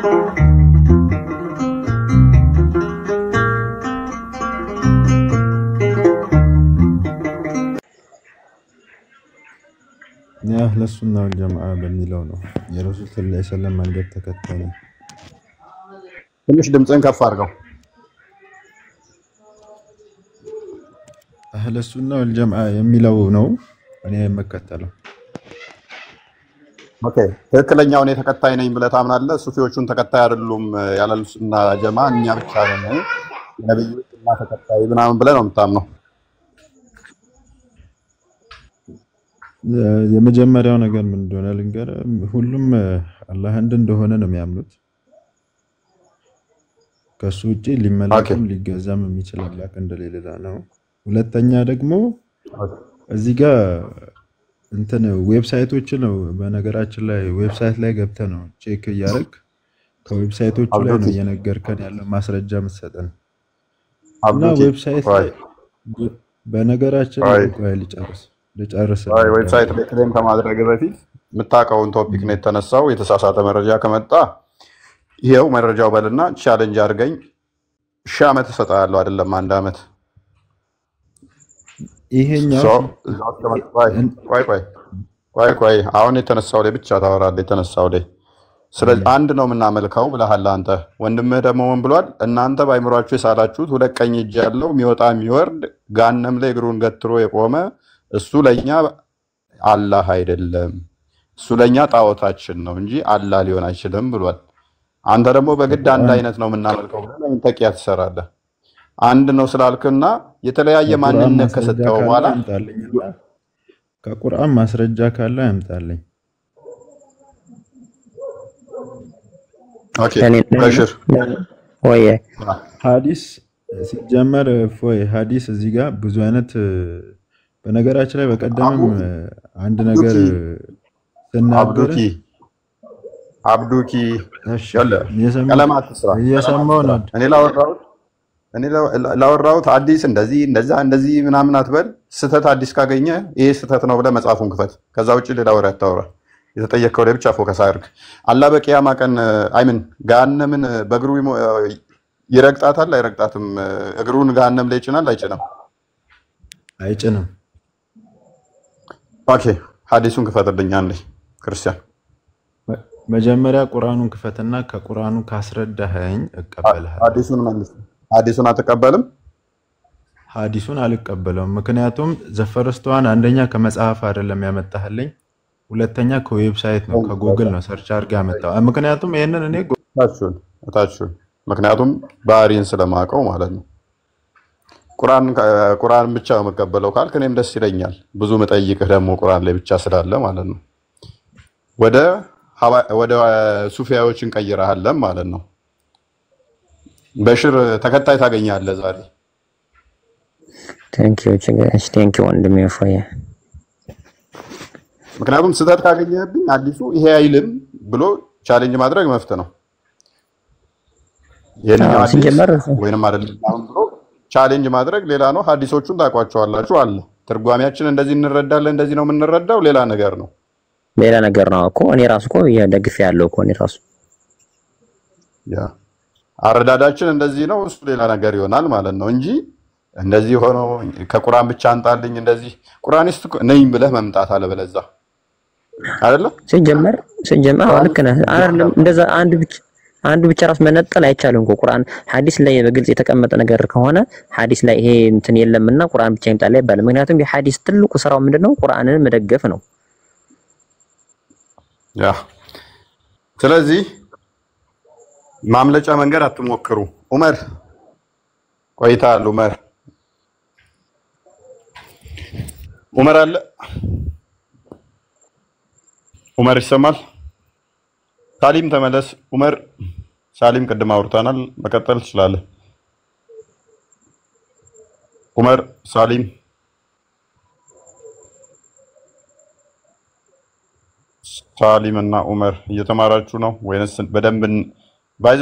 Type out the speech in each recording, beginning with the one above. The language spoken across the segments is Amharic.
أهل السنة والجماعة በሚለው ነው የረሱል ሰለላሁ ዐለይሂ ወሰለም መንገድ ተከታይ ነው። ትንሽ ድምጽን ከፍ አድርገው። أهل السنة والجماعة የሚለው ነው እኔ የምከተለው። ኦኬ ትክክለኛው እኔ ተከታይ ነኝ ብለህ ታምናለህ? ሱፊዎቹን ተከታይ አይደሉም ያለል ሱና ጀማ እኛ ብቻ ነን ነብዩና ተከታይ ምናምን ብለህ ነው የምታምነው? የመጀመሪያው ነገር ምን እንደሆነ ልንገር፣ ሁሉም አላህ አንድ እንደሆነ ነው የሚያምኑት። ከሱ ውጪ ሊመለክም ሊገዛም የሚችል አምላክ እንደሌለ ነው። ሁለተኛ ደግሞ እዚህ ጋር እንትን ዌብሳይቶች ነው፣ በነገራችን ላይ ዌብሳይት ላይ ገብተህ ነው ቼክ እያደረግ ከዌብሳይቶቹ ላይ ነው እየነገርከን ያለው ማስረጃ መስጠን እና ዌብሳይት ላይ በነገራችን ላይ ቆይ ልጨርስ። ዌብሳይት ላይ ክሌም ከማድረግ በፊት የምታውቀውን ቶፒክ ነው የተነሳው። የተሳሳተ መረጃ ከመጣ ይሄው መረጃው በልና ቻሌንጅ አድርገኝ 1000 ዓመት እሰጥሃለሁ፣ አይደለም 1 ዓመት። ይሄኛው ቆይ አሁን የተነሳው ላይ ብቻ ታወራለህ። የተነሳው ላይ ስለዚህ አንድ ነው የምናመልከው ብለሃል አንተ። ወንድምህ ደግሞ ምን ብሏል? እናንተ ባይምሯችሁ የሳላችሁት 2 ቀኝ እጅ ያለው የሚወጣ የሚወርድ ጋነም ላይ እግሩን ገትሮ የቆመ እሱ ለኛ አላህ አይደለም፣ እሱ ለኛ ጣዖታችን ነው እንጂ አላህ ሊሆን አይችልም ብሏል። አንተ ደግሞ በግድ አንድ አይነት ነው የምናመልከው ብለህ ለምን ተቂያ ትሰራለህ? አንድ ነው ስላልክና የተለያየ ማንነት ከሰጠው በኋላ ከቁርአን ማስረጃ ካለ ያምጣልኝ። ኦኬ በሽር ወይ ሐዲስ ሲጀመር ሐዲስ እዚህ ጋር ብዙ አይነት በነገራችን ላይ በቀደምም አንድ ነገር ተናገረ። አብዱኪ ያለ የሰማው ነው። እኔ ላወራሁት አዲስ እንደዚህ ምናምን አትበል። ስተት አዲስ ካገኘ ይሄ ስተት ነው ብለህ መጽሐፉን ክፈት። ከዛ ውጪ ሌላ ወሬ አታወራ። የተጠየቀው ላይ ብቻ ፎከስ አድርግ። አላህ በቂያማ ቀን አይምን ገሃነምን በእግሩ ይረግጣታል አይረግጣትም? እግሩን ገሃነም ላይ ይጭናል አይጭንም? አይጭንም። ኦኬ ሐዲሱን ክፈትልኝ አንዴ ክርስቲያን። መጀመሪያ ቁርአኑን ክፈትና ከቁርአኑ ካስረዳኸኝ እቀበልሃለሁ። ሐዲሱን አትቀበልም? ሐዲሱን አልቀበለውም። ምክንያቱም ዘፈረስቷን አንደኛ ከመጽሐፍ አይደለም ያመጣህልኝ፣ ሁለተኛ ከዌብሳይት ነው ከጉግል ነው ሰርች አድርገህ ያመጣው። ምክንያቱም ይሄንን እኔ ታችሁን ምክንያቱም ባህሪን ስለማውቀው ማለት ነው። ቁርአን ብቻ መቀበለው ካልክ እኔም ደስ ይለኛል። ብዙ መጠይቅህ ደግሞ ቁርአን ላይ ብቻ ስላለ ማለት ነው። ወደ ሱፊያዎች እንቀይራለን ማለት ነው። በሽር ተከታይ ታገኛለህ ዛሬ። ቴንክ ዩ ወንድሜ ፎያ። ምክንያቱም ስተት ካገኘህብኝ አዲሱ ይሄ አይልም ብሎ ቻሌንጅ ማድረግ መፍት ነው። የኛው አዲስ ወይንም አይደለም ብሎ ቻሌንጅ ማድረግ ሌላ ነው። ሐዲሶቹን ታውቋቸዋላችሁ አለ። ትርጓሜያችን እንደዚህ እንረዳለን፣ እንደዚህ ነው የምንረዳው፣ ሌላ ነገር ነው እኮ እኔ ራሱ እኮ ደግፍ ያለው እኮ እኔ ራሱ ያ አረዳዳችን እንደዚህ ነው፣ እሱ ሌላ ነገር ይሆናል ማለት ነው እንጂ እንደዚህ ሆኖ ከቁርአን ብቻ አንጣልኝ እንደዚህ ቁርአኒስት ነኝ ብለህ መምጣት አለበለዛ አይደለም። ሲጀመር ልክ ነህ አይደለም። እንደዛ አንዱ ብቻ ራስ መነጠል አይቻልም እኮ ቁርአን ሐዲስ ላይ በግልጽ የተቀመጠ ነገር ከሆነ ሐዲስ ላይ ይሄ እንትን የለምና ቁርአን ብቻ ይምጣል አይባልም። ምክንያቱም የሐዲስ ትልቁ ስራው ምንድነው? ቁርአንን መደገፍ ነው። ያ ስለዚህ ማምለጫ መንገድ አትሞክሩ። ዑመር ቆይታል። ዑመር አለ። ዑመር ይሰማል? ሳሊም ተመለስ። ዑመር ሳሊም ቅድም አውርተናል፣ መቀጠል ትችላለህ። ዑመር ሳሊም እና ዑመር እየተማራችሁ ነው ወይንስ በደንብ ባይዘ?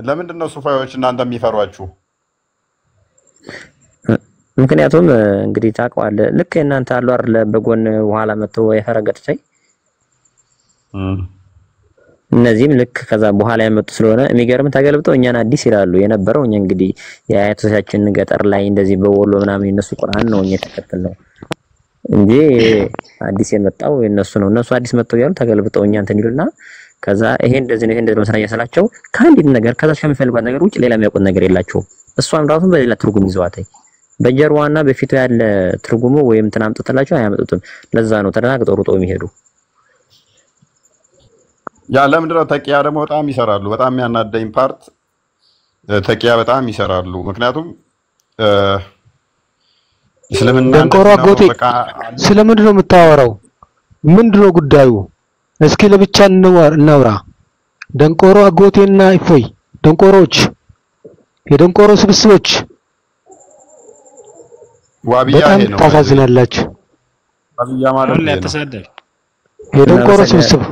ለምንድን ነው ሱፋዮች እናንተ የሚፈሯችሁ? ምክንያቱም እንግዲህ ታውቀዋለህ፣ ልክ እናንተ አሉ አይደል በጎን በኋላ መጥተው የፈረገጡት እነዚህም ልክ ከዛ በኋላ ያመጡ ስለሆነ የሚገርም ተገልብጠው እኛን አዲስ ይላሉ የነበረው። እኛ እንግዲህ የአያቶቻችን ገጠር ላይ እንደዚህ በወሎ ምናምን የነሱ ቁርአን ነው እኛ ተከተልነው እንጂ አዲስ የመጣው የነሱ ነው። እነሱ አዲስ መጥተው ያሉ ተገልብጠው እኛ እንትን ይሉና ከዛ ይሄ እንደዚህ ነው ይሄ እንደዚህ ነው መስራያ ስላቸው ከአንዲት ነገር ከዛ ከሚፈልጓት ነገር ውጭ ሌላ የሚያውቁት ነገር የላቸውም። እሷም ራሱ በሌላ ትርጉም ይዘዋታል። በጀርዋና በፊቱ ያለ ትርጉሙ ወይም እንትን አምጥተላቸው አያመጡትም። ለዛ ነው ተደናግጠው ሩጠው የሚሄዱ። ያ ለምንድነው ተቂያ ደግሞ በጣም ይሰራሉ። በጣም የሚያናደኝ ፓርት ተቂያ በጣም ይሰራሉ። ምክንያቱም እስልምና ደንቆሮ አጎቴ ስለምንድን ነው የምታወራው? ምንድነው ጉዳዩ? እስኪ ለብቻ እናውራ። ደንቆሮ አጎቴና እፎይ ደንቆሮች፣ የደንቆሮ ስብስቦች ዋቢያ በጣም ነው ታሳዝናላችሁ። ዋቢያ ማለት አሁን ላይ ነው። ተሳደብ የደንቆሮ ስብስብ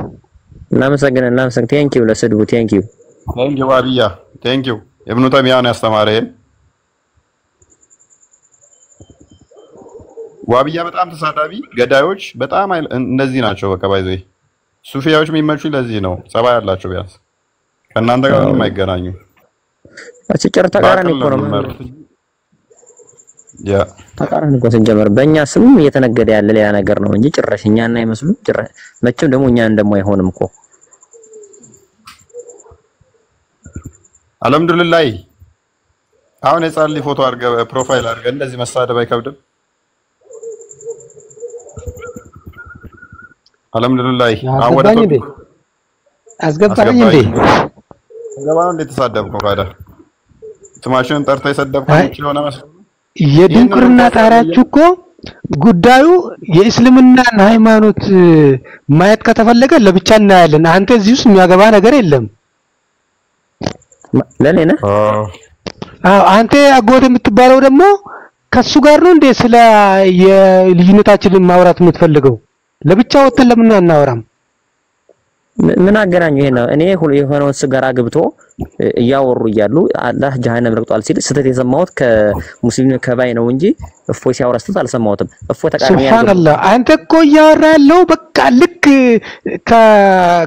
እናመሰግናለን። ቴንኪው ለስድቡ ቴንኪው ዋቢያ ቴንኪው ኢብኑ ተይሚያ ነው ያስተማረን። ዋቢያ በጣም ተሳዳቢ ገዳዮች በጣም እነዚህ ናቸው። በቃ ባይዘይ ሱፊያዎች የሚመቹኝ ለዚህ ነው። ጸባይ ያላቸው ቢያንስ ከእናንተ ጋር ምንም አይገናኙ። አጭር ተቃራኒ እኮ ነው። ያ ተቃራኒ እኮ ሲጀመር በእኛ ስም እየተነገደ ያለ ሌላ ነገር ነው እንጂ ጭራሽ እኛና አይመስሉ ጭራሽ መቼም ደግሞ እኛ እንደማይሆንም እኮ አልሐምዱሊላህ። አሁን የጻሊ ፎቶ አድርገህ ፕሮፋይል አድርገህ እንደዚህ መሳደብ አይከብድም? አልሐምዱሊላህ። አስገባኝ እንዴ ገባው እንዴ ተሳደብከው? ካዳ ስማሽን ጠርተህ የሰደብከው ስለሆነ መስሎኝ የድንቁርና ጣሪያችሁ እኮ ጉዳዩ የእስልምናን ሃይማኖት ማየት ከተፈለገ ለብቻ እናያለን። አንተ እዚህ ውስጥ የሚያገባ ነገር የለም። ለኔ ነህ? አንተ አጎት የምትባለው ደግሞ ከሱ ጋር ነው እንዴ ስለ የልዩነታችንን ማውራት የምትፈልገው? ለብቻ ወጥተን ለምን አናወራም? ምን አገናኘው? ይሄ ነው እኔ የሆነውን ስጋራ ግብቶ እያወሩ እያሉ አላህ ጀሃነም ረግጧል ሲል ስተት የሰማሁት ከሙስሊም ከባይ ነው እንጂ እፎይ ሲያወራ ስተት አልሰማሁትም። እፎይ ተቃራኒ ያለው ሱብሃንአላህ። አንተ እኮ እያወራ ያለው በቃ ልክ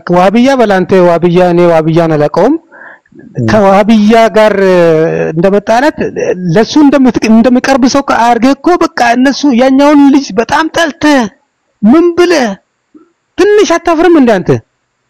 ከዋብያ በላንተ ዋብያ እኔ ዋብያን አላውቀውም ከዋብያ ጋር እንደመጣላት ለሱ እንደምቀርብ ሰው አድርገህ እኮ በቃ እነሱ ያኛውን ልጅ በጣም ጠልተህ ምን ብለህ ትንሽ አታፍርም እንዳንተ?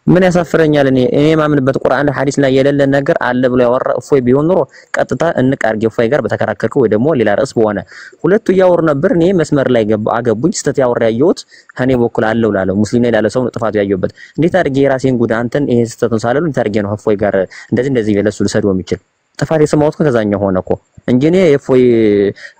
ምን ያሳፍረኛል? እኔ ማምንበት ቁርአን ላይ ሐዲስ ላይ የሌለ ነገር አለ ብሎ ያወራ እፎይ ቢሆን ኖሮ ቀጥታ እንቃርጌ እፎይ ጋር በተከራከርኩ ወይ ደግሞ ሌላ ርዕስ በሆነ ሁለቱ ያወሩ ነበር። እኔ መስመር ላይ አገቡኝ። ስተት ያወራ ያየሁት ከኔ በኩል አለው ላለው ሙስሊም ላይ ላለ ሰው ጥፋቱ ያየሁበት። እንዴት አድርጌ የራሴን ጉድ አንተን ይሄ ስተቱን ሳለሉ እንዴት አድርጌ ነው እፎይ ጋር እንደዚህ ለሱ ልሰድው የሚችል? ጥፋት የሰማሁት ከዛኛው ሆነ እኮ እንጂ እኔ እፎይ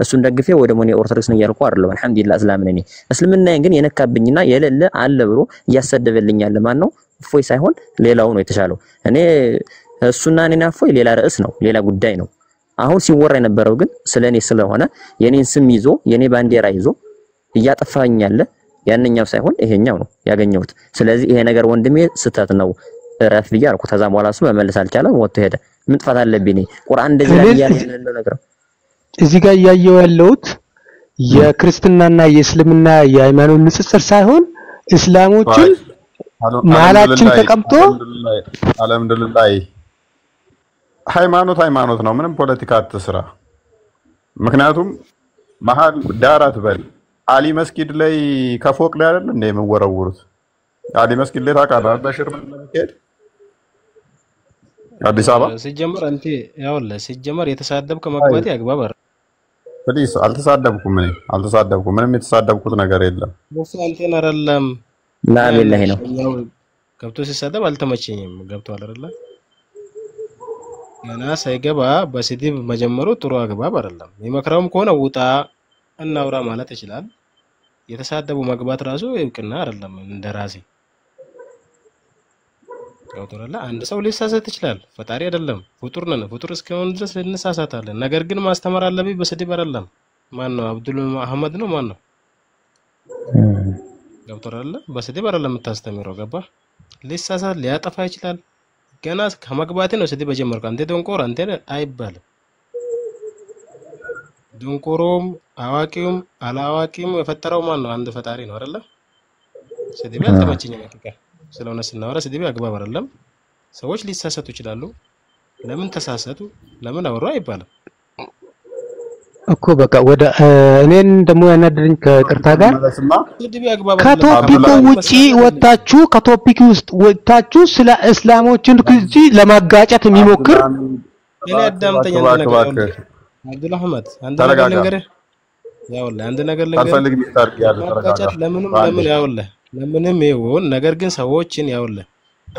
እሱን ደግፌ ወይ ደግሞ እኔ ኦርቶዶክስ ነኝ ያልኩ አይደለም። አልሐምዱሊላህ እስላም ነኝ። እስልምናዬን ግን የነካብኝና የሌለ አለ ብሎ እያሰደበልኝ ያለ ማን ነው? እፎይ ሳይሆን ሌላው ነው የተሻለው። እኔ እሱና እኔና እፎይ ሌላ ርዕስ ነው፣ ሌላ ጉዳይ ነው። አሁን ሲወራ የነበረው ግን ስለኔ ስለሆነ የኔን ስም ይዞ የኔ ባንዲራ ይዞ እያጠፋኝ ያለ ያንኛው ሳይሆን ይሄኛው ነው ያገኘሁት። ስለዚህ ይሄ ነገር ወንድሜ ስተት ነው እረፍ ብዬ አልኩ። ከዛ በኋላ እሱ መመለስ አልቻለም፣ ወጥቶ ሄደ። ምን ጥፋት አለብኝ? ቁርአን እንደዚህ ላይ ያለ ነገር እዚህ ጋር ያየው ያለውት የክርስትናና የእስልምና የሃይማኖት ንጽጽር ሳይሆን እስላሞችን መሀላችን ተቀምጦ አልሐምዱሊላህ ሃይማኖት ነው። ምንም ፖለቲካ አትስራ። ምክንያቱም መሀል ዳራት በል አሊ መስጊድ ላይ ከፎቅ ላይ አይደል እንደ የምወረውሩት? አሊ መስጊድ ላይ ታውቃለህ? በሽር ምን ለመሄድ አዲስ አበባ ሲጀመር አንተ ያውልህ ሲጀመር የተሳደብከ መግባቴ አግባብ አይደል? ፕሊስ አልተሳደብኩም። ምንም የተሳደብኩት ነገር የለም። ወፍ አንተን አይደለም ላቢላህ ነው ገብቶ ሲሳደብ አልተመቸኝም። ገብቷል አይደለ? ገና ሳይገባ በስድብ መጀመሩ ጥሩ አግባብ አይደለም። የመክራውም ከሆነ ውጣ እናውራ ማለት ይችላል። የተሳደቡ መግባት ራሱ እውቅና አይደለም። እንደራሴ ገብቷል። አንድ ሰው ሊሳሳት ይችላል። ፈጣሪ አይደለም፣ ፍጡር ነን። ፍጡር እስከሆነ ድረስ እንሳሳታለን። ነገር ግን ማስተማር አለብኝ በስድብ አይደለም። ማን ነው? አብዱል መሐመድ ነው ማን ነው? ገብቷል። በስድብ አይደለም የምታስተምረው። ገባ? ሊሳሳት ሊያጠፋ ይችላል። ገና ከመግባቴ ነው ስድብ የጀመርከው። አንተ ደንቆሮ አንተ አይባልም። ደንቆሮም አዋቂውም አላዋቂውም የፈጠረው ማን ነው? አንድ ፈጣሪ ነው አይደለ? ስድብ አልተመቸኝም። ስለሆነ ስናወራ ስድብ አግባብ አይደለም። ሰዎች ሊሳሳቱ ይችላሉ። ለምን ተሳሳቱ ለምን አወሩ አይባልም እኮ በቃ ወደ እኔን ደግሞ ያናደረኝ ከቅርታ ጋር ስድብ ያግባብ ከቶፒኩ ውጪ ወጣችሁ ከቶፒክ ውስጥ ወጣችሁ ስለ እስላሞችን ከዚ ለማጋጨት የሚሞክር እኔ አዳምጠኝ አንተ ነገር አብዱል አህመድ አንተ ነገር ልንገርህ ያውልህ አንድ ነገር ልንገርህ ማጋጨት ለምን ያውልህ ለምንም ይሁን ነገር ግን ሰዎችን ያውልህ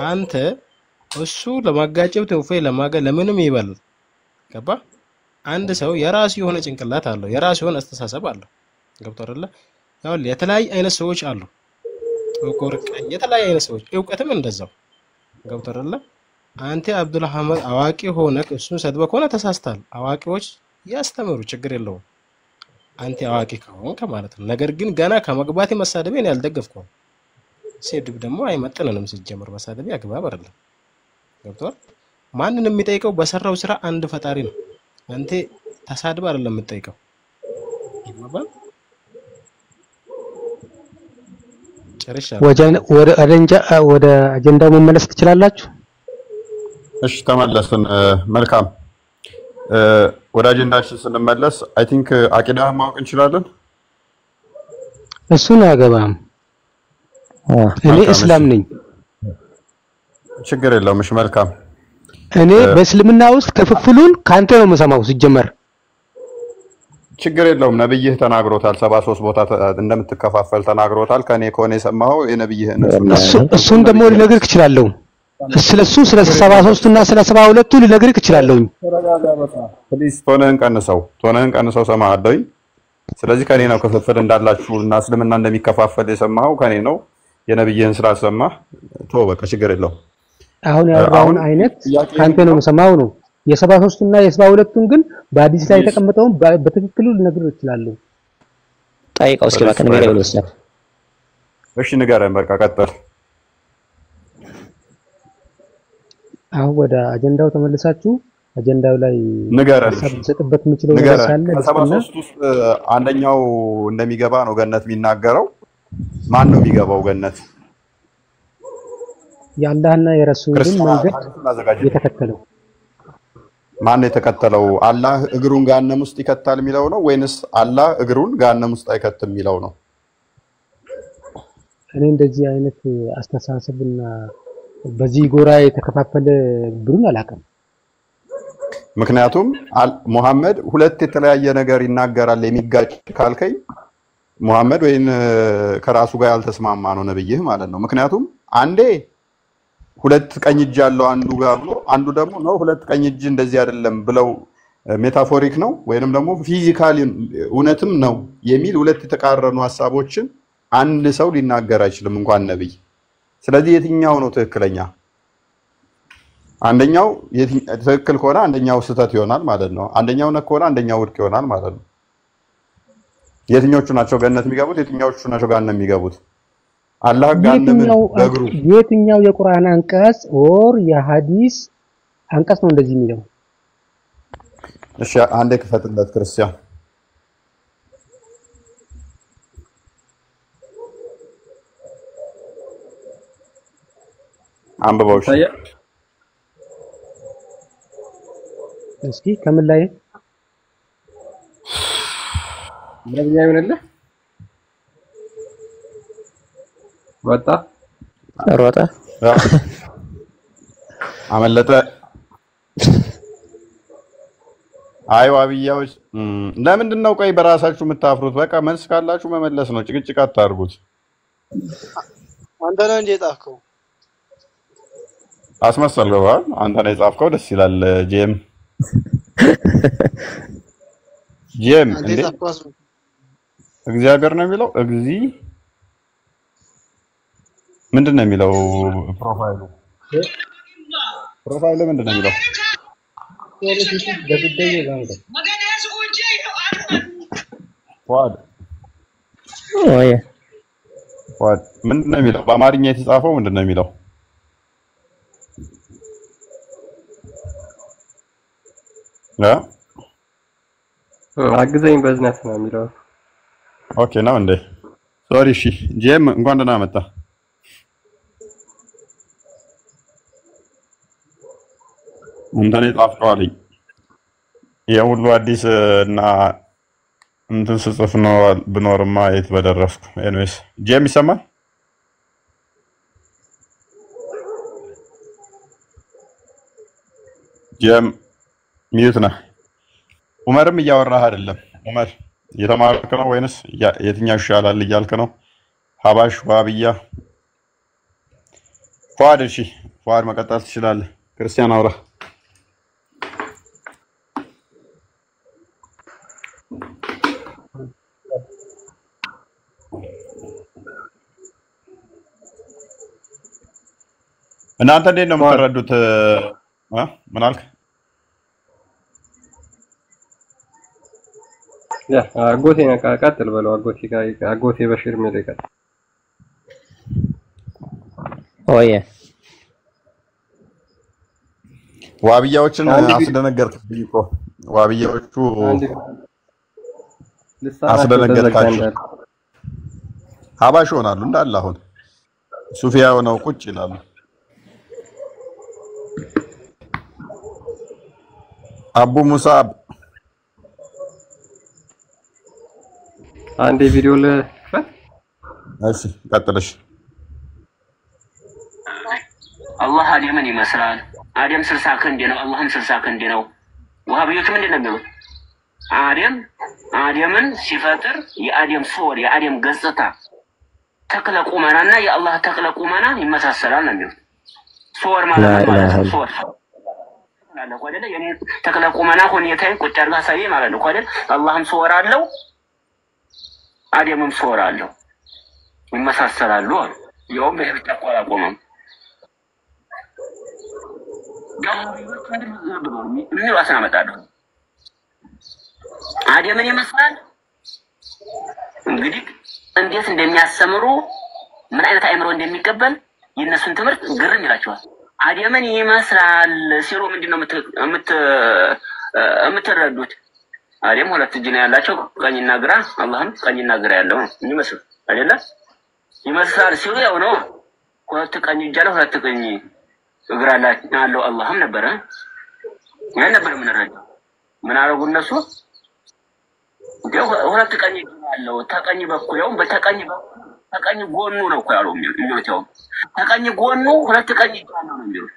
አንተ እሱ ለማጋጨት ወይ ለምንም ይባል ገባ አንድ ሰው የራሱ የሆነ ጭንቅላት አለው የራሱ የሆነ አስተሳሰብ አለው ገብቶሃል አይደል ያው የተለያየ አይነት ሰዎች አሉ ወቆርቀኝ የተለያየ አይነት ሰዎች እውቀትም እንደዛው ገብቶሃል አይደል አንተ አብዱል አህመድ አዋቂ ሆነ እሱን ሰድበህ ከሆነ ተሳስተሃል አዋቂዎች ያስተምሩ ችግር የለውም አንተ አዋቂ ከሆንክ ማለት ነው ነገር ግን ገና ከመግባቴ መሳደቤን ያልደገፍከው ስድብ ደግሞ አይመጥነንም ሲጀምር መሳደብ ያግባብ አይደለም ገብቶሃል ማንንም የሚጠይቀው በሰራው ስራ አንድ ፈጣሪ ነው አንተ ተሳድባ አይደለም የምትጠይቀው ይባባል ወደ አጀንዳው መመለስ ትችላላችሁ እሺ ተመለስን መልካም ወደ አጀንዳችን ስንመለስ አይ ቲንክ አቂዳ ማወቅ እንችላለን እሱን አገባም እኔ እስላም ነኝ ችግር የለውም እሺ መልካም እኔ በእስልምና ውስጥ ክፍፍሉን ካንተ ነው መሰማው ሲጀመር ችግር የለውም ነብይህ ተናግሮታል 73 ቦታ እንደምትከፋፈል ተናግሮታል ከኔ ከሆነ የሰማው የነብይህን እሱን ደግሞ ልነግርህ እችላለሁ ስለሱ ስለ 73 እና ስለ 72 ልነግርህ እችላለሁ ፕሊዝ ቶነህን ቀንሰው ሰማሃለኝ ስለዚህ ከኔ ነው ክፍፍል እንዳላችሁ እና እስልምና እንደሚከፋፈል የሰማው ከኔ ነው የነብይህን ስላልሰማህ በቃ ችግር የለውም አሁን ያለውን አይነት ካንተ ነው መሰማው ነው የ73 እና የ72ን ግን በአዲስ ላይ ተቀምጠው በትክክሉ ልነግርህ እችላለሁ ጠይቀው እስኪ ባከ ነገር ይወልሰል እሺ ንገረን በቃ ቀጥል አሁን ወደ አጀንዳው ተመልሳችሁ አጀንዳው ላይ ንገረን ሰጥበት የምችለው ነገር ካለ 73 ውስጥ አንደኛው እንደሚገባ ነው ገነት የሚናገረው ማን ነው የሚገባው ገነት ያላህና የረሱልን መንገድ የተከተለው ማን ነው የተከተለው አላህ እግሩን ጋነም ውስጥ ይከታል የሚለው ነው ወይንስ አላህ እግሩን ጋነም ውስጥ አይከትም የሚለው ነው እኔ እንደዚህ አይነት አስተሳሰብና በዚህ ጎራ የተከፋፈለ ብሩን አላቀም ምክንያቱም ሙሐመድ ሁለት የተለያየ ነገር ይናገራል የሚጋጭ ካልከኝ ሙሐመድ ወይን ከራሱ ጋር ያልተስማማ ነው ነብይህ ማለት ነው ምክንያቱም አንዴ ሁለት ቀኝ እጅ ያለው አንዱ ጋር ብሎ አንዱ ደግሞ ነው ሁለት ቀኝ እጅ እንደዚህ አይደለም ብለው ሜታፎሪክ ነው ወይንም ደግሞ ፊዚካሊ እውነትም ነው የሚል ሁለት የተቃረኑ ሐሳቦችን አንድ ሰው ሊናገር አይችልም እንኳን ነብይ ስለዚህ የትኛው ነው ትክክለኛ አንደኛው ትክክል ከሆነ አንደኛው ስህተት ይሆናል ማለት ነው አንደኛው ነክ ከሆነ አንደኛው ውድቅ ይሆናል ማለት ነው የትኞቹ ናቸው ገነት የሚገቡት የትኞቹ ናቸው ገነት የሚገቡት አላህ ጋነምን በእግሩ የትኛው የቁርአን አንቀጽ ኦር የሐዲስ አንቀጽ ነው እንደዚህ የሚለው እሺ አንዴ ክፈትለት ክርስቲያን አንብበው እስኪ ከምን ላይ ለኛ ይሆነልህ ወጣ ሮጣ አመለጠ አይ ዋብያዎች ለምንድን ነው ቆይ በራሳችሁ የምታፍሩት በቃ መልስ ካላችሁ መመለስ ነው ጭቅጭቅ አታርጉት አንተ ነው እንዴ ጻፍከው አስመሰልከው አንተ ነው የጻፍከው ደስ ይላል ጄም እንዴ እግዚአብሔር ነው የሚለው እግዚ ምንድን ነው የሚለው ፕሮፋይሉ ምንድን ነው የሚለው ዋድ ምንድን ነው የሚለው በአማርኛ የተጻፈው ምንድን ነው የሚለው አግዘኝ በዝነት ነው የሚለው ኦኬ ነው እንዴ ሶሪ እሺ ጄም እንኳን ደህና መጣ እንተኔ ጣፍቷልኝ የሁሉ አዲስ እና እንትን ስጽፍ ነው ብኖርማ የት በደረስኩ። ኤኒዌይስ ጄም ይሰማል? ጄም ሚዩት ነህ። ዑመርም እያወራህ አይደለም። ዑመር እየተማርክ ነው ወይንስ የትኛው ይሻላል እያልክ ነው? ሀባሽ ዋብያ ፏድ። እሺ ፏድ መቀጠል ትችላለህ። ክርስቲያን አውራ። እናንተ እንዴት ነው የምትረዱት? ምን አልክ? ያ አጎቴ ነው። ቀጥል በለው። አጎቴ በሽር የሚለው ይቀጥል። ኦየ ዋብያዎችን አስደነገርክብኝ እኮ። ዋብያዎቹ አስደነገርካቸው። ሀባሽ ሆናሉ እንዳለ አሁን ሱፊያ ሆነው ቁጭ ይላሉ። አቡ ሙሳብ አንዴ ቪዲዮ እሺ ቀጥልሽ። አላህ አደምን ይመስላል። አደም 60 ክንድ ነው፣ አላህም 60 ክንድ ነው። ወሃቢዮች ምንድን ነው የሚሉት? አደምን ሲፈጥር የአደም ሶር የአደም ገጽታ ተክለ ቁመናና የአላህ ተክለ ቁመና ይመሳሰላል ነው የሚሉት። ሶር ማለት ነው። ሶር አለ አይደል? የኔ ተክለ ቁመና ሁኔታዬን ቁጭ አድርጋ ሳይ ማለት ነው አይደል? አላህም ሶር አለው፣ አደምም ሶር አለው፣ ይመሳሰላሉ። ያውም ይሄ ብቻ አቆራቆመም ምን ዋስና መጣለሁ። አደምን ይመስላል። እንግዲህ እንዴት እንደሚያስተምሩ ምን አይነት አእምሮ እንደሚቀበል የነሱን ትምህርት ግርም ይላቸዋል። አደምን ይመስላል ሲሉ ምንድነው የምትረዱት? አደም ሁለት እጅ ነው ያላቸው፣ ቀኝና ግራ። አላህም ቀኝና ግራ ያለው ነው የሚመስል አይደለ? ይመስላል ሲሉ ያው ነው። ሁለት ቀኝ እጅ አለው፣ ሁለት ቀኝ እግር አለው። አላህም ነበረ። ያን ነበር የምንረዳው። ምን አደረጉ እነሱ? ሁለት ቀኝ እጅ አለው፣ ተቀኝ በኩል ያው በተቀኝ ጎኑ ነው እኮ ያለው የሚሉት። ያው ተቀኝ ጎኑ ሁለት ቀኝ እጅ አለው ነው የሚሉት።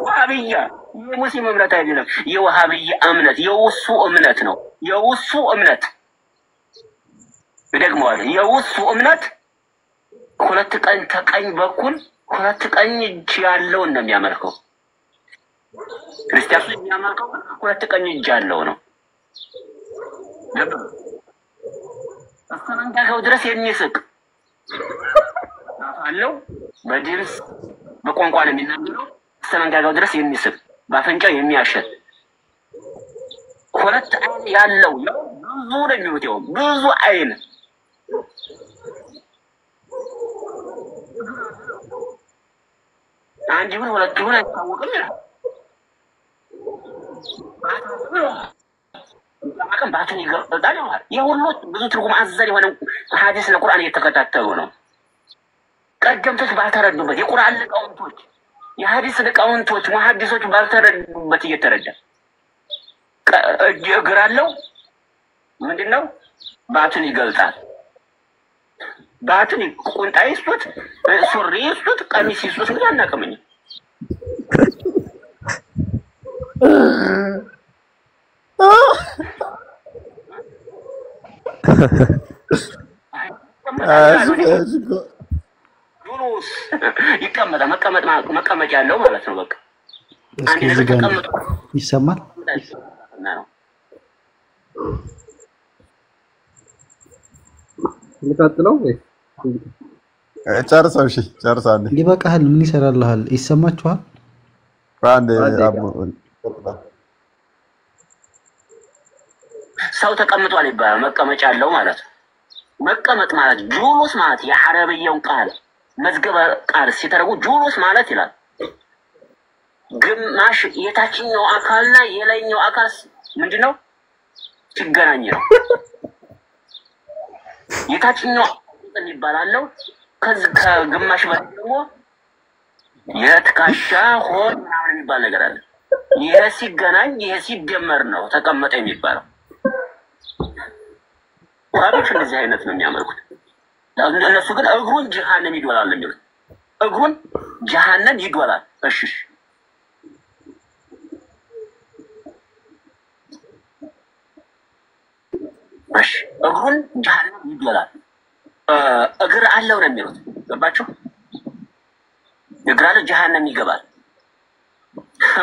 ወሃቢያ የሙስሊም እምነት አይደለም። የወሃቢያ እምነት የውሱ እምነት ነው። የውሱ እምነት ደግሞዋል። የውሱ እምነት ሁለት ቀኝ ተቀኝ በኩል ሁለት ቀኝ እጅ ያለው ነው የሚያመልከው። ክርስቲያኑ የሚያመልከው ሁለት ቀኝ እጅ ያለው ነው። እስከመንጋጋው ድረስ የሚስቅ አለው። በድምፅ በቋንቋ ነው የሚናገረው። እስከመንጋጋው ድረስ የሚስቅ በአፍንጫው የሚያሸት ሁለት አይን ያለው ብዙ ነው የሚሉት። ያው ብዙ አይን አንድ ይሁን ሁለት ይሁን አይታወቅም ይላል። አቀም ባትን ይገርጣል ይላል። የሁሉ ብዙ ትርጉም አዘል የሆነ ሐዲስ ለቁርአን እየተከታተሉ ነው። ቀደምቶች ባልተረዱበት፣ የቁርአን ሊቃውንቶች የሐዲስ ሊቃውንቶች ሙሐዲሶች ባልተረዱበት እየተረዳ እግር አለው ምንድነው? ባትን ይገልጣል። ባትን ቁንጣ ይስጡት፣ ሱሪ ይስጡት፣ ቀሚስ ይስጡት ምን ያናቀመኝ? ዱሩስ ይቀመጣ መቀመጫ ያለው ማለት ነው። በቃ አንድ ነገር ተቀምጦ ይሰማል። ልቀጥለው ወይ ጨርሰው? እሺ ጨርሳለህ። ይበቃሃል። ምን ይሰራልሃል? ይሰማችኋል? አንዴ ሰው ተቀምጧል ይባላል። መቀመጫ ያለው ማለት ነው። መቀመጥ ማለት ጁሉስ ማለት የአረብያውን ቃል መዝገበ ቃል ሲተረጉ ጁሉስ ማለት ይላል። ግማሽ የታችኛው አካልና የላይኛው አካል ምንድነው? ሲገናኝ ነው። የታችኛው ይባላል። ከግማሽ በላይ ደግሞ የትካሻ ሆድ ምናምን የሚባል ነገር አለ። ይሄ ሲገናኝ ይሄ ሲደመር ነው ተቀመጠ የሚባለው። ወራዶች እንደዚህ አይነት ነው የሚያመልኩት። እነሱ ግን እግሩን ጀሃነም ይዶላል የሚሉት እግሩን ጀሃነም ይዶላል። እሺ እሺ እግሩን ጀሃነም ይዶላል። እግር አለው ነው የሚሉት። ገባችሁ? እግር አለው ጀሃነም ይገባል።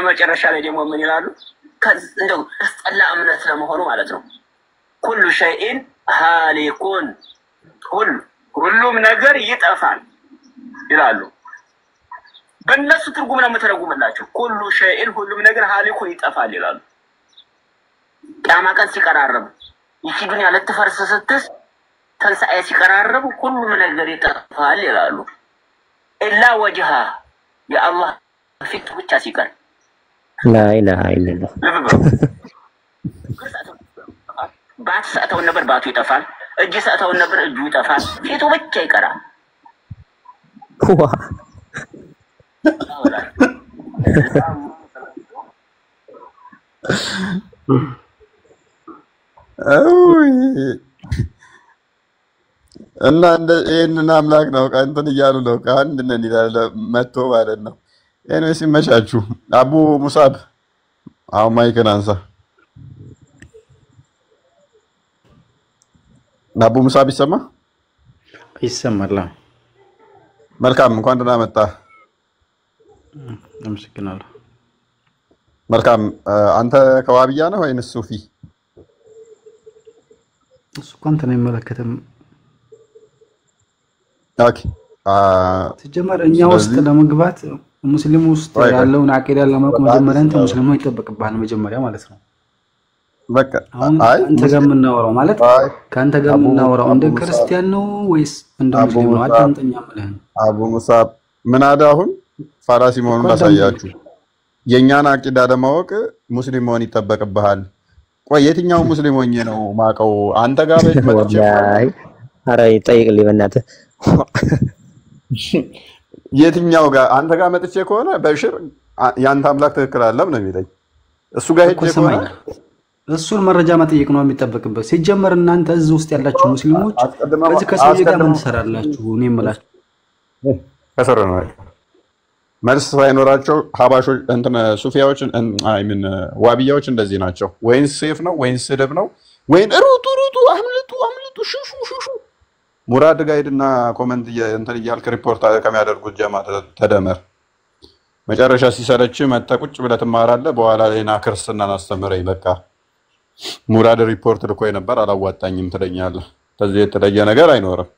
መጨረሻ ላይ ደግሞ ምን ይላሉ? እንደው አስጠላ እምነት ለመሆኑ ማለት ነው። ኩሉ ሸይኢን ሃሊኩን ሁሉም ነገር ይጠፋል ይላሉ። በእነሱ ትርጉም ነው የምተረጉምላቸው። ኩሉ ሸይኢን ሁሉም ነገር ሃሊኩን ይጠፋል ይላሉ። ቂያማ ቀን ሲቀራረብ ይቺ ዱንያ ልትፈርስ ስትል ትንሣኤ ሲቀራረብ ሁሉም ነገር ይጠፋል ይላሉ። ኢላ ወጅሃ የአላህ ፊት ብቻ ሲቀር ላኢላሃ ኢለላህ ባት ሰዓተውን ነበር ባቱ ይጠፋል። እጅ ሰዓተውን ነበር እጁ ይጠፋል። ፊቱ ብቻ ይቀራል። እና ይሄንን አምላክ ነው እንትን እያሉ ነው ከአንድ ነን ይላል መጥቶ ማለት ነው። ኤኒዌይስ ይመቻችሁ። አቡ ሙሳብ አሁን ማይክን አንሳ። አቡ ሙሳብ ይሰማ? ይሰማል። መልካም፣ እንኳን ደህና መጣ። አመሰግናለሁ። መልካም። አንተ ከዋብያ ነህ ወይንስ ሱፊ? እሱ እንኳን አይመለከትም። ኦኬ። ሲጀመር እኛ ውስጥ ለመግባት ሙስሊም ውስጥ ያለውን አቂዳ ለማወቅ መጀመሪያ አንተ ሙስሊም ነው ይጠበቅብሃል መጀመሪያ ማለት ነው። በቃ አንተ ጋር የምናወራው ማለት ከአንተ ጋር የምናወራው እንደ ክርስቲያን ነው ወይስ እንደ ሙስሊም ነው? አዳምጠኛ ማለት ነው። አቡ ሙሳብ ምን አለ አሁን ፋራሲ መሆኑን ላሳያችሁ። የኛን አቂዳ ለማወቅ ሙስሊም መሆን ይጠበቅብሃል። ቆይ የትኛው ሙስሊም ሆኜ ነው ማቀው? አንተ ጋር በመጥቼ አረ ይጠይቅልኝ በእናትህ። የትኛው ጋር አንተ ጋር መጥቼ ከሆነ በሽር ያንተ አምላክ ትክክል አይደለም ነው የሚለኝ። እሱ ጋር ሄጄ ከሆነ እሱን መረጃ መጠየቅ ነው የሚጠበቅበት። ሲጀመር እናንተ እዚህ ውስጥ ያላችሁ ሙስሊሞች ከዚህ ከሰውዬ ጋር ምን ትሰራላችሁ? እኔ የምላችሁ ከሰረ ነው መልስ ሳይኖራቸው ሀባሾች እንትን ሱፊያዎች ዋብያዎች እንደዚህ ናቸው። ወይን ሴፍ ነው ወይን ስድብ ነው ወይን ሩጡ አምልጡ ሽሹ ሙራድ ጋይድና ኮመንት እንትን እያልክ ሪፖርት ከሚያደርጉት ጀማ ተደመር። መጨረሻ ሲሰለች መጣ ቁጭ ብለህ ትማራለህ። በኋላ ሌና ክርስትናን አስተምረኝ በቃ ሙራድ ሪፖርት ልኮኝ ነበር አላዋጣኝም ትለኛለህ። ከዚህ የተለየ ነገር አይኖርም።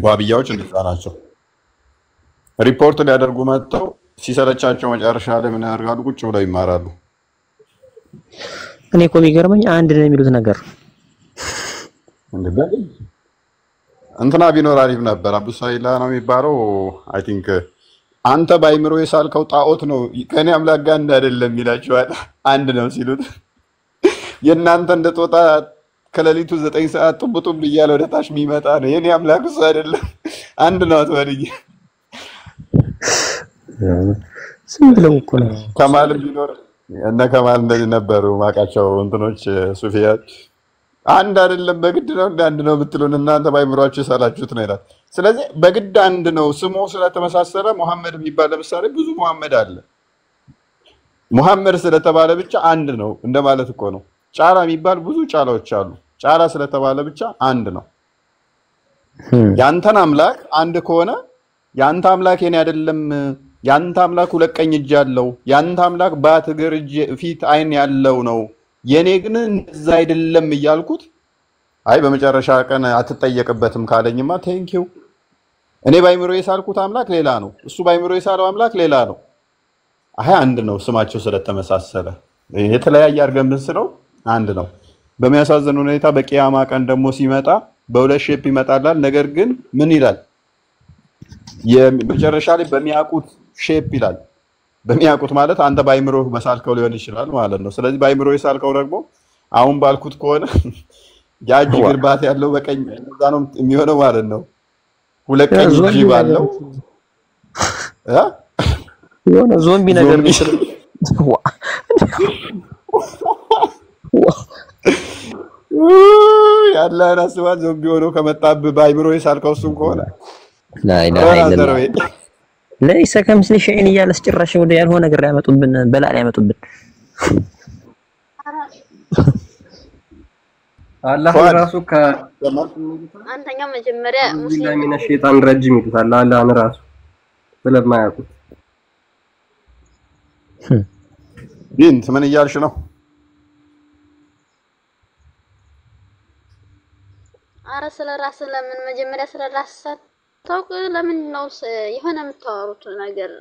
ዋብያዎች እንደዛ ናቸው። ሪፖርት ሊያደርጉ መጥተው ሲሰለቻቸው መጨረሻ ላይ ምን ያደርጋሉ? ቁጭ ብለው ይማራሉ። እኔ እኮ የሚገርመኝ አንድ ነው የሚሉት ነገር እንትና ቢኖር አሪፍ ነበር። አቡ ሳይላ ነው የሚባለው። አይ ቲንክ አንተ ባይምሮ የሳልከው ጣዖት ነው ከኔ አምላክ ጋር አይደለም ይላችኋል። አንድ ነው ሲሉት የእናንተ እንደ ጦጣ ከሌሊቱ 9 ሰዓት ጡብ እያለ ወደ ታች የሚመጣ ነው። የኔ አምላክ እሱ አይደለም አንድ ነው አትበልኝ። ስም ብለው እኮ ነው ከማል ቢኖር እነ ከማል እንደዚህ ነበሩ ማቃቸው እንትኖች ሱፊያት። አንድ አይደለም በግድ ነው አንድ ነው የምትሉን እናንተ ባይምሯችሁ የሳላችሁት ነው ይላል። ስለዚህ በግድ አንድ ነው ስሙ ስለተመሳሰለ መሐመድ የሚባል ለምሳሌ ብዙ መሐመድ አለ። መሐመድ ስለተባለ ብቻ አንድ ነው እንደማለት እኮ ነው። ጫላ የሚባል ብዙ ጫላዎች አሉ። ጫላ ስለተባለ ብቻ አንድ ነው። ያንተን አምላክ አንድ ከሆነ ያንተ አምላክ የኔ አይደለም፣ ያንተ አምላክ ሁለት ቀኝ እጅ ያለው፣ ያንተ አምላክ ባት እግር እጅ ፊት አይን ያለው ነው፣ የኔ ግን እንደዛ አይደለም እያልኩት አይ በመጨረሻ ቀን አትጠየቅበትም ካለኝማ ቴንኪው። እኔ ባይምሮ የሳልኩት አምላክ ሌላ ነው፣ እሱ ባይምሮ የሳለው አምላክ ሌላ ነው። አይ አንድ ነው ስማቸው ስለተመሳሰለ የተለያየ አድርገን ብንስለው አንድ ነው። በሚያሳዝን ሁኔታ በቂያማ ቀን ደግሞ ሲመጣ በሁለት ሼፕ ይመጣላል። ነገር ግን ምን ይላል? የመጨረሻ ላይ በሚያውቁት ሼፕ ይላል። በሚያውቁት ማለት አንተ ባይምሮ በሳልከው ሊሆን ይችላል ማለት ነው። ስለዚህ ባይምሮ የሳልከው ደግሞ አሁን ባልኩት ከሆነ ያጅ ግርባት ያለው በቀኝ እዛ ነው የሚሆነው ማለት ነው። ሁለት ቀኝ እጅ ባለው የሆነ ዞምቢ ነገር ቢስል ያለህን አስባል። ዞምቢ ሆኖ ከመጣብህ በአይምሮ የሳልከው እሱን ከሆነ ለይሰ ከምስሊ ሸይን እያለስ ጭራሽ ወደ ያልሆነ ነገር ያመጡብን በላ ያመጡብን። አላህ ራሱ አንተኛው መጀመሪያ ሙስሊም ሚነ ሸይጣን ረጅም ይሉታል። አላህን ራሱ ስለማያውቁት ቢንት ምን እያልሽ ነው? አረ ስለራስ ለምን መጀመሪያ ስለራስ ሳታውቅ ለምን ነው የሆነ የምታወሩት ነገር?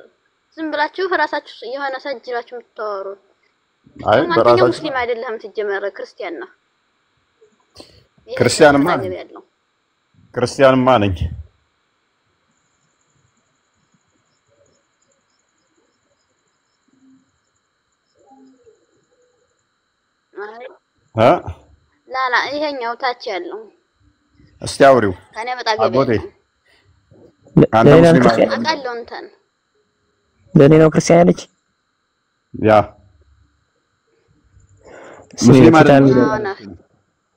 ዝም ብላችሁ ራሳችሁ የሆነ ሰጅላችሁ የምታወሩት? አይ በራሳችሁ ሙስሊም አይደለም ትጀመረ ክርስቲያን ነው። ክርስቲያንማ ነኝ። ላላ ይሄኛው ታች ያለው እስቲ አውሪው ታኔ በጣገበ አንተ ሙስሊም አቃለው እንተን ለኔ ነው ክርስቲያን ያለች ያ ሙስሊም አይደለም።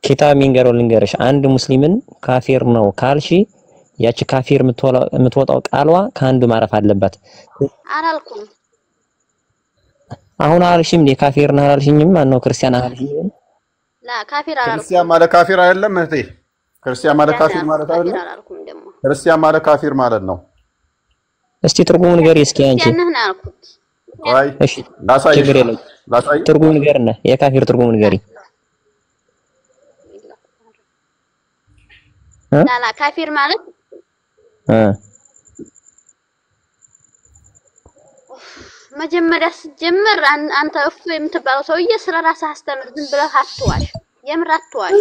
ኪታብ ሚንገረው ልንገርሽ አንድ ሙስሊምን ካፊር ነው ካልሺ ያቺ ካፊር የምትወጣው ቃሏ ከአንዱ ማረፍ አለባት። አላልኩም አሁን አልሽም እንደ ካፊር ነው አላልሽኝም? ማን ነው ክርስቲያን አላልሽኝም? ላ ካፊር አላልኩም። ክርስቲያን ማለት ካፊር አይደለም እህቴ። ክርስቲያን ማለት ካፊር ማለት አይደለም። ክርስቲያን ማለት ካፊር ማለት ነው። እስቲ ትርጉሙ ንገሪ እስኪ አንቺ። ያነህና አልኩት። አይ እሺ ችግር የለም። ትርጉሙ ንገርና የካፊር ትርጉሙ ንገሪ። ላላ ካፊር ማለት መጀመሪያ ሲጀመር አንተ እፍ የምትባለው ሰውዬ ስለራስህ አስተምር። ዝም ብለህ አትዋሽ፣ የምር አትዋሽ።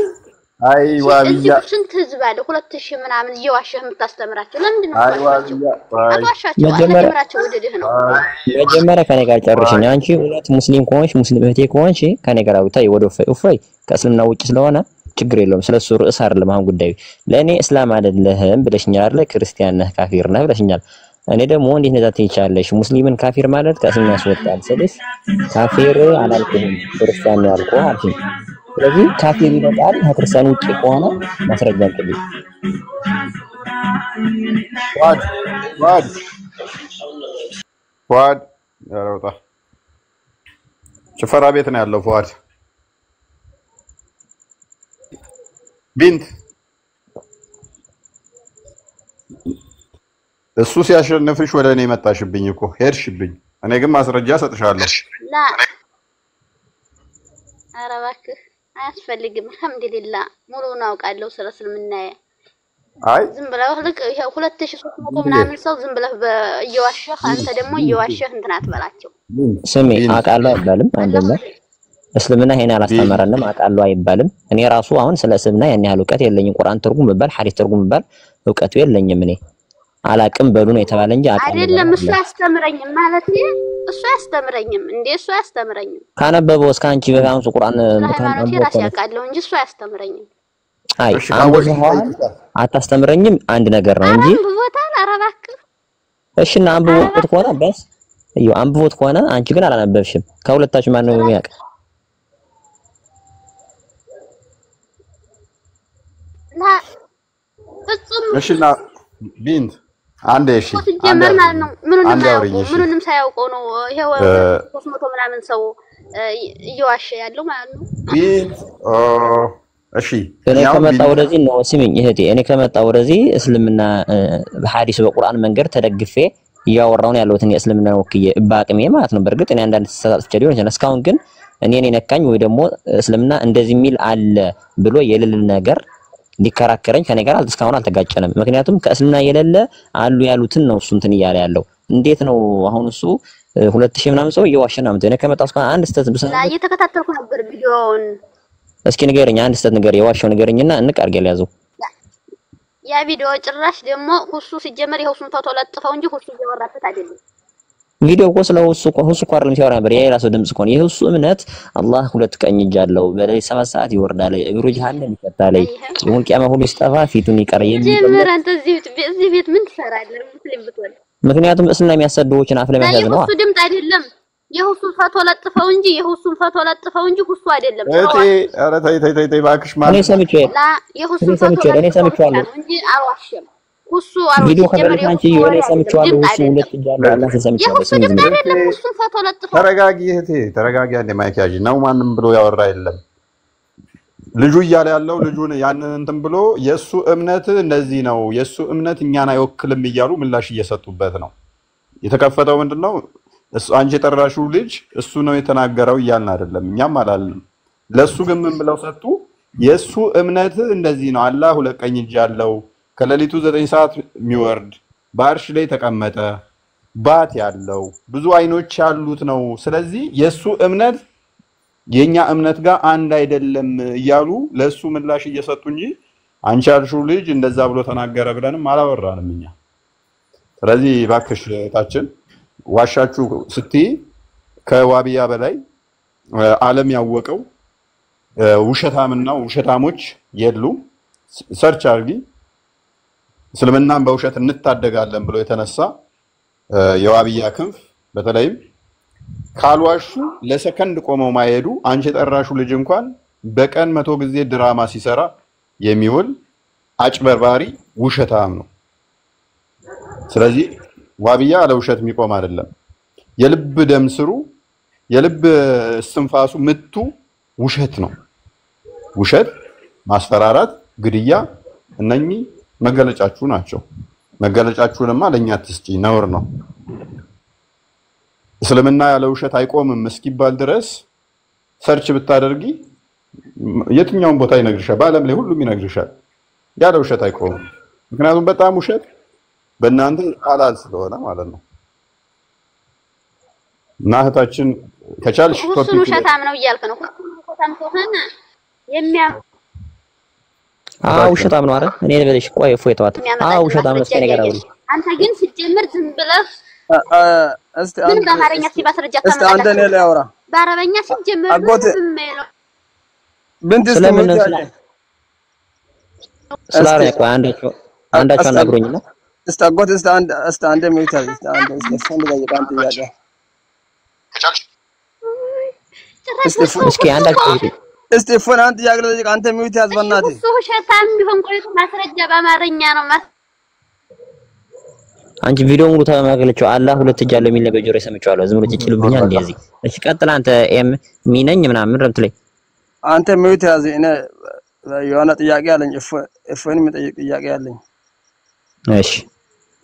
አይ ዋብያ ስንት ህዝብ አለ 2000 ምናምን እየዋሸህ የምታስተምራቸው ለምንድን ነው? አትዋሻቸው። አትጀምራቸው ወደድህ ነው። መጀመሪያ ከኔ ጋር ጨርሽኝ። አንቺ እውነት ሙስሊም ከሆንሽ ሙስሊም እህቴ ከሆንሽ ከኔ ጋር አውጣይ ወደ እፎይ ከእስልምና ውጭ ስለሆነ ችግር የለውም። ስለሱ ርዕስ አይደለም አሁን ጉዳዩ። ለኔ እስላም አይደለህም ብለሽኛል አይደል? ክርስቲያን ነህ ካፊር ነህ ብለሽኛል። እኔ ደግሞ እንዴት ነዛ ትይቻለሽ? ሙስሊምን ካፊር ማለት ከእስልምና ያስወጣል ስልሽ ካፊር አላልኩም ክርስቲያን ነው ያልኩህ አልሽኝ። ስለዚህ ካፊር ይበቃል ከክርስቲያን ውጪ ከሆነ ማስረጃ አቅርቢ። ፏድ ያረውጣ ጭፈራ ቤት ነው ያለው ፏድ ቢንት እሱ ሲያሸንፍሽ ወደ እኔ መጣሽብኝ እኮ ሄድሽብኝ። እኔ ግን ማስረጃ ሰጥሻለሁ። ላ ኧረ እባክህ አያስፈልግም። አልሐምዱሊላህ ሙሉውን አውቃለሁ ስለ እስልምና። አይ ዝም ብለህ ልክ 2300 ምናምን ሰው ዝም ብለህ እየዋሸህ አንተ ደግሞ እየዋሸህ እንትን አትበላቸው። ስሚ አውቃለሁ አይባልም። አንደኛ እስልምና ይሄን አላስተማረንም አውቃለሁ አይባልም። እኔ ራሱ አሁን ስለ እስልምና ያን ያህል ዕውቀት የለኝም። ቁርአን ትርጉም በባል ሐዲስ ትርጉም በባል ዕውቀቱ የለኝም። እኔ አላቅም በሉ ነው የተባለ እንጂ አውቃለሁ አይደለም። እሱ ያስተምረኝም ማለት እሱ ያስተምረኝም እንዴ እሱ ያስተምረኝም ካነበበው እስከ አንቺ በአንሱ ቁርአን ሃይማኖት ራስ ያውቃለሁ እንጂ እሱ ያስተምረኝም። አይ አንብበዋል አታስተምረኝም አንድ ነገር ነው እንጂ አንብቦታል። ኧረ እባክህ እሺና አንብቦት ከሆነ በስ እዩ አንብቦት ከሆነ አንቺ ግን አላነበብሽም። ከሁለታችሁ ማን ነው የሚያውቅ? ላ ፍጹም እሺና ቢንት አንዴ እሺ ጀመር ማለት ነው። ምኑንም ሳያውቀው ነው ይሄው 300 ምናምን ሰው እየዋሸ ያለው ማለት ነው። ቢንት እሺ እኔ ከመጣ ወደዚህ ነው ስሚኝ እህቴ። እኔ ከመጣ ወደዚህ እስልምና በሐዲስ በቁርአን መንገድ ተደግፌ እያወራሁ ነው ያለሁት። እኔ እስልምና ወክዬ በአቅሜ ማለት ነው። በርግጥ እኔ አንዳንድ ተሳሳትቼ ሊሆን ይችላል። እስካሁን ግን እኔን ነካኝ ወይ ደግሞ እስልምና እንደዚህ የሚል አለ ብሎ የሌለ ነገር ሊከራከረኝ ከኔ ጋር እስካሁን አልተጋጨንም። ምክንያቱም ከእስልምና የሌለ አሉ ያሉትን ነው እሱ እንትን እያለ ያለው። እንዴት ነው አሁን እሱ 2000 ምናምን ሰው እየዋሸና ነው። እኔ ከመጣሁ እስካሁን አንድ ስተት ብሰ ላ እየተከታተልኩ ነበር ቪዲዮውን። እስኪ ንገረኝ አንድ ስተት ንገር የዋሸው ንገረኝና እንቃርገ ያዘው። ያ ቪዲዮ ጭራሽ ደግሞ ሁሱ ሲጀመር ይሄው ሱን ፎቶ ለጥፈው እንጂ ሁሱ እያወራበት አይደለም። ቪዲዮ እኮ ስለ ሁሱ እኮ አይደለም ሲያወራ ነበር። የራሱ ድምጽ እኮ ነው። የሁሱ እምነት አላህ ሁለት ቀኝ እጅ አለው፣ በሌሊት 7 ሰዓት ይወርዳል፣ እግሩ ጀሃነም ይከታል፣ የሙል ቂያማ ሁሉ ሲጠፋ ፊቱን ይቀር የሚል ጀመር። አንተ እዚህ ቤት ምን ትሰራለህ? ሙስሊም ብትሆን ምክንያቱም እስና የሚያሰድቡችን አፍ ለመያዝ ነው። የሁሱ ድምጽ አይደለም የሁሱን ፈቶ ለጥፈው እንጂ የሁሱን ፈቶ ለጥፈው እንጂ ሁሱ አይደለም። ኧረ ተይ እባክሽ ማለት እኔ ሰምቼ የሁሱን ፈቶ እኔ ሰምቼዋለሁ እንጂ አልዋሽም። ሁሱ ቪዲዮ ከበለሽ አንቺ የሆነ ሰምቼዋለሁ። ሁሱ ሁለት እጃለሁ አላህ ሰምቼዋለሁ። የሁሱ ድምጽ አይደለም ሁሱን ፈቶ ለጥፈው። ተረጋጊ እህቴ ተረጋጊ። አንዴ ማይክ ያዢ ነው ማንም ብሎ ያወራ የለም። ልጁ እያለ ያለው ልጁን ያንን እንትን ብሎ የሱ እምነት እንደዚህ ነው የሱ እምነት እኛን አይወክልም እያሉ ምላሽ እየሰጡበት ነው። የተከፈተው ምንድነው? እሱ አንቺ የጠራሽው ልጅ እሱ ነው የተናገረው እያልን አይደለም፣ እኛም አላልንም። ለሱ ግን ምን ብለው ሰጡ? የሱ እምነት እንደዚህ ነው፣ አላህ ሁለት ቀኝ እጅ ያለው ከሌሊቱ 9 ሰዓት የሚወርድ በአርሽ ላይ ተቀመጠ ባት ያለው ብዙ አይኖች ያሉት ነው። ስለዚህ የሱ እምነት የኛ እምነት ጋር አንድ አይደለም እያሉ ለሱ ምላሽ እየሰጡ እንጂ አንቺ ያልሽው ልጅ እንደዛ ብሎ ተናገረ ብለንም አላወራንም እኛ። ስለዚህ እባክሽ ታችን ዋሻችሁ ስትይ ከዋቢያ በላይ ዓለም ያወቀው ውሸታምና ውሸታሞች የሉም። ሰርች አርጊ እስልምናን በውሸት እንታደጋለን ብሎ የተነሳ የዋቢያ ክንፍ በተለይም ካልዋሹ ለሰከንድ ቆመው ማይሄዱ አንቺ የጠራሹ ልጅ እንኳን በቀን 100 ጊዜ ድራማ ሲሰራ የሚውል አጭበርባሪ ውሸታም ነው። ስለዚህ ዋቢያ ለውሸት የሚቆም አይደለም። የልብ ደም ስሩ የልብ እስትንፋሱ ምቱ ውሸት ነው። ውሸት፣ ማስፈራራት፣ ግድያ እነኚህ መገለጫችሁ ናቸው። መገለጫችሁንማ ለኛ አትስጪ፣ ነውር ነው። እስልምና ያለ ውሸት አይቆምም እስኪባል ድረስ ሰርች ብታደርጊ የትኛውን ቦታ ይነግርሻል፣ በአለም ላይ ሁሉም ይነግርሻል። ያለ ውሸት አይቆምም። ምክንያቱም በጣም ውሸት በእናንተ ሐላል ስለሆነ ማለት ነው። እና እህታችን ከቻልሽ ሁሱን ውሸታም ነው እያልክ ነው። ውሸታም ከሆነ ውሸታም ነው። አረ እኔ ልበልሽ፣ ቆይ እፎይ ተዋት። ውሸታም ነው እስከ ነገር አውሪ። አንተ ግን ሲጀምር ዝም ብለህ እስቲ አንተ በአማርኛ ሲባስረጃ እስቲ አንተ እኔ ላይ አውራ በአረበኛ ሲጀምር ብንት ስለምን ስላረ ቆይ አንዳቸው አናግሩኝና እስቲ አጎት እስቲ አንድ ሚውታል እስቲ አንድ ፈንድ ላይ ቃንት ያለ እስኪ አንዳቸው እስቲ ፈን አንተ ያገለ አንተ ሚውት ያዝ በእናትህ እሱ ውሸታም ቢሆን ቆይቶ ማስረጃ በአማርኛ ነው አንቺ ቪዲዮ ሙሉ ተማገለችው አላህ ሁለት እጅ አለው የሚል ነገር ጆሮ ሰምቻለሁ። ዝም ብሎ ጭጭልብኛል እንደዚህ። እሺ ቀጥል አንተ ኤም ሚነኝ ምናምን ረምት ላይ አንተ ሚውት ያዝ። እኔ የሆነ ጥያቄ አለኝ እፎን የሚጠይቅ ጥያቄ አለኝ። እሺ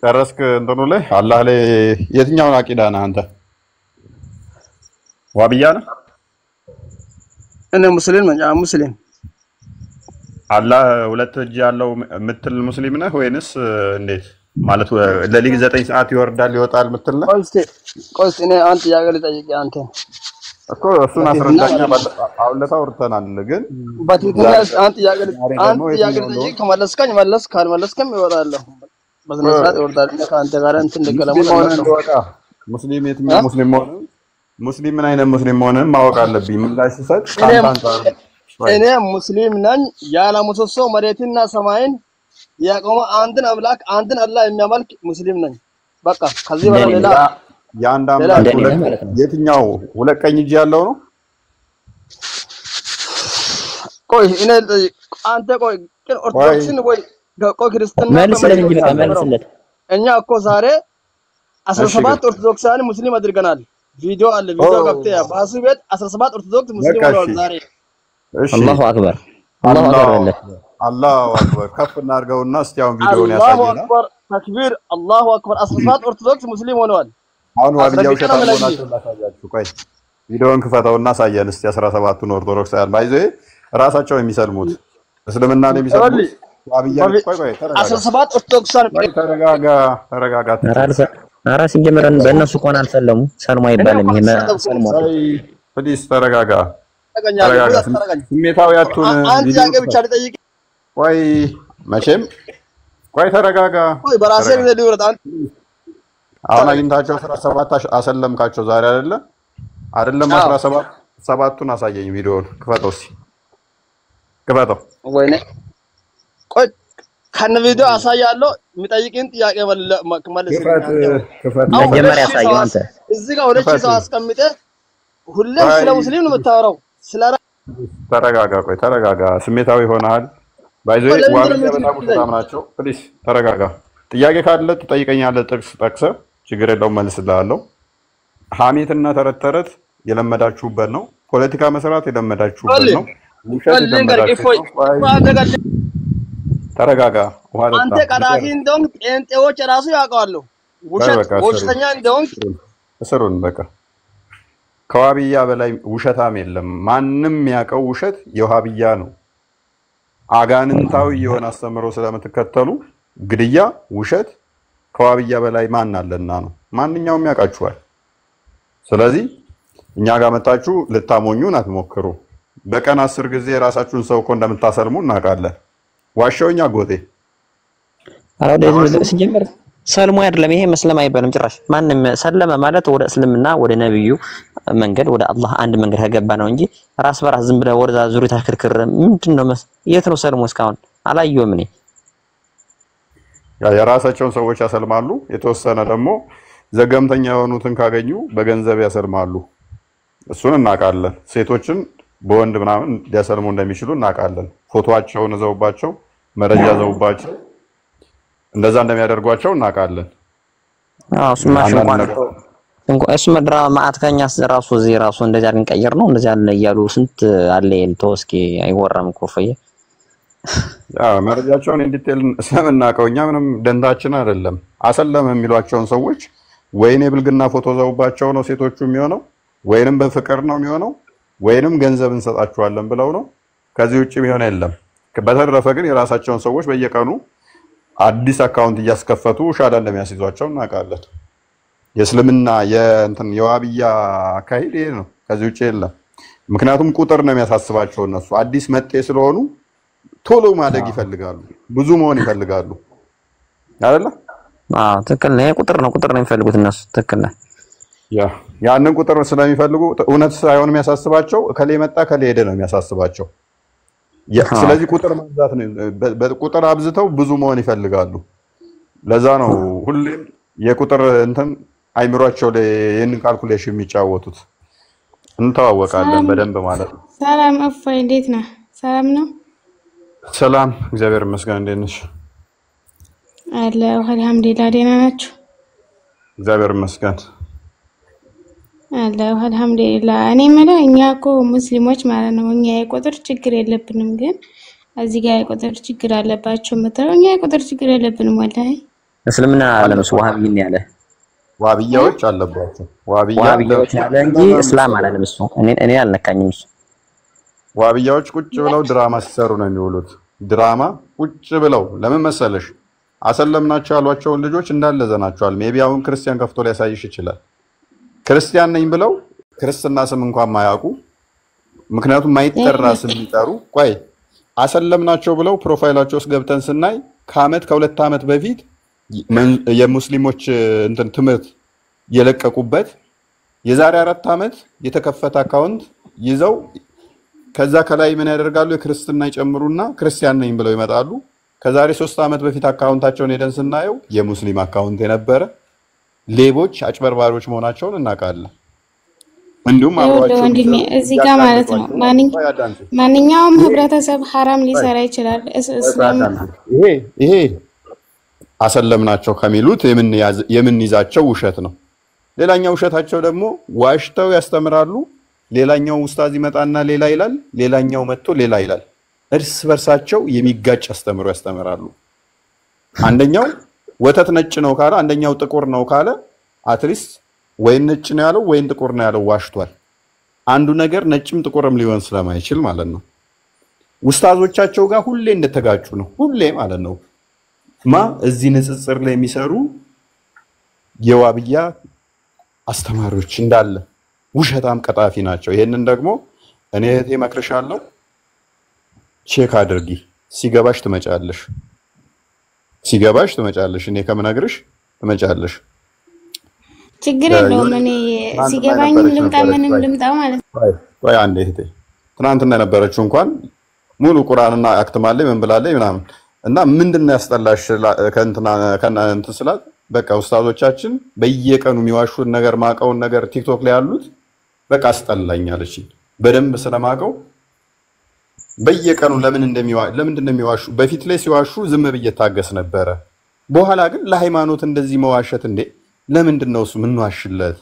ጨረስክ? እንትኑ ላይ አላህ ላይ የትኛውን አቂዳ ነህ አንተ? ዋብያ ነህ? እኔ ሙስሊም ነኝ። ሙስሊም አላህ ሁለት እጅ ያለው ምትል ሙስሊም ነህ ወይንስ እንዴት? ማለት ለሊግ 9 ሰዓት ይወርዳል ይወጣል ምትል ነው? ቆይ እኔ አንተ ጥያቄ ልጠይቅ አንተ እኮ እሱን አስረዳኛ። አሁን ለታውርተናል ግን በትክክል አንተ ጥያቄ ልጠይቅ ከመለስከኝ መለስ ካልመለስከኝ ይወጣለሁ። በስነ ስርዓት ይወርዳል። ከአንተ ጋር እንትን እንደገለሙ ሙስሊም የትኛው ሙስሊም ሆነ ሙስሊም ምን አይነት ሙስሊም ሆነ ማወቅ አለብኝ። ምላሽ ሲሰጥ እኔ ሙስሊም ነኝ ያለ ምሰሶ መሬትና ሰማይን ያቆመ አንድን አምላክ አንድን አላህ የሚያመልክ ሙስሊም ነኝ። በቃ ከዚህ በኋላ ሌላ ያንድ አምላክ የትኛው ሁለት ቀኝ እጅ ያለው ነው? ቆይ እኔ አንተ ቆይ ኦርቶዶክስን ወይ ቆይ ክርስትና መልስለት። እኛ እኮ ዛሬ 17 ኦርቶዶክሳን ሙስሊም አድርገናል። ቪዲዮ አለ። ቪዲዮ ገብተህ ባሱ ቤት 17 ኦርቶዶክስ ሙስሊም ሆነዋል ዛሬ። አላሁ አክበር አላሁ አክበር አላሁ አክበር ከፍ እናድርገውና እስቲ አሁን ቪዲዮውን ያሳየና አላሁ አክበር ተክቢር አላሁ አክበር 17 ኦርቶዶክስ ሙስሊም ሆነዋል። አሁን ዋብያው ከተባላችሁ ላሳያችሁ። ቆይ ቪዲዮውን ክፈተውና ሳየን እስቲ 17ቱን ኦርቶዶክስ አያል ባይዘ ራሳቸው የሚሰልሙት እስልምና ነው የሚሰልሙት ዋብያ። ቆይ 17 ኦርቶዶክስ ተረጋጋ። ኧረ ሲጀመረን በእነሱ ቆን አልሰለሙ ሰልሙ አይባልም። ይሄ ሰልሙ ፕሊስ ተረጋጋ። ስሜታዊ አትሁን። አንድ ጥያቄ ብቻ ልጠይቅ። ቆይ መቼም ቆይ ተረጋጋ። ቆይ በራሴ ጊዜ ልውረድ። አሁን አግኝታቸው 17 አሰለምካቸው ዛሬ አይደለም 17ቱን አሳየኝ። ቪዲዮውን ክፈተው እስኪ ክፈተው። ወይኔ ቆይ ከነ ቪዲዮ አሳያለሁ። የሚጠይቅን ጥያቄ መልስ። መጀመሪያ ያሳየው አንተ እዚህ ጋር 2000 ሰው አስቀምጠህ ሁሌም ስለ ሙስሊም ነው የምታወራው። ተረጋጋ፣ ቆይ ተረጋጋ። ስሜታዊ ሆነሃል። ባይዘይ ዋብያ በጣም በጣም ናቸው። ፕሊስ ተረጋጋ። ጥያቄ ካለ ትጠይቀኛለህ፣ ጥቅስ ጠቅሰህ ችግር የለውም መልስልሃለሁ። ሐሜትና ተረት ተረት የለመዳችሁበት ነው። ፖለቲካ መስራት የለመዳችሁበት ነው። ውሸት የለመዳችሁበት ነው። ተረጋጋ። አንተ ቀዳፊ እንደውም ጴንጤዎች ራሱ ያውቃሉ። ውሸተኛ እንደውም እስሩን በቃ ከዋብያ በላይ ውሸታም የለም። ማንም ያውቀው ውሸት የዋብያ ነው። አጋንንታዊ የሆነ አስተምሮ ስለምትከተሉ ግድያ፣ ውሸት ከዋብያ በላይ ማን አለና ነው። ማንኛውም ያውቃችኋል። ስለዚህ እኛ ጋር መጣችሁ ልታሞኙን አትሞክሩ። በቀን 10 ጊዜ የራሳችሁን ሰው እኮ እንደምታሰልሙ እናውቃለን። ዋሻውኛ ጎቴ ሲጀምር ሰልሞ አይደለም ይሄ መስለም አይባልም ጭራሽ። ማንም ሰለመ ማለት ወደ እስልምና ወደ ነብዩ መንገድ ወደ አላህ አንድ መንገድ ከገባ ነው እንጂ ራስ በራስ ዝም ብለህ ወደዛ ዙሪ ታክርክር ምንድነው? የት ነው ሰልሞ? እስካሁን አላየሁም እኔ። የራሳቸውን ሰዎች ያሰልማሉ። የተወሰነ ደግሞ ዘገምተኛ የሆኑትን ካገኙ በገንዘብ ያሰልማሉ። እሱን እናውቃለን። ሴቶችን በወንድ ምናምን ሊያሰልሙ እንደሚችሉ እናውቃለን። ፎቶአቸውን ዘውባቸው መረጃ ዘውባቸው እንደዛ እንደሚያደርጓቸው እናውቃለን። እሱ መድራ ማአት ከኛስ ራሱ እዚህ ራሱ እንደዛ ልንቀይር ነው እንደዛ አለ እያሉ ስንት አለ ተወስኪ አይወራም እኮ ፈየ መረጃቸውን እንዲቴል ስለምናውቀው እኛ ምንም ደንታችን አይደለም። አሰለም የሚሏቸውን ሰዎች ወይኔ ብልግና ፎቶ ዘውባቸው ነው ሴቶቹ የሚሆነው፣ ወይንም በፍቅር ነው የሚሆነው፣ ወይንም ገንዘብ እንሰጣቸዋለን ብለው ነው። ከዚህ ውጪ የሚሆን የለም። በተረፈ ግን የራሳቸውን ሰዎች በየቀኑ አዲስ አካውንት እያስከፈቱ ሻዳ እንደሚያስይዟቸው እናውቃለን። የእስልምና የዋብያ አካሄድ ይሄ ነው። ከዚህ ውጪ የለም። ምክንያቱም ቁጥር ነው የሚያሳስባቸው። እነሱ አዲስ መጤ ስለሆኑ ቶሎ ማደግ ይፈልጋሉ፣ ብዙ መሆን ይፈልጋሉ። አይደለ? ትክክል ነው። ቁጥር ነው የሚፈልጉት እነሱ። ትክክል ነው። ያንን ቁጥር ስለሚፈልጉ እውነት ሳይሆን የሚያሳስባቸው ከሌ መጣ ከሌ ሄደ ነው የሚያሳስባቸው። ስለዚህ ቁጥር ማብዛት ነው። በቁጥር አብዝተው ብዙ መሆን ይፈልጋሉ። ለዛ ነው ሁሌም የቁጥር አይምሯቸው ላይ ይሄንን ካልኩሌሽን የሚጫወቱት። እንተዋወቃለን በደንብ ማለት ነው። ሰላም እፎይ፣ እንዴት ነህ? ሰላም ነው። ሰላም እግዚአብሔር ይመስገን። እንዴት ነሽ? አለሁ አልሐምዱሊላህ። ደህና ናችሁ? እግዚአብሔር ይመስገን አለሁ አልሐምዱሊላህ። እኔ የምለው እኛ እኮ ሙስሊሞች ማለት ነው እኛ የቁጥር ችግር የለብንም፣ ግን እዚህ ጋር የቁጥር ችግር አለባቸው የምትለው እኛ የቁጥር ችግር የለብንም። ወላሂ እስልምና አለምስ ዋሃቢይን ያለ ዋሃቢያዎች አለባቸው። ዋሃቢያዎች ያለ እንጂ እስላም አላለም እሱ። እኔ አልነካኝም እሱ። ዋሃቢያዎች ቁጭ ብለው ድራማ ሲሰሩ ነው የሚውሉት። ድራማ ቁጭ ብለው ለምን መሰለሽ አሰለምናቸው ያሏቸውን ልጆች እንዳለ ዘናቸዋል። ሜቢ አሁን ክርስቲያን ከፍቶ ሊያሳይሽ ይችላል። ክርስቲያን ነኝ ብለው ክርስትና ስም እንኳን ማያውቁ፣ ምክንያቱም ማይጠራ ስም የሚጠሩ ቆይ አሰለምናቸው ብለው ፕሮፋይላቸው ውስጥ ገብተን ስናይ ከአመት ከሁለት ዓመት በፊት የሙስሊሞች ትምህርት የለቀቁበት የዛሬ 4 ዓመት የተከፈተ አካውንት ይዘው ከዛ ከላይ ምን ያደርጋሉ? የክርስትና ይጨምሩና ክርስቲያን ነኝ ብለው ይመጣሉ። ከዛሬ 3 ዓመት በፊት አካውንታቸውን ሄደን ስናየው የሙስሊም አካውንት የነበረ ሌቦች፣ አጭበርባሪዎች መሆናቸውን እናውቃለን። እንዲሁም አብሯቸው ወንድሜ እዚህ ጋር ማለት ነው ማንኛውም ህብረተሰብ ሐራም ሊሰራ ይችላል። ይሄ አሰለምናቸው ከሚሉት የምንይዛቸው ውሸት ነው። ሌላኛው ውሸታቸው ደግሞ ዋሽተው ያስተምራሉ። ሌላኛው ኡስታዝ ይመጣና ሌላ ይላል፣ ሌላኛው መጥቶ ሌላ ይላል። እርስ በርሳቸው የሚጋጭ አስተምሮ ያስተምራሉ። አንደኛው ወተት ነጭ ነው ካለ አንደኛው ጥቁር ነው ካለ አትሊስት ወይን ነጭ ነው ያለው ወይን ጥቁር ነው ያለው ዋሽቷል። አንዱ ነገር ነጭም ጥቁርም ሊሆን ስለማይችል ማለት ነው። ኡስታዞቻቸው ጋር ሁሌ እንደተጋጩ ነው፣ ሁሌ ማለት ነው። እዚህ ንጽጽር ላይ የሚሰሩ የዋብያ አስተማሪዎች እንዳለ ውሸታም ቀጣፊ ናቸው። ይሄንን ደግሞ እኔ እህቴ መክርሻለሁ፣ ቼክ አድርጊ። ሲገባሽ ትመጫለሽ፣ እኔ ከምነግርሽ ትመጫለሽ። ችግር የለውም። እኔ ሲገባኝ ልምጣ፣ ምንም ልምጣ ማለት ነው። ቆይ አንዴ እህቴ ትናንትና የነበረችው እንኳን ሙሉ ቁርአንና አክትማለች ምን ብላለች ምናምን እና ምንድነው ያስጠላሽ ከእንትን ስላት በቃ ኡስታዞቻችን በየቀኑ የሚዋሹን ነገር ማቀውን ነገር ቲክቶክ ላይ ያሉት በቃ አስጠላኛለች። በደንብ ስለማቀው በየቀኑ ለምንድን ነው የሚዋሹ? በፊት ላይ ሲዋሹ ዝም ብዬ ታገስ ነበረ። በኋላ ግን ለሃይማኖት እንደዚህ መዋሸት እንዴ ለምንድን ነው እሱ ምን ዋሽለት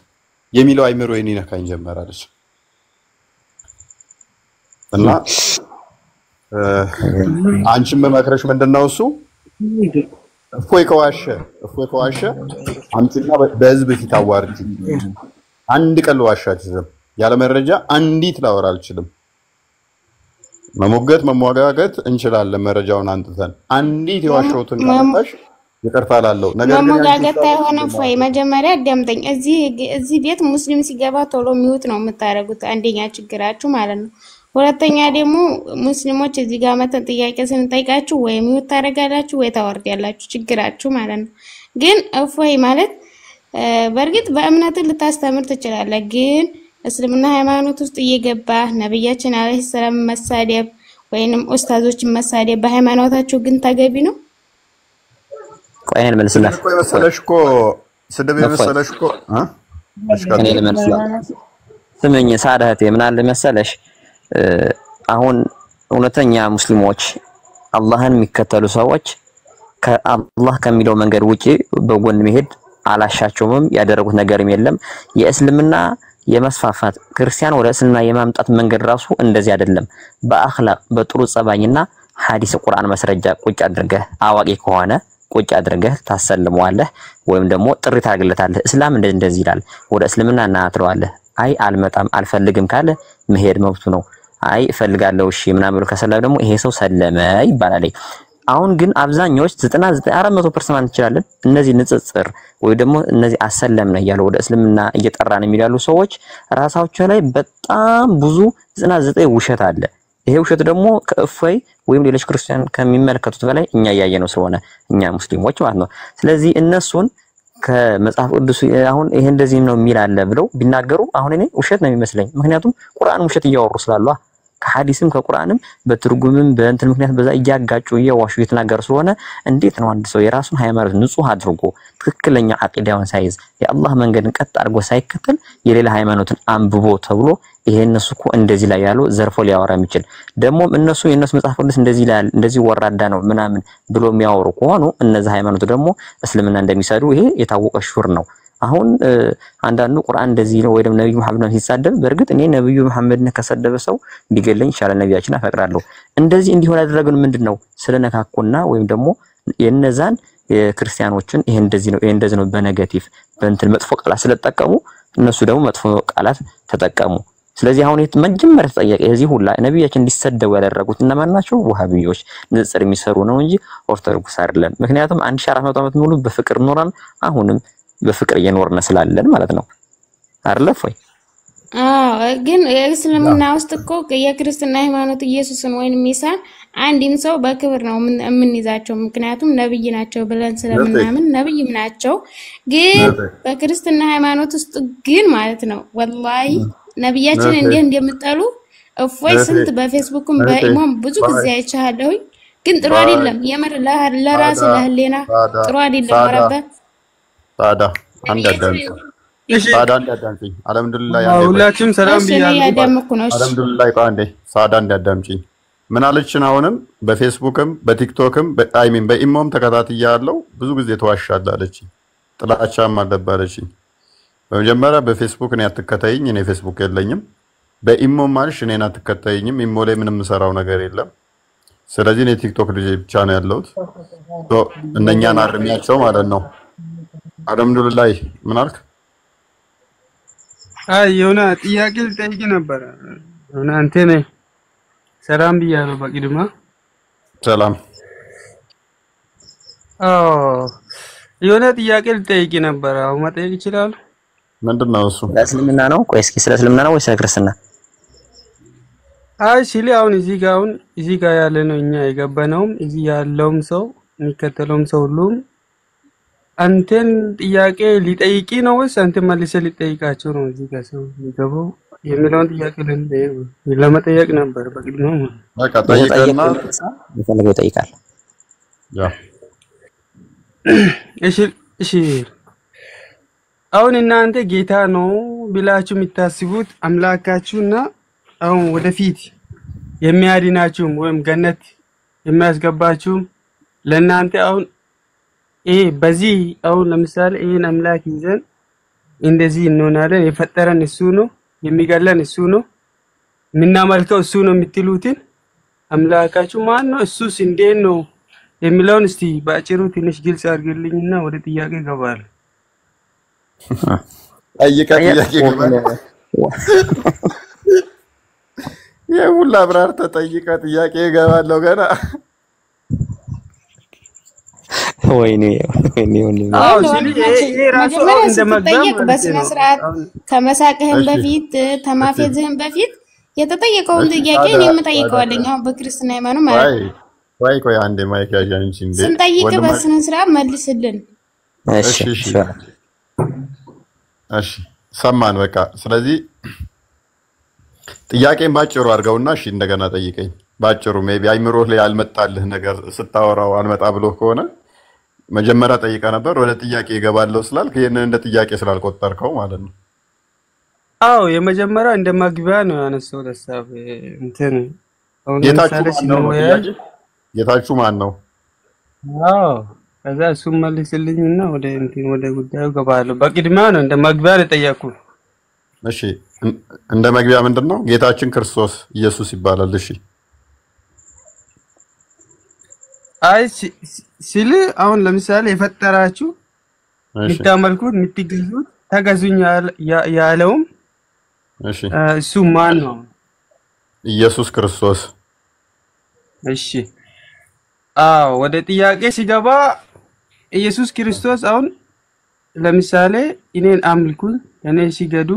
የሚለው አይምሮዬን ይነካኝ ጀመራለች። እና አንቺም በመክረሽ ምንድነው እሱ እፎይ ከዋሸ አምጪና በህዝብ ፊት አዋርጂ። አንድ ቀን ለዋሻት ይዘም ያለ መረጃ አንዲት ላወራ አልችልም። መሟጋገት እንችላለን መረጃውን አንጥተን አንዲት የዋሸሁትን ካመጣሽ ይቅርታ ላለው ነገር ግን መሟጋገት አይሆነ ፎይ መጀመሪያ አዳምጠኝ። እዚህ ቤት ሙስሊም ሲገባ ቶሎ ሚውት ነው የምታረጉት። አንደኛ ችግራችሁ ማለት ነው። ሁለተኛ ደግሞ ሙስሊሞች እዚህ ጋር መተን ጥያቄ ስንጠይቃችሁ ወይ ሚውት ታረጋላችሁ ወይ ታወርዳላችሁ። ችግራችሁ ማለት ነው። ግን እፎይ ማለት በእርግጥ በእምነት ልታስተምር ትችላለህ። ግን እስልምና ሃይማኖት ውስጥ እየገባ ነብያችን አለይሂ ሰላም መሳደብ ወይንም ኡስታዞችን መሳደብ በሃይማኖታችሁ ግን ተገቢ ነው? ቆይን መልስላት ቆይ መሰለሽኮ ስድብ የመሰለሽኮ እኔ ለመልስላት ስምኝ ሳዳቴ ምን አለ መሰለሽ አሁን እውነተኛ ሙስሊሞች አላህን የሚከተሉ ሰዎች ከአላህ ከሚለው መንገድ ውጪ በጎን መሄድ አላሻቸውም። ያደረጉት ነገርም የለም። የእስልምና የመስፋፋት ክርስቲያን ወደ እስልምና የማምጣት መንገድ ራሱ እንደዚህ አይደለም። በአኽላቅ በጥሩ ጸባይና ሐዲስ ቁርአን መስረጃ ቁጭ አድርገህ አዋቂ ከሆነ ቁጭ አድርገህ ታሰልመዋለህ ወይም ደግሞ ጥሪ ታደርግለታለህ። እስላም እንደዚህ ይላል ወደ እስልምና ና ትለዋለህ። አይ አልመጣም አልፈልግም ካለ መሄድ መብቱ ነው። አይ እፈልጋለሁ እሺ ምናምን ብሎ ከሰለመ ደግሞ ይሄ ሰው ሰለመ ይባላል። አሁን ግን አብዛኛዎች 99% ማለት እንችላለን እነዚህ ንጽጽር ወይ ደግሞ እነዚህ አሰለምነ እያሉ ወደ እስልምና እየጠራን የሚላሉ ሰዎች ራሳቸው ላይ በጣም ብዙ 99 ውሸት አለ። ይሄ ውሸት ደግሞ ከእፎይ ወይም ሌሎች ክርስቲያን ከሚመለከቱት በላይ እኛ ያያየነው ስለሆነ እኛ ሙስሊሞች ማለት ነው። ስለዚህ እነሱን ከመጽሐፍ ቅዱስ አሁን ይሄ እንደዚህ ነው የሚል አለ ብለው ቢናገሩ አሁን እኔ ውሸት ነው የሚመስለኝ። ምክንያቱም ቁርአን ውሸት እያወሩ ስላሉ ከሐዲስም ከቁርአንም በትርጉምም በእንትን ምክንያት በዛ እያጋጩ እየዋሹ እየተናገሩ ስለሆነ እንዴት ነው አንድ ሰው የራሱን ሃይማኖት ንጹህ አድርጎ ትክክለኛ አቂዳውን ሳይዝ የአላህ መንገድን ቀጥ አድርጎ ሳይከተል የሌላ ሃይማኖትን አንብቦ ተብሎ ይሄ እነሱ እኮ እንደዚህ ላይ ያለው ዘርፎ ሊያወራ የሚችል ደግሞ እነሱ የነሱ መጽሐፍ ቅዱስ እንደዚህ ላይ እንደዚህ ወራዳ ነው ምናምን ብሎ የሚያወሩ ከሆኑ እነዚህ ሃይማኖት ደግሞ እስልምና እንደሚሰዱ ይሄ የታወቀ ሹር ነው። አሁን አንዳንዱ ቁርአን እንደዚህ ነው ወይ ደግሞ ነብዩ መሐመድን ሲሳደብ በእርግጥ እኔ ነብዩ መሐመድን ከሰደበ ሰው ቢገለኝ ይችላል ነብያችን አፈቅራለሁ እንደዚህ እንዲሆን ያደረገን ምንድነው ስለነካኩና ወይም ደግሞ የነዛን የክርስቲያኖችን ይሄ እንደዚህ ነው በኔጌቲቭ በእንትን መጥፎ ቃላት ስለተጠቀሙ እነሱ ደግሞ መጥፎ ቃላት ተጠቀሙ። ስለዚህ አሁን መጀመሪያ ተጠያቂ እዚህ ሁላ ነብያችን እንዲሰደው ያደረጉት እነማን ናቸው? ወሃቢዮች ንጽጽር የሚሰሩ ነው እንጂ ኦርቶዶክስ አይደለም። ምክንያቱም 1400 ዓመት ሙሉ በፍቅር ኖረን አሁንም በፍቅር እየኖርነ ስላለን ማለት ነው አይደል ወይ? ግን የእስልምና ውስጥ እኮ የክርስትና ሃይማኖት ኢየሱስን ወይንም ኢሳን አንድም ሰው በክብር ነው የምንይዛቸው። ምክንያቱም ነብይ ናቸው ብለን ስለምናምን ነብይም ናቸው። ግን በክርስትና ሃይማኖት ውስጥ ግን ማለት ነው ወላሂ ነብያችን እንደምጠሉ እፎይ ስንት በፌስቡክም በኢሞም ብዙ ጊዜ አይቻለሁ። ግን ጥሩ አይደለም። የምር ለራስ ለህሊና ጥሩ አይደለም። ወረበ ታዳ አንድ አዳምጪኝ። አልሐምዱሊላህ ሁላችሁም ሰላም ብያለሁ። አልሐምዱሊላህ አንዴ ሳዳ እንዳዳምጪኝ ምን አለችን? አሁንም በፌስቡክም በቲክቶክም በአይሚን በኢሞም ተከታትያለሁ። ብዙ ጊዜ ተዋሻለች አለችኝ። ጥላቻም አለባለችኝ። በመጀመሪያ በፌስቡክ እኔ አትከታይኝ፣ እኔ ፌስቡክ የለኝም። በኢሞም ማልሽ እኔን አትከታይኝም። ኢሞ ላይ ምንም ሰራው ነገር የለም። ስለዚህ እኔ ቲክቶክ ልጅ ብቻ ነው ያለሁት። እነኛን አርሚያቸው ማለት ነው። አልሐምዱሊላህ ምን አልክ? አይ የሆነ ጥያቄ ልጠይቅ ነበር። የሆነ አንተ ነህ ሰላም ብያለሁ። በቅድማ ሰላም። የሆነ ጥያቄ ልጠይቅ ነበር። አሁን መጠየቅ ይችላል? ምንድነው እሱ? እስልምና ነው? ቆይ እስኪ ስለ እስልምና ነው ወይስ ስለ ክርስትና? አይ ሲሊ አሁን እዚህ ጋር ያለ ነው እኛ የገባነውም እዚህ ያለውም ሰው የሚከተለውም ሰው ሁሉም አንተን ጥያቄ ሊጠይቂ ነው ወይስ አንተ መልሰህ ሊጠይቃቸው ነው? እዚህ ጋር ሰው የሚገባው የሚለውን ጥያቄ ለመጠየቅ ነበር። በቅድሚያ በቃ ጠይቀና ይፈልገው ይጠይቃል። ያ እሺ አሁን እናንተ ጌታ ነው ብላችሁ የምታስቡት አምላካችሁና አሁን ወደፊት የሚያድናችሁ ወይም ገነት የሚያስገባችሁ ለእናንተ አሁን በዚህ አሁን ለምሳሌ ይሄን አምላክ ይዘን እንደዚህ እንሆናለን የፈጠረን እሱ ነው የሚገለን እሱ ነው የምናመልከው እሱ ነው የምትሉትን አምላካችሁ ማን ነው እሱስ እንዴት ነው የሚለውን እስቲ ባጭሩ ትንሽ ግልጽ አድርግልኝና ወደ ጥያቄ ገባለሁ። ጥያቄ ገባለሁ የሁላ አብራር ተጠይቀ ጥያቄ ገባለሁ ገና ወይኔ በስነ ስርዓት ከመሳቅህም በፊት ተማፌዝህም በፊት የተጠየቀውን ጥያቄ እኔ የምጠይቀዋለሁ። አሁን በክርስትና ሃይማኖት ማለት ነው። ቆይ አንዴ ማይክ ያዣን እንጂ እንዴ ስንጠይቅ በስነ ስርዓት መልስልን። እሺ ሰማን በቃ። ስለዚህ ጥያቄን ባጭሩ አድርገውና እሺ እንደገና ጠይቀኝ ባጭሩ። ሜቢ አይምሮህ ላይ ያልመጣልህ ነገር ስታወራው አልመጣ ብሎ ከሆነ መጀመሪያ ጠይቀ ነበር ወደ ጥያቄ ይገባለው ስላልክ ይሄንን እንደ ጥያቄ ስላልቆጠርከው ማለት ነው። አዎ የመጀመሪያ እንደ መግቢያ ነው ያነሳው ሐሳብ እንትን ጌታችሁ ማን ነው? አዎ ከዛ እሱም መልስልኝና ወደ እንትን ወደ ጉዳዩ ገባለሁ። በቅድሚያ ነው እንደ መግቢያ ለጠየቁት። እሺ እንደ መግቢያ ምንድነው? ጌታችን ክርስቶስ ኢየሱስ ይባላል። እሺ አይ ሲል አሁን ለምሳሌ የፈጠራችሁ የምታመልኩት የምትገዙት ተገዙኝ ያለውም እሱ ማን ነው? ኢየሱስ ክርስቶስ። እሺ ወደ ጥያቄ ሲገባ ኢየሱስ ክርስቶስ አሁን ለምሳሌ እኔን አምልኩኝ ለኔ ሲገዱ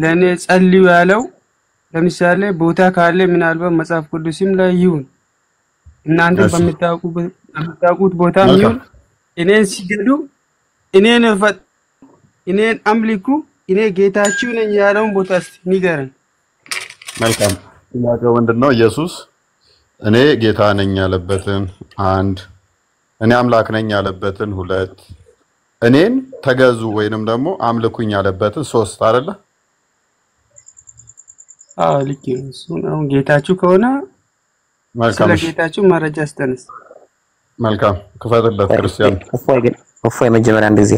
ለኔ ጸልዩ ያለው ለምሳሌ ቦታ ካለ ምናልባት መጽሐፍ ቅዱስም ላይ ይሁን እናንተ በምታውቁት ቦታ ይሁን እኔን ሲገዱ እኔን አምልኩ እኔ ጌታችሁ ነኝ ያለውን ቦታ ንገረን። መልካም ጥያቄው ምንድነው? ኢየሱስ እኔ ጌታ ነኝ ያለበትን 1 እኔ አምላክ ነኝ ያለበትን 2 እኔን ተገዙ ወይንም ደግሞ አምልኩኝ ያለበትን 3 አይደለ? ልክ ነው። ጌታችሁ ከሆነ መልካም ስለ ጌታችሁ መረጃ አስተነስ። መልካም ክፈትለት ክርስቲያን። እፎይ መጀመሪያ አንድ ጊዜ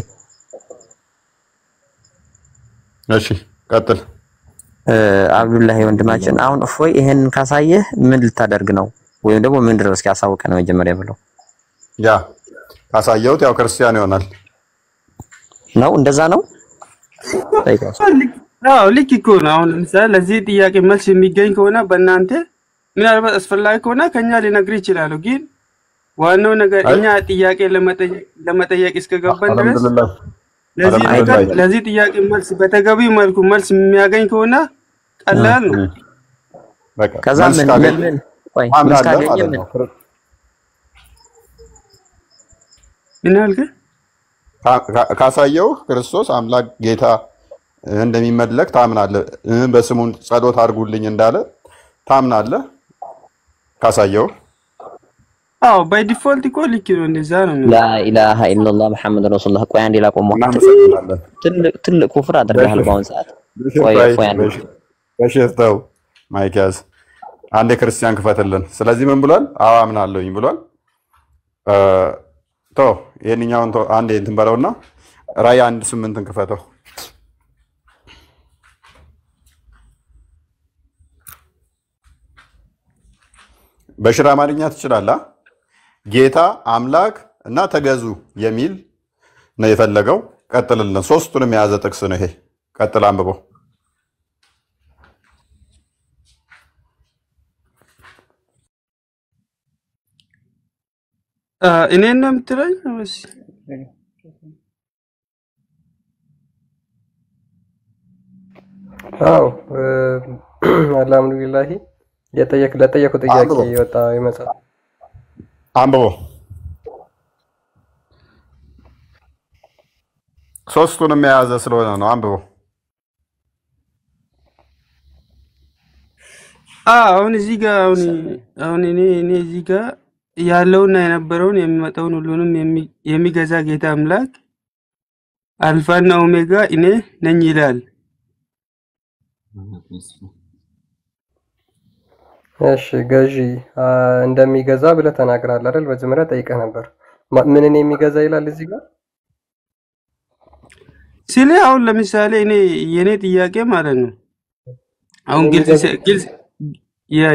እሺ ቀጥል። አብዱላህ ወንድማችን አሁን እፎይ ይሄን ካሳየህ ምን ልታደርግ ነው? ወይም ደግሞ ምን ድረስ ያሳውቀን መጀመሪያ ብለው ያ ካሳየሁት ያው ክርስቲያን ይሆናል ነው። እንደዛ ነው። ልክ እኮ ነው። አሁን ለምሳሌ ለዚህ ጥያቄ መልስ የሚገኝ ከሆነ በእናንተ ምናልባት አስፈላጊ ከሆነ ከኛ ሊነግር ይችላል። ግን ዋናው ነገር እኛ ጥያቄ ለመጠየቅ እስከገባን ድረስ ለዚህ ጥያቄ መልስ በተገቢው መልኩ መልስ የሚያገኝ ከሆነ ቀላል ነው። በቃ ከዛ ምን አልከ? ካሳየው ክርስቶስ አምላክ ጌታ እንደሚመለክ ታምናለህ። በስሙ ጸሎት አድርጉልኝ እንዳለ ታምናለህ ካሳየው? ባይ ዲፎልት እኮ ልክ ነው። እንደዛ ነው። ላ ኢላሃ ኢላላህ ሙሐመድ ረሱላህ። ቆይ አንዴ ላቆም። ትልቅ ኩፍር አድርገሃል በአሁን ሰዓት። በሽፍተው ማይካዝ አንዴ ክርስቲያን ክፈትልን። ስለዚህ ምን ብሏል? አዎ አምናለሁኝ ብሏል። ይሄንኛውን አንዴ እንትን በለውና ራዕይ 1:8 ክፈተው። በሽራ አማርኛ ትችላለህ? ጌታ አምላክ እና ተገዙ የሚል ነው የፈለገው። ቀጥልልን። ሶስቱንም የያዘ ጥቅስ ነው ይሄ። ቀጥል አንብበው። እኔን ነው የምትለኝ ወይስ? አልሐምዱሊላህ ለጠየቁ ጥያቄ የወጣ ይመጣል። አንብበው። ሶስቱንም የያዘ ስለሆነ ነው። አንብበው። አሁን እዚህ ጋር አሁን እኔ እዚህ ጋር ያለውና የነበረውን የሚመጣውን ሁሉንም የሚገዛ ጌታ አምላክ አልፋና ኦሜጋ እኔ ነኝ ይላል። እሺ ገዢ እንደሚገዛ ብለህ ተናግራል አይደል? መጀመሪያ ጠይቀህ ነበር። ምንን የሚገዛ ይላል እዚህ ጋር ሲል አሁን ለምሳሌ የኔ ጥያቄ ማለት ነው አሁን ግልጽ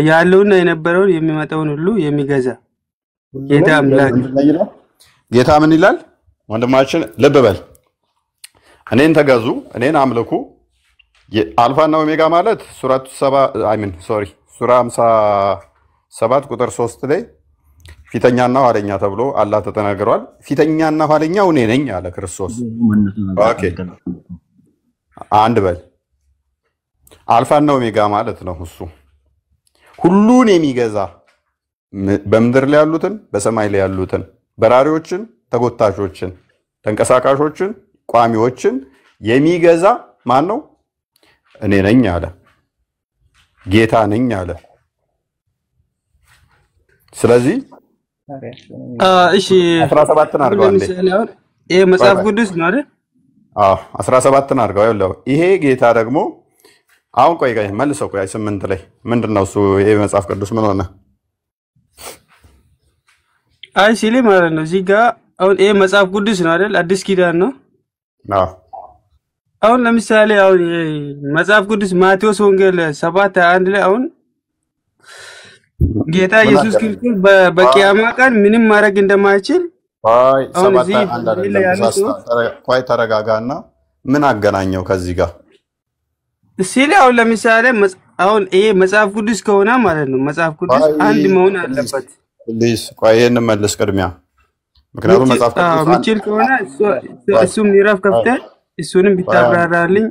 ያለውና የነበረውን የሚመጣውን ሁሉ የሚገዛ ጌታ አምላክ ጌታ ምን ይላል? ወንድማችን ልብ በል። እኔን ተገዙ፣ እኔን አምልኩ። አልፋና ኦሜጋ ማለት ሱራ 57 ቁጥር 3 ላይ ፊተኛና ኋለኛ ተብሎ አላህ ተናግሯል። ፊተኛና ኋለኛው እኔ ነኝ አለ ክርስቶስ። ኦኬ አንድ በል። አልፋና ኦሜጋ ማለት ነው እሱ ሁሉን የሚገዛ በምድር ላይ ያሉትን በሰማይ ላይ ያሉትን በራሪዎችን፣ ተጎታቾችን፣ ተንቀሳቃሾችን፣ ቋሚዎችን የሚገዛ ማን ነው? እኔ ነኝ አለ። ጌታ ነኝ አለ። ስለዚህ እሺ 17 አድርገው አንዴ። ይሄ መጽሐፍ ቅዱስ ነው አይደል? 17 አድርገው ያለው ይሄ ጌታ ደግሞ አሁን ቆይ መልሰው ቆይ 8 ላይ ምንድነው እሱ? ይሄ መጽሐፍ ቅዱስ ምን ሆነ? አይ ሲሊ ማለት ነው እዚህ ጋር አሁን ይሄ መጽሐፍ ቅዱስ ነው አይደል? አዲስ ኪዳን ነው። አሁን ለምሳሌ አሁን መጽሐፍ ቅዱስ ማቴዎስ ወንጌል 7:21 ላይ አሁን ጌታ ኢየሱስ ክርስቶስ በቂያማ ቀን ምንም ማድረግ እንደማይችል ቆይ ተረጋጋና ምን አገናኘው ከዚህ ጋር? ሲሊ አሁን ለምሳሌ አሁን ይሄ መጽሐፍ ቅዱስ ከሆነ ማለት ነው መጽሐፍ ቅዱስ አንድ መሆን አለበት። ፕሊዝ ቆይ ይሄን መልስ ቅድሚያ። ምክንያቱም መጽሐፍ ቅዱስ ምችል ከሆነ እሱም ምዕራፍ ከፍተህ እሱንም ቢታብራራልኝ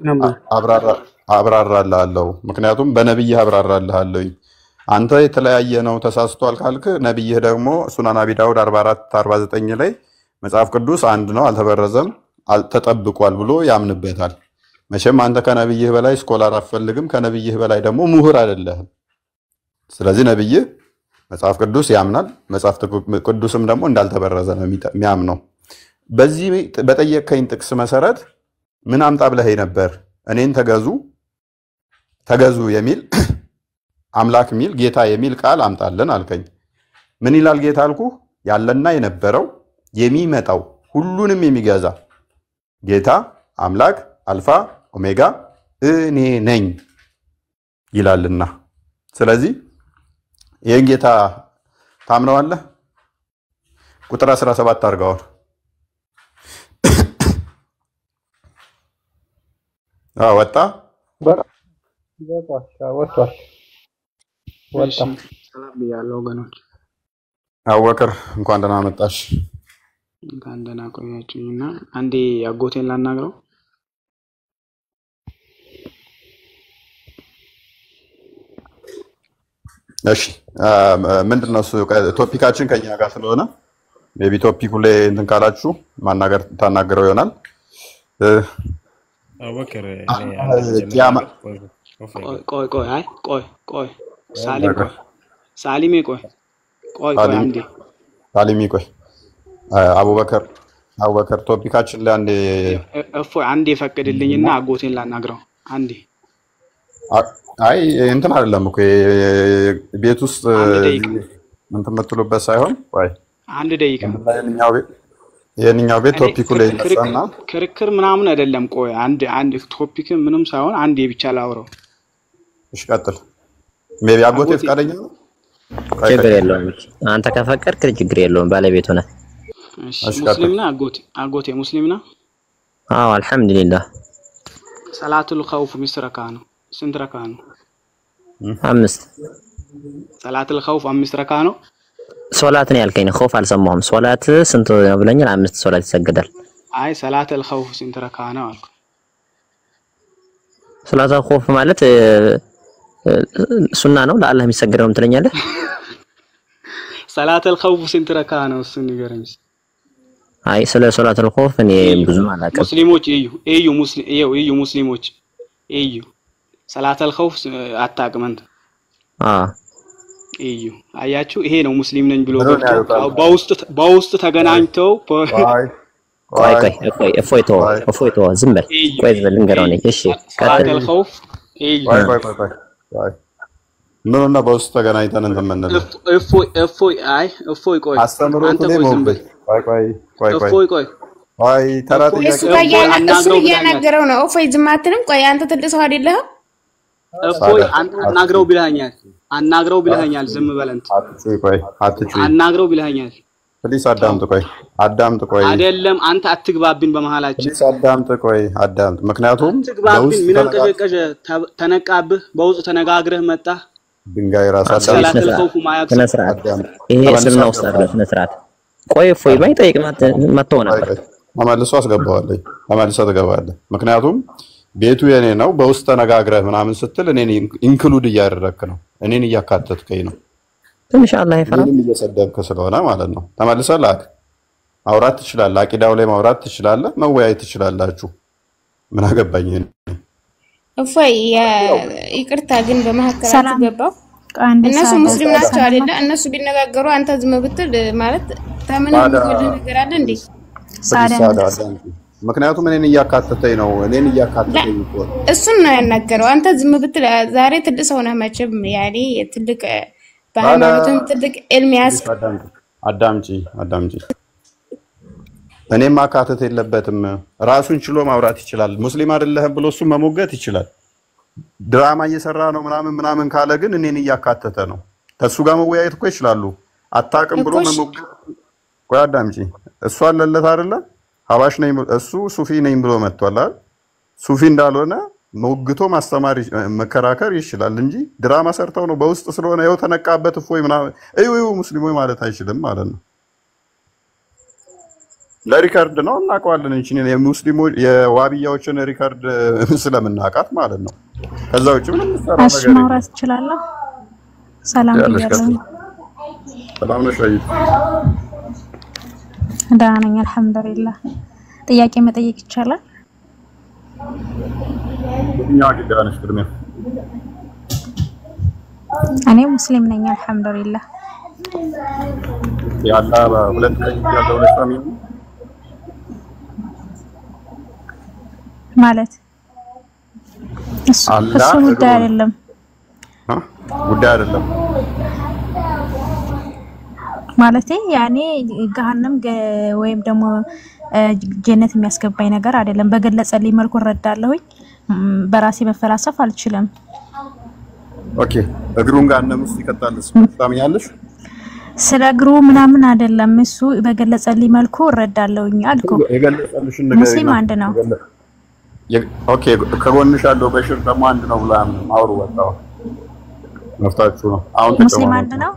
ነበር። አብራራላለሁ። ምክንያቱም በነብይህ አብራራላለሁ። አንተ የተለያየ ነው ተሳስቷል ካልክ ነብይህ ደግሞ ሱናን አቢ ዳውድ 44:49 ላይ መጽሐፍ ቅዱስ አንድ ነው አልተበረዘም ተጠብቋል ብሎ ያምንበታል። መቼም አንተ ከነብይህ በላይ ስኮላር አትፈልግም፣ ከነብይህ በላይ ደግሞ ምሁር አይደለህም። ስለዚህ ነብይህ መጽሐፍ ቅዱስ ያምናል፣ መጽሐፍ ቅዱስም ደግሞ እንዳልተበረዘ ነው የሚያምነው። በዚህ በጠየቀኝ ጥቅስ መሰረት ምን አምጣ ብለህ ነበር? እኔን ተገዙ የሚል አምላክ የሚል ጌታ የሚል ቃል አምጣልን አልከኝ። ምን ይላል ጌታ አልኩ? ያለና የነበረው የሚመጣው ሁሉንም የሚገዛ ጌታ አምላክ አልፋ ኦሜጋ እኔ ነኝ ይላልና፣ ስለዚህ ይህን ጌታ ታምነዋለህ? ቁጥር 17 አድርገዋል። ወጣ ሰላም ብያለሁ ወገኖች። አቡበክር እንኳን ደህና መጣሽ። እንኳን ደህና ቆያችሁኝና አንዴ አጎቴን ላናግረው። እሺ ምንድነው እሱ? ቶፒካችን ከኛ ጋር ስለሆነ ሜቢ ቶፒኩ ላይ እንትን ካላችሁ ማናገር ታናገረው ይሆናል። አቡበክር ቆይ ሳሊሜ ቆይ አንዴ ሳሊሜ ቆይ አቡበከር ቶፒካችን ላይ አንዴ ፈቅድልኝና አጎቴን ላናግረው አንዴ። አይ እንትን አይደለም እኮ ቤት ውስጥ እንትን የምትሉበት ሳይሆን ወይ አንድ ደቂቃ የኛው ቤት ቶፒኩ ላይ ይነሳና ክርክር ምናምን አይደለም። ቆይ አንድ ቶፒክ ምንም ሳይሆን አንዴ ብቻ ላውራው። እሺ ቀጥል። ሜቢ አጎቴ ፈቃደኛ ነው? ችግር የለውም። አንተ ከፈቀድክ ችግር የለውም። ባለቤቱ ነህ። እሺ ሙስሊም ነህ? አጎቴ ሙስሊም ነህ? አዎ አልሐምዱሊላህ። ሰላቱል ኸውፍ ሚስረካ ነው። ስንት ረካ ነው? 5 ሰላቱል ኸውፍ 5 ረካ ነው። ሶላት ነው ያልከኝ። ኸውፍ አልሰማሁም። ሶላት ስንት ነው ብለኛል? 5 ሶላት ይሰገዳል። አይ ሰላቱል ኸውፍ ስንት ረካ ነው አልኩ። ሰላቱል ኸውፍ ማለት ሱና ነው ለአላህ የሚሰገደው ነው ትለኛለህ? ሰላቱል ኸውፍ ስንት ረካ ነው? እሱን ንገረኝ። አይ ስለ ሰላቱል ኸውፍ እኔ ብዙም አላውቅም። ሙስሊሞች ሙስሊሞች ሰላቱል ኸውፍ አታውቅም አንተ? እዩ አያችሁ ይሄ ነው ሙስሊም ነኝ ብሎ በውስጥ ተገናኝተው እፎይቶ ዝም በል ቆይ ልንገረው ነኝ እሺ ቀጥል ኸውፍ እዩ ምንና በውስጥ ተገናኝተን እንተመነለ እፎይ ቆይ አንተ ቆይ ዝም በል ቆይ አይ ተራጥያ እሱ እያናገረው ነው እፎይ ዝም አትልም ቆይ አንተ ትልቅ ሰው አይደለህ እፎይ አንተ አናግረው ብለኸኛል ዝም በለንት አትጩይ አናግረው ብለኸኛል ፕሊስ አዳምጥ ቆይ አይደለም አንተ አትግባብን በመሃላችን ፕሊስ አዳምጥ ምክንያቱም በውስጥ ምን አንቀዠቀዠ ተነቃብህ በውስጥ ተነጋግረህ መጣ ድንጋይ ራስ ተነስራት ይሄ እስልምና ውስጥ አለ ተነስራት ቆይ እፎይ ባይጠይቅ መተው ነበር ተመልሶ ትገባለህ ምክንያቱም ቤቱ የኔ ነው በውስጥ ተነጋግረህ ምናምን ስትል እኔን ኢንክሉድ እያደረክ ነው እኔን እያካተትከኝ ነው ትንሽ አላህ ይፈራ እየሰደብክ ስለሆነ ማለት ነው ተመልሰህ አውራት ትችላለህ አቂዳው ላይ ማውራት ትችላለህ መወያየት ትችላላችሁ ምን አገባኝ እፎይ ይቅርታ ግን በመሐከራችሁ ገባው እነሱ ሙስሊም ናቸው አይደለ እነሱ ቢነጋገሩ አንተ ዝም ብትል ማለት ታምን ነገር አለ እንዴ ምክንያቱም እኔን እያካተተኝ ነው እሱን ነው ያናገረው አንተ ዝም ብትል ዛሬ ትልቅ ሰው ነህ መቼም ያኔ ትልቅ በሃይማኖትም ትልቅ ኤልሚያስ አዳምጪ እኔም ማካተት የለበትም ራሱን ችሎ ማውራት ይችላል ሙስሊም አይደለህም ብሎ እሱ መሞገት ይችላል ድራማ እየሰራ ነው ምናምን ካለ ግን እኔን እያካተተ ነው ከሱ ጋር መወያየት እኮ ይችላሉ አታቅም ብሎ መሞገት ቆይ አዳምጪ እሱ አለለት አይደለ ሐባሽ ነኝ እሱ ሱፊ ነኝ ብሎ መጥቷል አይደል ሱፊ እንዳልሆነ ሞግቶ ማስተማር መከራከር ይችላል እንጂ ድራማ ሰርተው ነው በውስጥ ስለሆነ ያው ተነቃበት እፎይ ምናምን እዩ ሙስሊሞች ማለት አይችልም ማለት ነው ለሪካርድ ነው እናውቀዋለን እንጂ የሙስሊሞች የዋቢያዎችን ሪካርድ ስለምናውቃት ማለት ነው ከዛ ውጭ ምንም ሰራ ነገር ማውራት ይችላል ሰላም ይያለው ሰላም ነው ሸይ ዳነኛ አልহামዱሊላህ ጥያቄ መጠየቅ ይቻላል ዳነሽ ቅድሚያ እኔ ሙስሊም ነኝ አልহামዱሊላህ ያላ ሁለት ቀን ያለው ለሳሚ ማለት እሱ ጉዳይ አይደለም ማለት ያኔ ገሃነም ወይም ደግሞ ጀነት የሚያስገባኝ ነገር አይደለም በገለጸልኝ መልኩ እረዳለሁኝ በራሴ መፈላሰፍ አልችልም ኦኬ እግሩን ገሃነም ውስጥ ይከታልስ ታምኛለሽ ስለ እግሩ ምናምን አይደለም እሱ በገለጸልኝ መልኩ እረዳለሁኝ አልኩ የገለጸልሽን ነገር ሙስሊም አንድ ነው ኦኬ ከጎንሽ ያለው በሽር ደግሞ አንድ ነው ብላ አውሩ ወጣው መፍታችሁ ነው አሁን ሙስሊም አንድ ነው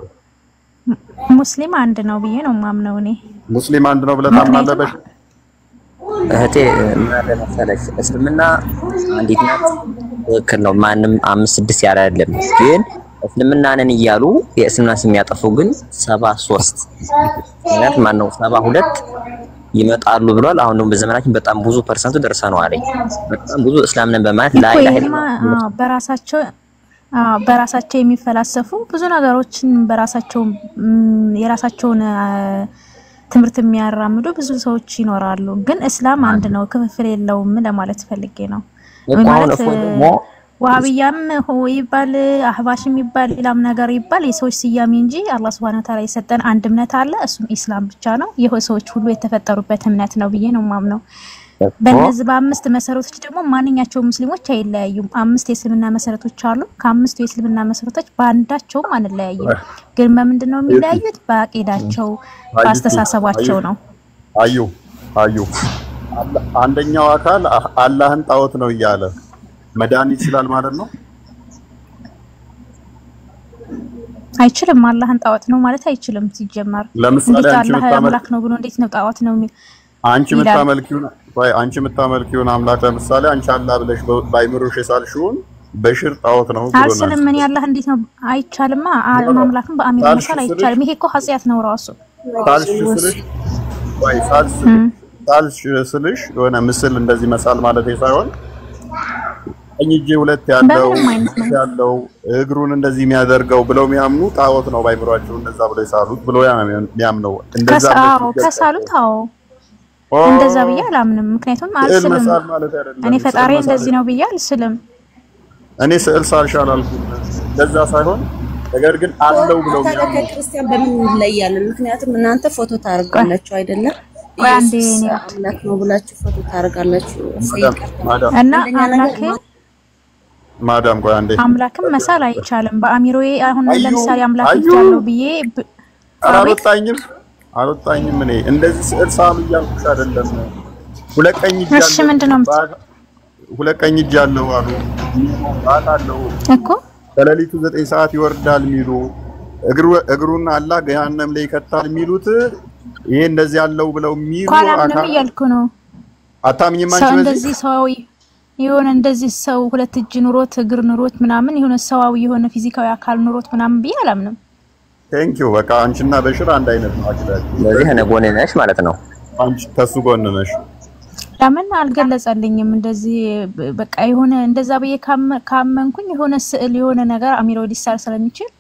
ሙስሊም አንድ ነው ብዬ ነው ማምነው እኔ ሙስሊም አንድ ነው ብለህ ታምናለህ በሽር እህቴ ማለት መሰለሽ እስልምና አንዲት ናት ወክል ነው ማንም 5-6 ያለ አይደለም ግን እስልምና ነን ይያሉ የእስልምና ስም ያጠፉ ግን 73 ማለት ማን ነው 72 ይመጣሉ ብሏል አሁን ነው በዘመናችን በጣም ብዙ ፐርሰንቱ ደርሰናል አለኝ በጣም ብዙ እስላም ነን በማለት ላይ በራሳቸው የሚፈላሰፉ ብዙ ነገሮችን በራሳቸው የራሳቸውን ትምርት የሚያራምዱ ብዙ ሰዎች ይኖራሉ ግን እስላም አንድ ነው ክፍፍል የለውም ለማለት ፈልጌ ነው ማለት ዋሃብያም ይባል አህባሽም ይባል ሌላም ነገር ይባል የሰዎች ስያሜ እንጂ አላህ Subhanahu Wa Ta'ala የሰጠን አንድ እምነት አለ እሱም ኢስላም ብቻ ነው የሰዎች ሁሉ የተፈጠሩበት እምነት ነው ብዬ ነው ማምነው በእነዚህ በአምስት መሰረቶች ደግሞ ማንኛቸው ሙስሊሞች አይለያዩም አምስት የእስልምና መሰረቶች አሉ ከአምስቱ የእስልምና መሰረቶች በአንዳቸውም አንለያይም ግን በምንድነው የሚለያዩት በአቂዳቸው በአስተሳሰባቸው ነው አዩ አንደኛው አካል አላህን ጣዖት ነው ይያለ መዳን ይችላል ማለት ነው አይችልም አላህን ጣዖት ነው ማለት አይችልም ሲጀመር ለምሳሌ አላህ አምላክ ነው ብሎ እንዴት ነው ጣዖት ነው አንቺ የምታመልኪውን አምላክ ለምሳሌ አንቺ አላህ ብለሽ ባይምሩሽ የሳልሽውን በሽር ጣዖት ነው ብሎ ነው አስለም ምን ያላህ እንዴት ነው አይቻልማ አምላክን በአሚር መሳል አይቻልም ይሄ እኮ ኃጢአት ነው ራሱ ሳልሽ ስልሽ የሆነ ምስል እንደዚህ መሳል ማለት ሳይሆን ቀኝ እጄ ሁለት ያለው እግሩን እንደዚህ የሚያደርገው ብለው የሚያምኑ ጣዖት ነው ባይምሯቸው እንደዛ ብለው ይሳሉት ብለው የሚያምነው እንደዛ ከሳሉት እንደዛ ብዬ አላምንም። ምክንያቱም አልስልም እኔ ፈጣሪ እንደዚህ ነው ብዬ አልስልም። እኔ ስዕል ሳልሻል አልኩኝ እንደዛ ሳይሆን ነገር ግን አለው ብለው ከክርስቲያን በምን ይለያለን? ምክንያቱም እናንተ ፎቶ ታርጋላችሁ አይደለም? አምላክ ነው ብላችሁ ፎቶ ታርጋላችሁ። እና አምላክ ማዳም ቆይ አንዴ አምላክም መሳል አይቻልም። በአሚሮዬ አሁን ለምሳሌ አምላክ ይቻለው ብዬ አልወጣኝም። እኔ እንደዚህ ስዕል ሳሉ እያልኩሽ አይደለም። ሁለት ቀኝ እጅ እሺ ምንድነው ሁለት ቀኝ እጅ ያለው አሉ አታለው እኮ በሌሊቱ 9 ሰዓት ይወርዳል የሚሉ እግሩን አላህ ገሃነም ላይ ይከታል የሚሉት ይሄ እንደዚህ ያለው ብለው የሚሉ አካል እያልኩ ነው። አታምኝም አንቺ በዚህ እንደዚህ ሰው የሆነ እንደዚህ ሰው ሁለት እጅ ኑሮት እግር ኑሮት ምናምን የሆነ ሰዋዊ የሆነ ፊዚካዊ አካል ኑሮት ምናምን ብዬ አላምንም። ቴንክ ዩ በቃ አንቺና በሽር አንድ አይነት ነው አክላችሁ። ለዚህ እኔ ጎን ነሽ ማለት ነው። አንቺ ከሱ ጎን ነሽ። ለምን አልገለጸልኝም? እንደዚህ በቃ የሆነ እንደዛ ብዬ ካመንኩኝ የሆነ ስዕል የሆነ ነገር አሚሮ ሊሳል ስለሚችል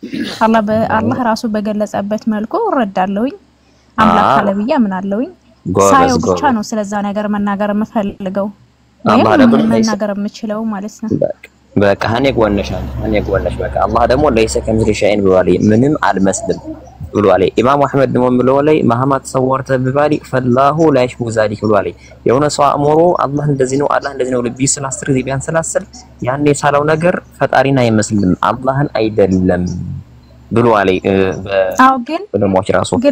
አላህ ራሱ በገለጸበት መልኩ እረዳለሁኝ። አምላክ ካለ ብዬ አምናለሁኝ። ሳየው ብቻ ነው ስለዛ ነገር መናገር የምፈልገው መናገር የምችለው ማለት ነው። በቃ እኔ ጎንነሽ በቃ አላህ ደግሞ ለይሰ ከምዝሊ ሸይን ብሏል። ምንም አልመስልም ብሏል። ኢማም አህመድ ደግሞ ብሏል መሐመድ ሰወርተ በባሊ ፈላሁ ላይሽ ሙዛሊክ ብሏል። የሆነ ሰው አእምሮ አላህ እንደዚህ ነው አላህ እንደዚህ ነው ልብ ይስላስር ቢያን ስላስል ያን የሳለው ነገር ፈጣሪን አይመስልም አላህን አይደለም ብሏል። ግን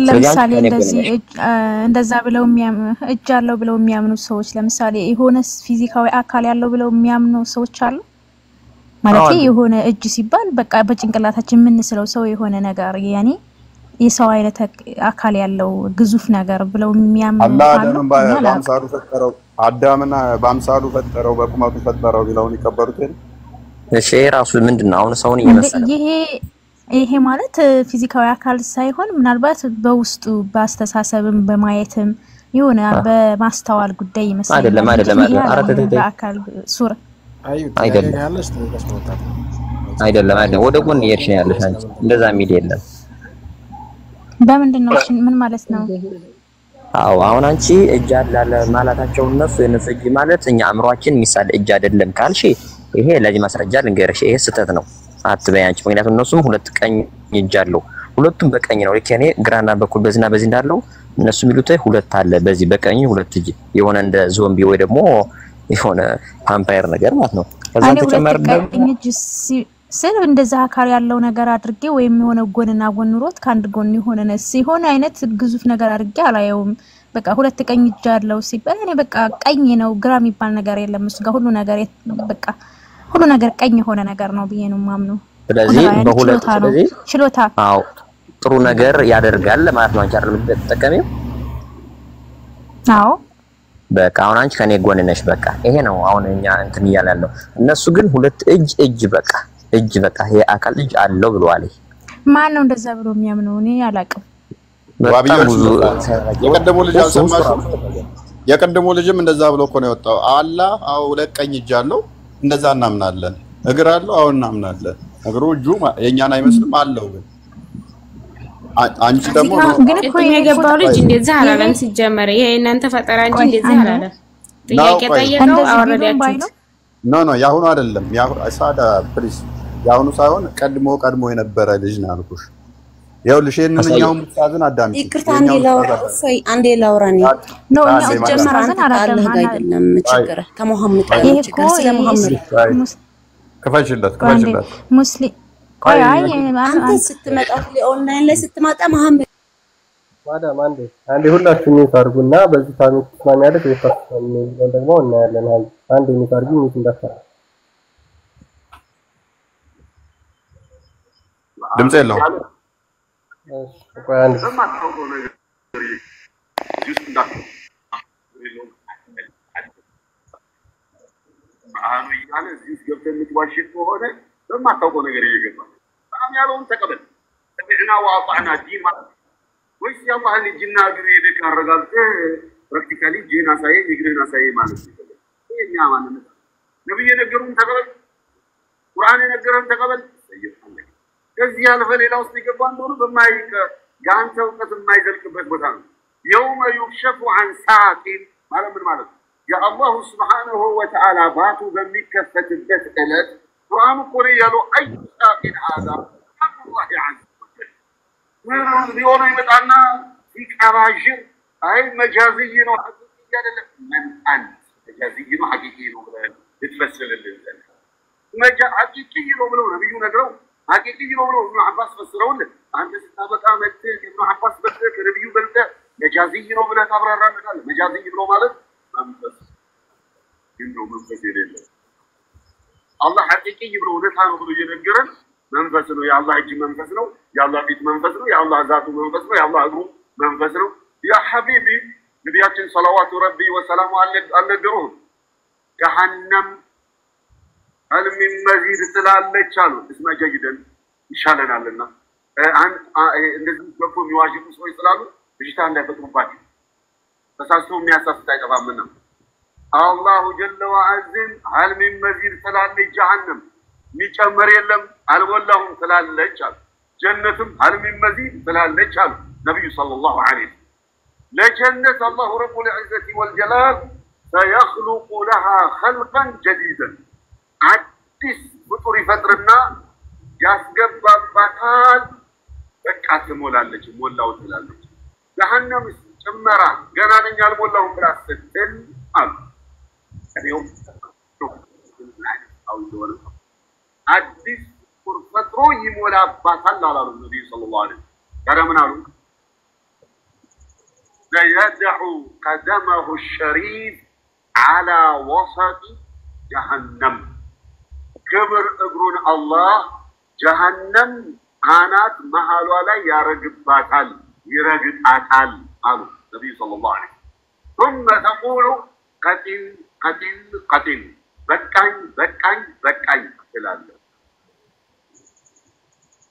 ለምሳሌ እንደዛ ብለው እጅ አለው ብለው የሚያምኑ ሰዎች ለምሳሌ የሆነ ፊዚካዊ አካል ያለው ብለው የሚያምኑ ሰዎች አሉ ማለት የሆነ እጅ ሲባል በቃ በጭንቅላታችን የምንስለው ሰው የሆነ ነገር ያኔ የሰው አይነት አካል ያለው ግዙፍ ነገር ብለው የሚያምኑ አላህ በአምሳሉ ፈጠረው አዳምና በአምሳሉ ፈጠረው በቁመቱ ፈጠረው ቢለውን ይከበሩት። እሺ ራሱ ምንድነው አሁን ሰውን እየመሰለ ይሄ ማለት ፊዚካዊ አካል ሳይሆን ምናልባት በውስጡ በአስተሳሰብም በማየትም የሆነ በማስተዋል ጉዳይ ይመስላል አይደለም አካል ሱራ አይደለም ወደ ጎን እየሄድሽ ነው ያለሽ አንቺ እንደዛ የሚል የለም። በምንድነው ምን ማለት ነው? አዎ አሁን አንቺ እጅ አለ ማለታቸው እነሱ እጅ ማለት እኛ አእምሮአችን የሚሳል እጅ አይደለም ካልሽ ይሄ ለዚህ ማስረጃ ልንገርሽ ይሄ ስህተት ነው አትበይ አንቺ። ምክንያቱም እነሱም ሁለት ቀኝ እጅ አለው ሁለቱም በቀኝ ነው ለከኔ ግራና በኩል በዚህና በዚህ እንዳለው እነሱ የሚሉት ሁለት አለ በዚህ በቀኝ ሁለት እጅ የሆነ እንደ ዞምቢ ወይ ደግሞ የሆነ ቫምፓየር ነገር ማለት ነው። ከዛ ተጨማሪ ቀኝ እጅ ስለ እንደዛ አካል ያለው ነገር አድርጌ ወይም የሆነ ጎንና ጎን ኑሮት ካንድ ጎን የሆነ ሲሆን አይነት ግዙፍ ነገር አድርጌ አላየውም። በቃ ሁለት ቀኝ እጅ አለው ሲባል እኔ በቃ ቀኝ ነው ግራ የሚባል ነገር የለም እሱ ጋር ሁሉ ነገር ቀኝ የሆነ ነገር ነው ብዬ ነው ማምነው። ስለዚህ በሁለት ችሎታ አዎ ጥሩ ነገር ያደርጋል ማለት ነው። አንቺ አይደል የምትጠቀሚው? አዎ በቃ አሁን አንቺ ከኔ ጎን ነሽ በቃ ይሄ ነው አሁን እኛ እንትን እያላለሁ። እነሱ ግን ሁለት እጅ በቃ ይሄ አካል እጅ አለው ብለዋል። ማን ነው እንደዛ ብሎ የሚያምነው? እኔ አላውቅም። የቀደሙ ልጅም እንደዛ ብሎ እኮ ነው የወጣው። አላህ አው ሁለት ቀኝ እጅ አለው እንደዛ እናምናለን። እግር አለው አው እናምናለን። እግሩ እጁ የኛን አይመስልም አለው ግን አንቺ ደግሞ ግን እኮ የገባው ልጅ እንደዛ አላለም ሲጀመር ይሄ እናንተ ፈጠራ እንጂ እንደዛ አላለም። ጥያቄ ጠየቀው አወረዳችሁ። ኖ ያሁኑ አይደለም ሳዳ ፕሊስ ያሁኑ ሳይሆን ቀድሞ የነበረ ልጅ ነው አልኩሽ። ይኸውልሽ የእነኛው ሙስታዝን አዳምጪ። ይቅርታ አንዴ ላውራኒ ነው ሲጀመር አንተ አላህ ጋር አይደለም ችግር ከመሐመድ ጋር ችግር ስለ መሐመድ ከፈጅለት ሙስሊም አንተ ስትመጣ ኦንላይን ላይ ስትመጣ መሐመድ ማዳም አንዴ ሁላችሁም ይታርጉና በዚህ ታሪክ ተስማሚያለች ወይ ተስማሚ ደግሞ እናያለን። አንዴ ይታርጉ ምን እንዳፈራ ድምጽ የለውም። እሺ ቆይ አንዴ አሁን ይላል እዚህ ገብተን ምትዋሽ ከሆነ በማታውቀው ነገር እየገባ በጣም ያለውን ተቀበል ተብዕና ወአጣዕና ዲን ማለት ወይስ ያላህ ልጅና እግር ሄደህ ካረጋግጠህ ፕራክቲካሊ ጂና ሳይ እግርህን አሳይ ማለት ነው። የኛ ማንነት ነብዩ የነገሩን ተቀበል ቁርአን የነገረን ተቀበል ሰይጣን ከዚህ ያለፈ ሌላ ውስጥ የገባ እንደሆነ በማይቀ ያንተ እውቀት የማይዘልቅበት ቦታ ነው يوم يكشف عن ساق ማለት የአላሁ ስብሓነሁ ወተዓላ ባቱ በሚከፈትበት ዕለት ቁርአኑ ቆሪ ያለው አይ ሳቂን አዛ አላህ ዐዘ ወጀል ሊሆነ ይመጣና ሲቀባዥር አይ መጃዝይ ነው ሐቂቂ አይደለም ምን አንድ መጃዝይ ነው ሐቂቂ ነው ብለህ ልትፈስልልን ዘንድ ሐቂቂ ነው ብለው ነብዩ ነግረው ሐቂቂ ነው ብለው ኢብኑ አባስ ፈስረውልን አንተ ስታበቃ መጥተህ ኢብኑ አባስ በልተህ ከነብዩ በልተህ መጃዝይ ነው ብለህ ታብራራለህ መጃዝይ ብሎ ማለት መንፈስ እንደው መንፈስ የሌለ አላህ ሐቂቂ ብሎ ለታ ነው ብሎ እየነገረን መንፈስ ነው የአላህ እጅ መንፈስ ነው የአላህ ፊት መንፈስ ነው የአላህ ዛቱ መንፈስ ነው የአላህ እግሩ መንፈስ ነው ያ ሐቢቢ ነቢያችን ሰለዋቱ ረቢ ወሰላሙ አልነገሩም ጀሃነም هل من مزيد ትላለች አሉ እስማ ጀይደን ይሻለናልና እንደዚህ ገፎ የሚዋጅቡ ሰዎች ስላሉ ብጅታ እንዳይፈጥሩባቸው ተሳስቶ የሚያሳስት አይጠፋምና አላሁ ጀለ ወዐዝን هل من مزيد ትላለች ጀሃነም ሚጨመር የለም አልወላሁም ትላለች አሉ ጀነትም هل من مزيد ትላለች አሉ ነብዩ ሰለላሁ ዐለይሂ ለጀነት አላሁ ረቡል ዒዘቲ ወልጀላል سيخلق لها خلقا جديدا አዲስ ፍጡር ይፈጥርና ያስገባባታል በቃ ትሞላለች ሞላው ትላለች ጀሃነም ጨመራ ገና ነኝ አልሞላውም ብላ ስትል አሉ አዲስ ፍጡር ፈጥሮ ይሞላባታል አላሉ ነብዩ ሰለላሁ ዐለይሂ ወሰለም ከረምን አሉ سيدع قدمه الشريف على وسط جهنم كبر اغرون الله جهنم አናት መሐሏ ላይ ያረግባታል ይረግጣታል አሉ ነብዩ ሰለላሁ ዐለይሂ ወሰለም ثم تقول قتل قتل قتل በቃኝ በቃኝ በቃኝ ትላለ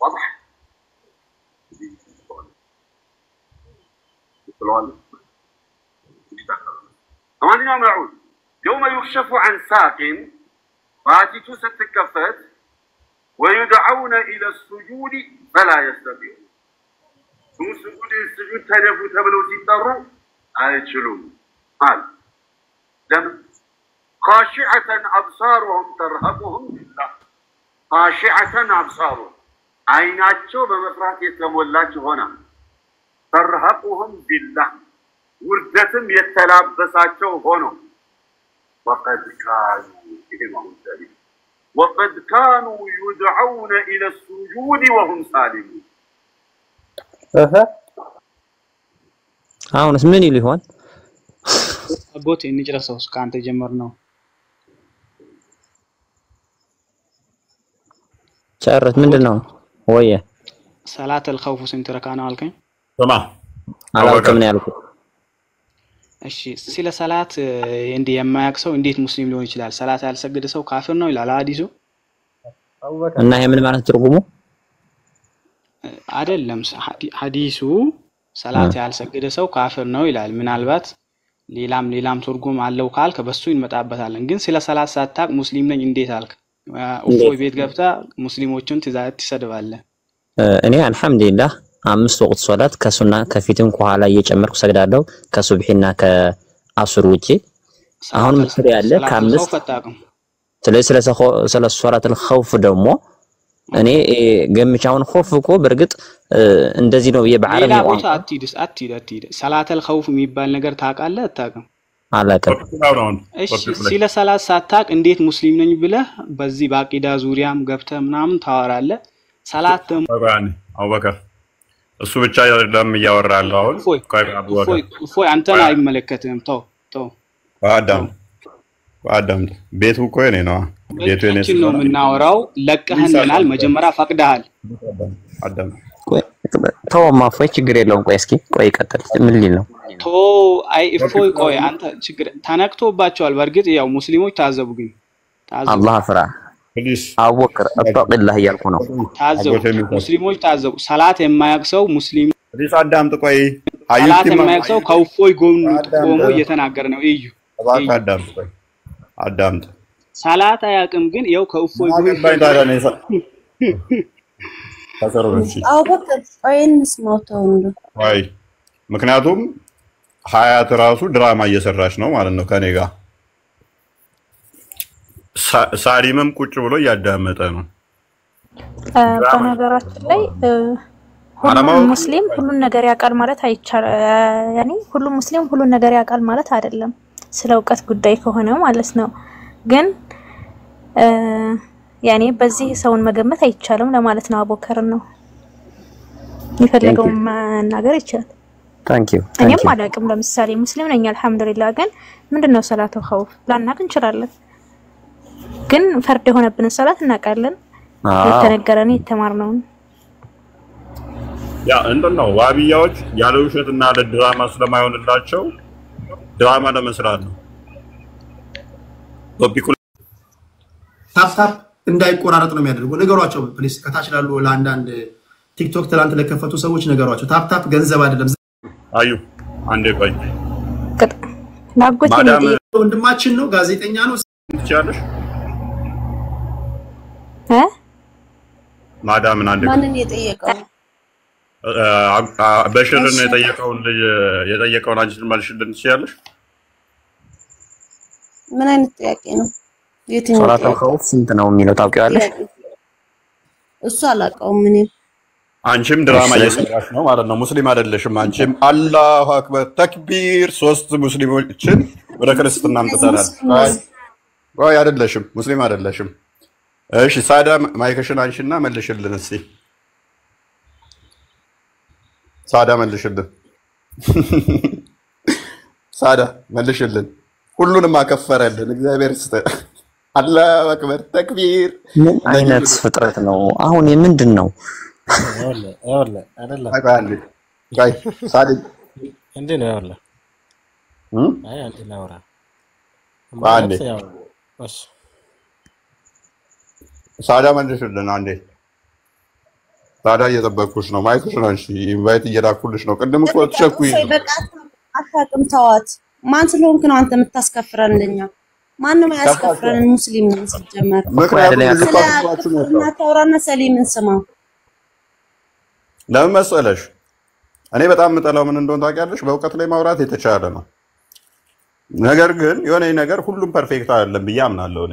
واضح ثمانية معود يوم يكشف عن ساق فاتتو ستكفت ويدعون إلى السجود فلا يستطيعون ثم السجود تلفوا تبلوا تضروا أيشلون قال لم خاشعة أبصارهم ترهقهم بالله خاشعة أبصارهم عيناتشو بمفرات يتمولاش هنا ترهقهم بالله وردتم يتلابساتشو هنا وقد كانوا يدعون إلى السجود وهم سالمون አሁንስ ምን ይሆን አጎቴ እንጨርሰው እስካንተ ጀመርነው ጨርስ ምንድነው ወየ ሰላት الخوف ስንት ረካ ነው አልከኝ ተማ አላውቅም ነው ያልኩት እሺ ስለ ሰላት እንዴ የማያውቅ ሰው እንዴት ሙስሊም ሊሆን ይችላል ሰላት ያልሰገደ ሰው ካፊር ነው ይላል ሐዲሱ እና ይሄ ምን ማለት ትርጉሙ አይደለም ሐዲሱ ሰላት ያልሰገደ ሰው ካፊር ነው ይላል ምናልባት ሌላም ትርጉም አለው ካልከ በሱ እንመጣበታለን ግን ስለ ሰላት ሳታቅ ሙስሊም ነኝ እንዴት አልክ ኦፎይ ቤት ገብታ ሙስሊሞችን ትሰድባለህ እኔ አልহামዱሊላህ 5 ወቅት ሶላት ከሱና ከፊትም ከኋላ እየጨመርኩ ሰግዳለሁ ከሱብሂና ከአስር ውጪ አሁን መስሪ ያለ ከአምስት ስለ ሶላት الخوف ደግሞ እኔ ገምቻውን خوف እኮ በርግጥ እንደዚህ ነው የበዓለም ያው አትሂድ ሰላት الخوف የሚባል ነገር ታውቃለህ አታውቅም አላውቅም እሺ ስለ ሰላት ሳታቅ እንዴት ሙስሊም ነኝ ብለህ በዚህ ባቂዳ ዙሪያም ገብተህ ምናምን ታወራለህ ሰላት አቡበከር እሱ ብቻ አይደለም ያወራለው አሁን ፎይ አንተን አይመለከትም ተው አዳም ቤቱ እኮ የኔ ነው ቤቱ የኔ ነው የምናወራው ለቀህናል መጀመሪያ ፈቅደሃል አዳም ተው ማፎይ ችግር የለውም ቆይ እስኪ ቆይ ቀጥል ምን ሊል ነው አይ ፎይ ቆይ አንተ ችግር ተነክቶባቸዋል በርግጥ ያው ሙስሊሞች ታዘቡ ግን አላህ ፍራ አቡበከር አጣቅላህ ያልኩ ነው ታዘቡ ሙስሊሞች ታዘቡ ሰላት የማያውቅ ሰው ሙስሊም ሪስ አዳምጥ ቆይ ሰላት የማያውቅ ሰው ከውፎይ ጎን ቆሞ እየተናገረ ነው እዩ አዳምጥ ሰላት አያውቅም ግን ያው ከእፎይ አቡበከር አይንስ ሞተው ነው አይ ምክንያቱም ሀያት ራሱ ድራማ እየሰራች ነው ማለት ነው ከኔ ጋር ሳሪምም ቁጭ ብሎ እያዳመጠ ነው በነገራችን ላይ ሁሉም ሙስሊም ሁሉን ነገር ያውቃል ማለት አይቻልም ያኒ ሁሉም ሙስሊም ሁሉን ነገር ያውቃል ማለት አይደለም ስለ ዕውቀት ጉዳይ ከሆነ ማለት ነው ግን ያኔ በዚህ ሰውን መገመት አይቻልም ለማለት ነው አቡበከር ነው ይፈልገው መናገር ይችላል ታንክ ዩ እኔም አላውቅም ለምሳሌ ሙስሊም ነኝ አልহামዱሊላህ ግን ምንድነው ሰላቱ ኸውፍ ላናቅ እንችላለን ግን ፈርድ የሆነብን ሰላት እናውቃለን የተነገረን የተማርነው ያ እንደው ዋቢያዎች ያለ ውሸትና ለድራማ ስለማይሆንላቸው ድራማ ለመስራት ነው ቶፒኩ ታፕታፕ እንዳይቆራረጥ ነው የሚያደርገው ነገሯቸው ፕሊስ ከታች ላሉ ለአንዳንድ ቲክቶክ ትላንት ለከፈቱ ሰዎች ነገሯቸው ታፕታፕ ገንዘብ አይደለም አዩ አንዴ ቆይ ናጎት ወንድማችን ነው ጋዜጠኛ ነው ትቻለሽ ማዳምን አንዴ ማንን የጠየቀው በሽርን የጠየቀውን አንቺ መልሽልን ትችያለሽ ምን አይነት ጥያቄ ነው የትኛው ሶላቱ ኸውፍ ስንት ነው የሚለው ታውቂዋለሽ እሱ አላውቀውም ምን አንቺም ድራማ እየሰራሽ ነው ማለት ነው ሙስሊም አይደለሽም አንቺም አላሁ አክበር ተክቢር ሶስት ሙስሊሞችን ወደ ክርስትና አምጥተናል ወይ አይደለሽም ሙስሊም አይደለሽም እሺ ሳዳ ማይክሽን አንሺና መልሽልን እስቲ ሳዳ መልሽልን ሳዳ መልሽልን ሁሉንም አከፈረልን እግዚአብሔር ይስጥ አላሁ አክበር ተክቢር ምን አይነት ፍጥረት ነው አሁን ምንድን ነው ወለ አይደለም ጋይ ሳዲ እንዴ ነው ወለ አይ አንተ ላውራ አንዴ እሺ ሳዳ መልሽልን አንዴ ሳዳ እየጠበቅኩሽ ነው ማይክሽ ነው እሺ ኢንቫይት እየላኩልሽ ነው ቅድም እኮ ተቸኩይ በቃ አታውቅም ተዋት ማን ስለሆንክ ነው አንተ የምታስከፍረን ለኛ ማንንም ያስከፍረን ሙስሊም ነን ሲጀመር እናታውራና ሰሊምን ስማው ለምን መሰለሽ እኔ በጣም የምጠላው ምን እንደሆነ ታውቂያለሽ በእውቀት ላይ ማውራት የተቻለ ነው ነገር ግን የሆነ ነገር ሁሉም ፐርፌክት አይደለም ብዬ አምናለሁ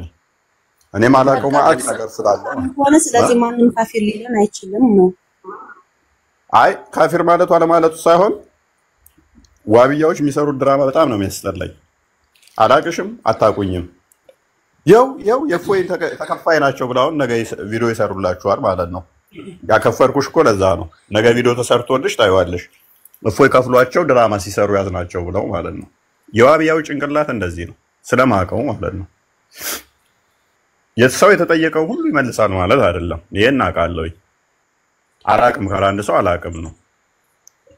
እኔ ማላውቀው ማአት ነገር ስላለ ሆነ ስለዚህ ማንንም ካፊር ሊለን አይችልም ነው አይ ካፊር ማለቱ አለማለቱ ሳይሆን ዋቢያዎች የሚሰሩት ድራማ በጣም ነው የሚያስጠላኝ አላቅሽም አታቁኝም ያው የፎይ ተከፋይ ናቸው ብለው ነገ ቪዲዮ ይሰሩላችኋል ማለት ነው ያከፈርኩሽ እኮ ለዛ ነው ነገ ቪዲዮ ተሰርቶልሽ ታይዋለሽ እፎይ ከፍሏቸው ድራማ ሲሰሩ ያዝናቸው ብለው ማለት ነው የዋቢያው ጭንቅላት እንደዚህ ነው ስለማቀው ማለት ነው የሰው የተጠየቀው ሁሉ ይመልሳል ማለት አይደለም ይሄን አቃለው አላቅም ካላንድ ሰው አላቅም ነው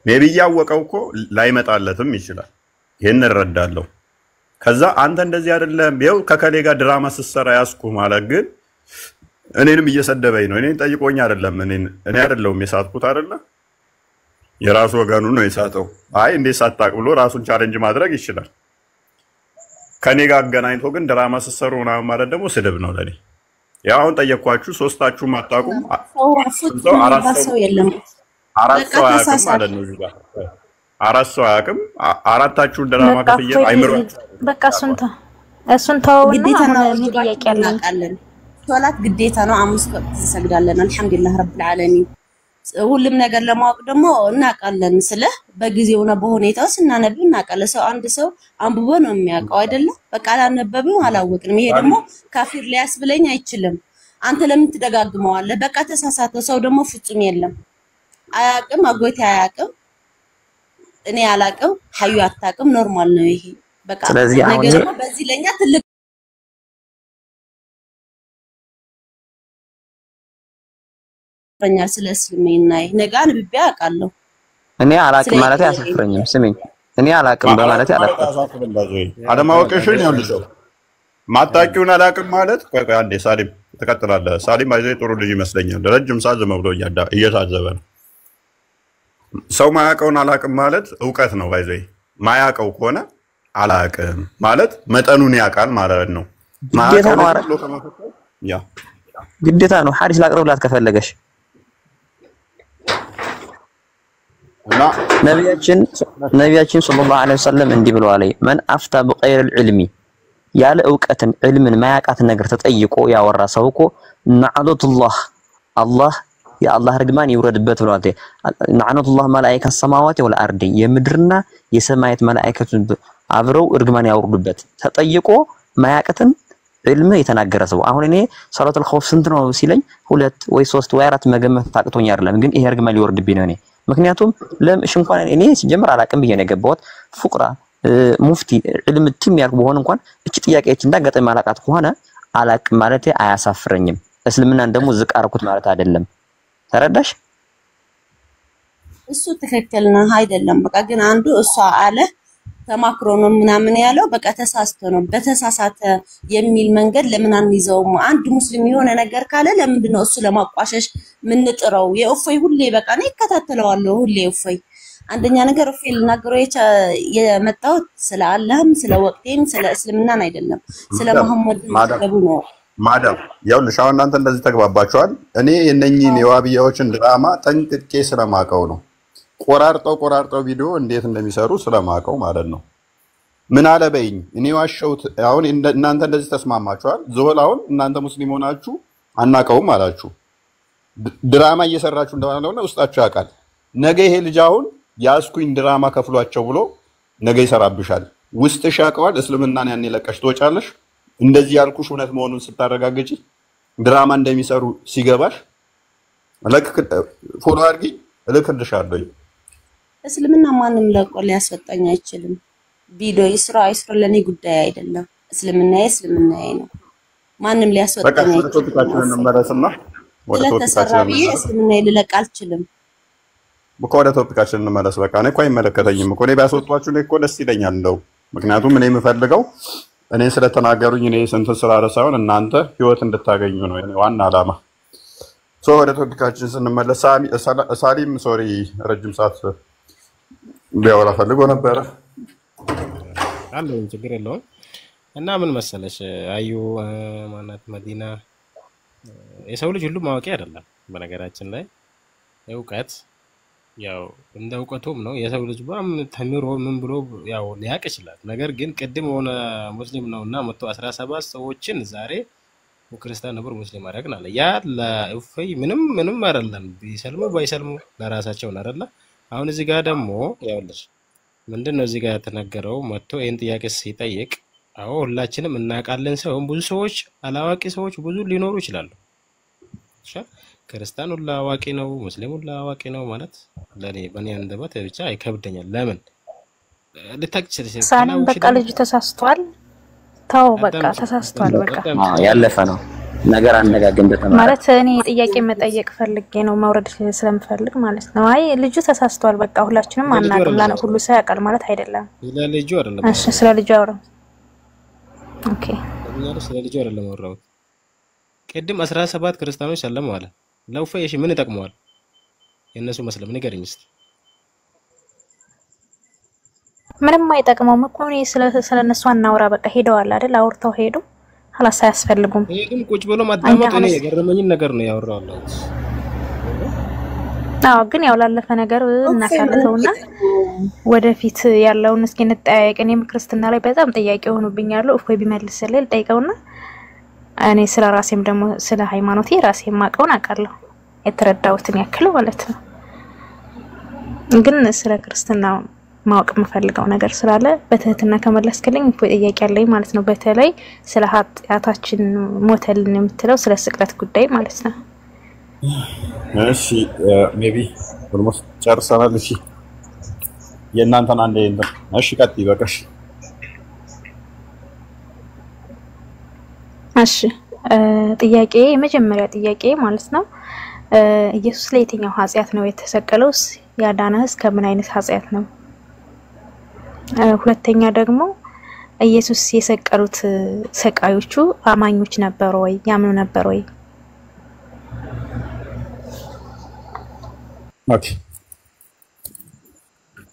ሜቢ ያወቀው እኮ ላይመጣለትም ይችላል ይሄን እረዳለሁ ከዛ አንተ እንደዚህ አይደለም ቢው ከከሌ ጋር ድራማ ሲሰራ ያስኩ ማለት ግን እኔንም እየሰደበኝ ነው እኔን ጠይቆኝ አይደለም እኔ አይደለም የሳትኩት አይደለ የራሱ ወገኑ ነው የሳተው አይ እንዴ ሳታቅ ብሎ ራሱን ቻሌንጅ ማድረግ ይችላል ከኔ ጋር አገናኝቶ ግን ድራማ ሲሰሩ ነው ማለት ደግሞ ስድብ ነው ለኔ ያው አሁን ጠየቅኳችሁ ሶስታችሁም አታቁም አራት ሰው አያውቅም ማለት ነው እዚህ ጋር አራት ሰው አያውቅም አራታችሁ ድራማ ከፍየ አይምሯችሁ በቃ እሱን ተውና ግዴታ ነው ጥያቄ ያለን ሶላት ግዴታ ነው 5 ወቅት እንሰግዳለን አልহামዱሊላህ ረብል ዓለሚን ሁሉም ነገር ለማወቅ ደግሞ እናቃለን ስለ በጊዜውና በሁኔታው ስናነብ እናቃለን ሰው አንድ ሰው አንብቦ ነው የሚያውቀው አይደለ በቃ አላነበብም አላወቅንም ይሄ ደግሞ ካፊር ሊያስብለኝ አይችልም አንተ ለምን ትደጋግመዋለህ በቃ ተሳሳተ ሰው ደግሞ ፍጹም የለም አያውቅም አጎቴ አያውቅም እኔ አላውቅም ሐዩ አታውቅም ኖርማል ነው ይሄ በቃ ነገር ደግሞ በዚህ ለኛ ትልቅ ያሳፍረኛል ስለ እስልምና ነገን ብቤ አውቃለሁ እኔ አላቅም ማለት ያሳፍረኛል ስሚኝ እኔ አላቅም በማለት ያሳፍረኛል አለማወቅሽን ይኸውልሽ ማጣቂውን አላቅም ማለት ቆይ አንዴ ሳሊም ተከተላለ ሳሊም አይዘይ ጥሩ ልጅ ይመስለኛል ረጅም ሰዓት ዝም ብሎ እየታዘበ ነው ሰው ማያውቀውን አላቅም ማለት ዕውቀት ነው ባይዘይ ማያውቀው ከሆነ አላቅም ማለት መጠኑን ያውቃል ማለት ነው ግዴታ ነው አይደል? ያ ግዴታ ነው። ሐዲስ ላቅርብላት ከፈለገሽ እና ነቢያችን ሰለላሁ ዐለይሂ ወሰለም እንዲህ ብለዋል። መን አፍታ በገይር العلم ያለ ዕውቀትን ዕልምን ማያቃት ነገር ተጠይቆ ያወራ ሰው እኮ ነዓለቱላህ አላህ የአላህ ርግማን ይውረድበት ብለዋል። ነዓለቱላህ መላኢካ ሰማዋት ወልአርድ የምድርና የሰማያት መላኢካቱን አብረው ርግማን ያወርዱበት ተጠይቆ ማያቀትን ዕልም የተናገረ ሰው። አሁን እኔ ሰላቱል ኸውፍ ስንት ነው ሲለኝ 2 ወይ 3 ወይ 4 መገመት ታቅቶኝ አይደለም፣ ግን ይሄ ርግማን ሊወርድብኝ ነው። እኔ ምክንያቱም ለምሽ እንኳን እኔ ሲጀምር አላቅም ብዬ ነው የገባሁት። ፉቅራ ሙፍቲ ዕልም ትም ያልኩ በሆነ እንኳን እቺ ጥያቄዎች እንዳጋጠመ ማላቃት ከሆነ አላቅም ማለት አያሳፍረኝም። እስልምናን ደግሞ ዝቅ አርኩት ማለት አይደለም። ተረዳሽ? እሱ ትክክል ነው አይደለም። በቃ ግን አንዱ እሷ አለ ተማክሮ ነው ምናምን ያለው በቃ ተሳስቶ ነው በተሳሳተ የሚል መንገድ ለምን አንይዘውም? አንድ ሙስሊም የሆነ ነገር ካለ ለምንድን ነው እሱ ለማቋሸሽ ምን ጥረው? የኡፈይ ሁሌ በቃ ነው ይከታተለዋለሁ ሁሌ ኡፈይ አንደኛ ነገር ኡፈይ ልናገረው የመጣው ስለ አላህም ስለ ወቅቴም ስለ እስልምናን አይደለም ስለ መሐመድ ነው። ማዳም ያውልሽ አሁን እናንተ እንደዚህ ተግባባችኋል። እኔ የነኚህን የዋብያዎችን ድራማ ጠንቅቄ ስለማቀው ነው ቆራርጠው ቪዲዮ እንዴት እንደሚሰሩ ስለማቀው ማለት ነው። ምን አለ በይኝ እኔ ዋሸሁት። አሁን እናንተ እንደዚህ ተስማማችኋል። ዞል አሁን እናንተ ሙስሊም ሆናችሁ አናቀውም አላችሁ። ድራማ እየሰራችሁ እንደሆነ ውስጣችሁ ያውቃል። ነገ ይሄ ልጅ አሁን ያስኩኝ ድራማ ከፍሏቸው ብሎ ነገ ይሰራብሻል። ውስጥሽ ያውቀዋል። እስልምናን ያኔ ለቀሽ ትወጫለሽ። እንደዚህ ያልኩሽ እውነት መሆኑን ስታረጋግጪ ድራማ እንደሚሰሩ ሲገባሽ ፎሎ አድርጊ እልክልሻለሁ። እስልምና ማንም ለቆ ሊያስወጣኝ አይችልም። ቪዲዮ ይስራ አይስራ ለኔ ጉዳይ አይደለም። እስልምናዬ ነው። ማንም ሊያስወጣኝ አይችልም። በቃ ቶፒካችንን እንመለስና ወደ ቶፒካችን እስልምናዬ ልለቅ አልችልም። ወደ ቶፒካችን እንመለስ። በቃ እኔ እኮ አይመለከተኝም እኮ እኔ ቢያስወጧችሁ እኔ እኮ ደስ ይለኛል እንደው ምክንያቱም እኔ የምፈልገው እኔ ስለተናገሩኝ እኔ ስንት ስላለ ሳይሆን እናንተ ህይወት እንድታገኙ ነው የኔ ዋና ዓላማ። ወደ ቶፒካችን ስንመለስ ሳሊም ሶሪ ረጅም ሰዓት ቢያወራ ፈልጎ ነበረ አለው ችግር የለውም። እና ምን መሰለሽ አዩ ማናት መዲና የሰው ልጅ ሁሉ ማወቂ አይደለም። በነገራችን ላይ እውቀት ያው እንደ እውቀቱም ነው። የሰው ልጅ ተምሮ ምን ብሎ ያው ሊያቅ ይችላል። ነገር ግን ቅድም ሆነ ሙስሊም ነውና መቶ 17 ሰዎችን ዛሬ ክርስቲያን ነበር ሙስሊም አደረግናል። ያ ለኡፈይ ምንም አይደለም። ቢሰልሙ ባይሰልሙ ለራሳቸው ነው አይደለ? አሁን እዚህ ጋር ደግሞ ያውልሽ ምንድነው እዚህ ጋር የተነገረው መጥቶ ይሄን ጥያቄ ሲጠይቅ አዎ ሁላችንም እናውቃለን። ብዙ ሰዎች አላዋቂ ሰዎች ብዙ ሊኖሩ ይችላሉ። ክርስቲያን ሁሉ አዋቂ ነው፣ ሙስሊም ሁሉ አዋቂ ነው ማለት ለኔ በእኔ አንደበት ብቻ አይከብደኛል። ለምን ልታክችልሽ ሳንም በቃ ልጅ ተሳስቷል። ተው በቃ ተሳስቷል። በቃ ያለፈ ነው ነገር አነጋገን በተማረ ማለት እኔ ጥያቄ መጠየቅ ፈልጌ ነው ማውረድ ስለምፈልግ ማለት ነው። አይ ልጁ ተሳስቷል በቃ ሁላችንም አናውቅም ላነ ሁሉ ሰው ያውቃል ማለት አይደለም። ስለ ልጁ አይደለም። እሺ ስለ ልጁ አውራ። ኦኬ ስለ ልጁ አይደለም አውራው። ቅድም 17 ክርስቲያኖች ሰለሙ አለ። ለኡፈይ እሺ ምን ይጠቅመዋል? የነሱ መስለም ንገረኝ እስቲ። ምንም አይጠቅመውም እኮ ነው። ስለነሱ አናውራ በቃ ሄደዋል አይደል? አውርተው ሄዱ። ሐላስ አያስፈልጉም። ይሄን ቁጭ ብሎ ማዳመጥ ነው የገረመኝን ነገር ነው ያወራው አለ። አዎ ግን ያው ላለፈ ነገር እናሳልፈውና ወደፊት ያለውን እስኪ እንጠያየቅ። እኔም ክርስትና ላይ በጣም ጥያቄ ሆኖብኛል። እፎይ ቢመልስልኝ ጠይቀውና እኔ ስለ ራሴም ደግሞ ስለ ሃይማኖቴ ራሴም ማቀውን አውቃለሁ የተረዳሁትን ያክል ማለት ነው። ግን ስለ ክርስትና ማወቅ የምፈልገው ነገር ስላለ በትህትና ከመለስክልኝ ጥያቄ አለኝ ማለት ነው። በተለይ ስለ ኃጢአታችን ሞተልን የምትለው ስለ ስቅለት ጉዳይ ማለት ነው። እሺ ሜቢ ኦልሞስት ጨርሰናል። እሺ የእናንተን አንዴ እንትን እሺ ቀጥይ በቃ እሺ። እሺ ጥያቄ የመጀመሪያ ጥያቄ ማለት ነው ኢየሱስ ለየትኛው ኃጢአት ነው የተሰቀለውስ? ያዳነስ ከምን አይነት ኃጢአት ነው? ሁለተኛ ደግሞ ኢየሱስ የሰቀሉት ሰቃዮቹ አማኞች ነበሩ ወይ? ያምኑ ነበር ወይ? ኦኬ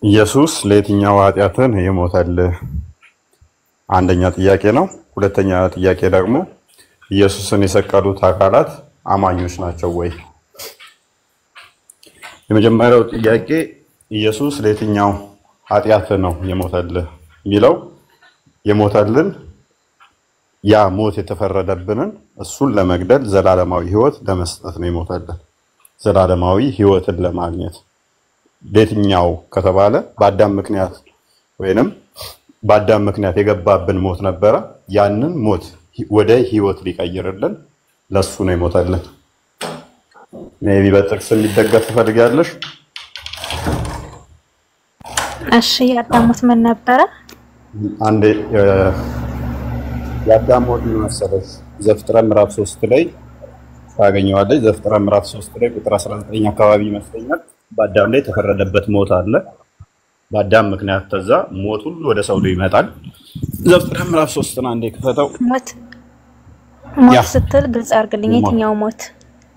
ኢየሱስ ለየትኛው ኃጢአትን የሞተል? አንደኛ ጥያቄ ነው። ሁለተኛ ጥያቄ ደግሞ ኢየሱስን የሰቀሉት አካላት አማኞች ናቸው ወይ? የመጀመሪያው ጥያቄ ኢየሱስ ለየትኛው ኃጢአት ነው የሞተልህ የሚለው የሞተልን ያ ሞት የተፈረደብንን እሱን ለመግደል ዘላለማዊ ህይወት ለመስጠት ነው የሞተልን። ዘላለማዊ ህይወትን ለማግኘት ለየትኛው ከተባለ በአዳም ምክንያት ወይንም በአዳም ምክንያት የገባብን ሞት ነበረ። ያንን ሞት ወደ ህይወት ሊቀይርልን ለሱ ነው የሞተልን። ሜቢ በጥቅስ ሊደገፍ ትፈልጋለሽ? እሺ የአዳም ሞት ምን ነበረ? አንዴ የአዳም ሞት ምን መሰለሽ? ዘፍጥረት ምዕራፍ 3 ላይ ታገኘዋለሽ። ዘፍጥረት ምዕራፍ 3 ላይ ቁጥር 19 አካባቢ ይመስለኛል በአዳም ላይ የተፈረደበት ሞት አለ። በአዳም ምክንያት ተዛ ሞት ሁሉ ወደ ሰው ላይ ይመጣል። ዘፍጥረት ምዕራፍ 3 አንዴ ክፈተው። ሞት ስትል ግልጽ አድርግልኝ። የትኛው ሞት?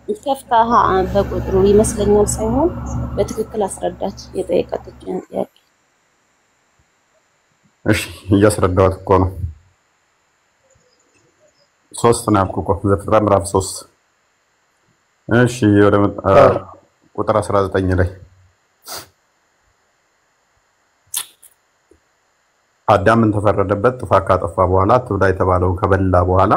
ይከፍታها በቁጥሩ ይመስለኛል ሳይሆን በትክክል አስረዳች የጠየቀችውን ጥያቄ። እሺ እያስረዳሁት እኮ ነው። 3 ነው ያልኩህ እኮ ዘፍጥረት ምዕራፍ 3። እሺ ወደ ቁጥር 19 ላይ አዳምን ተፈረደበት ጥፋት ካጠፋ በኋላ አትብላ የተባለውን ከበላ በኋላ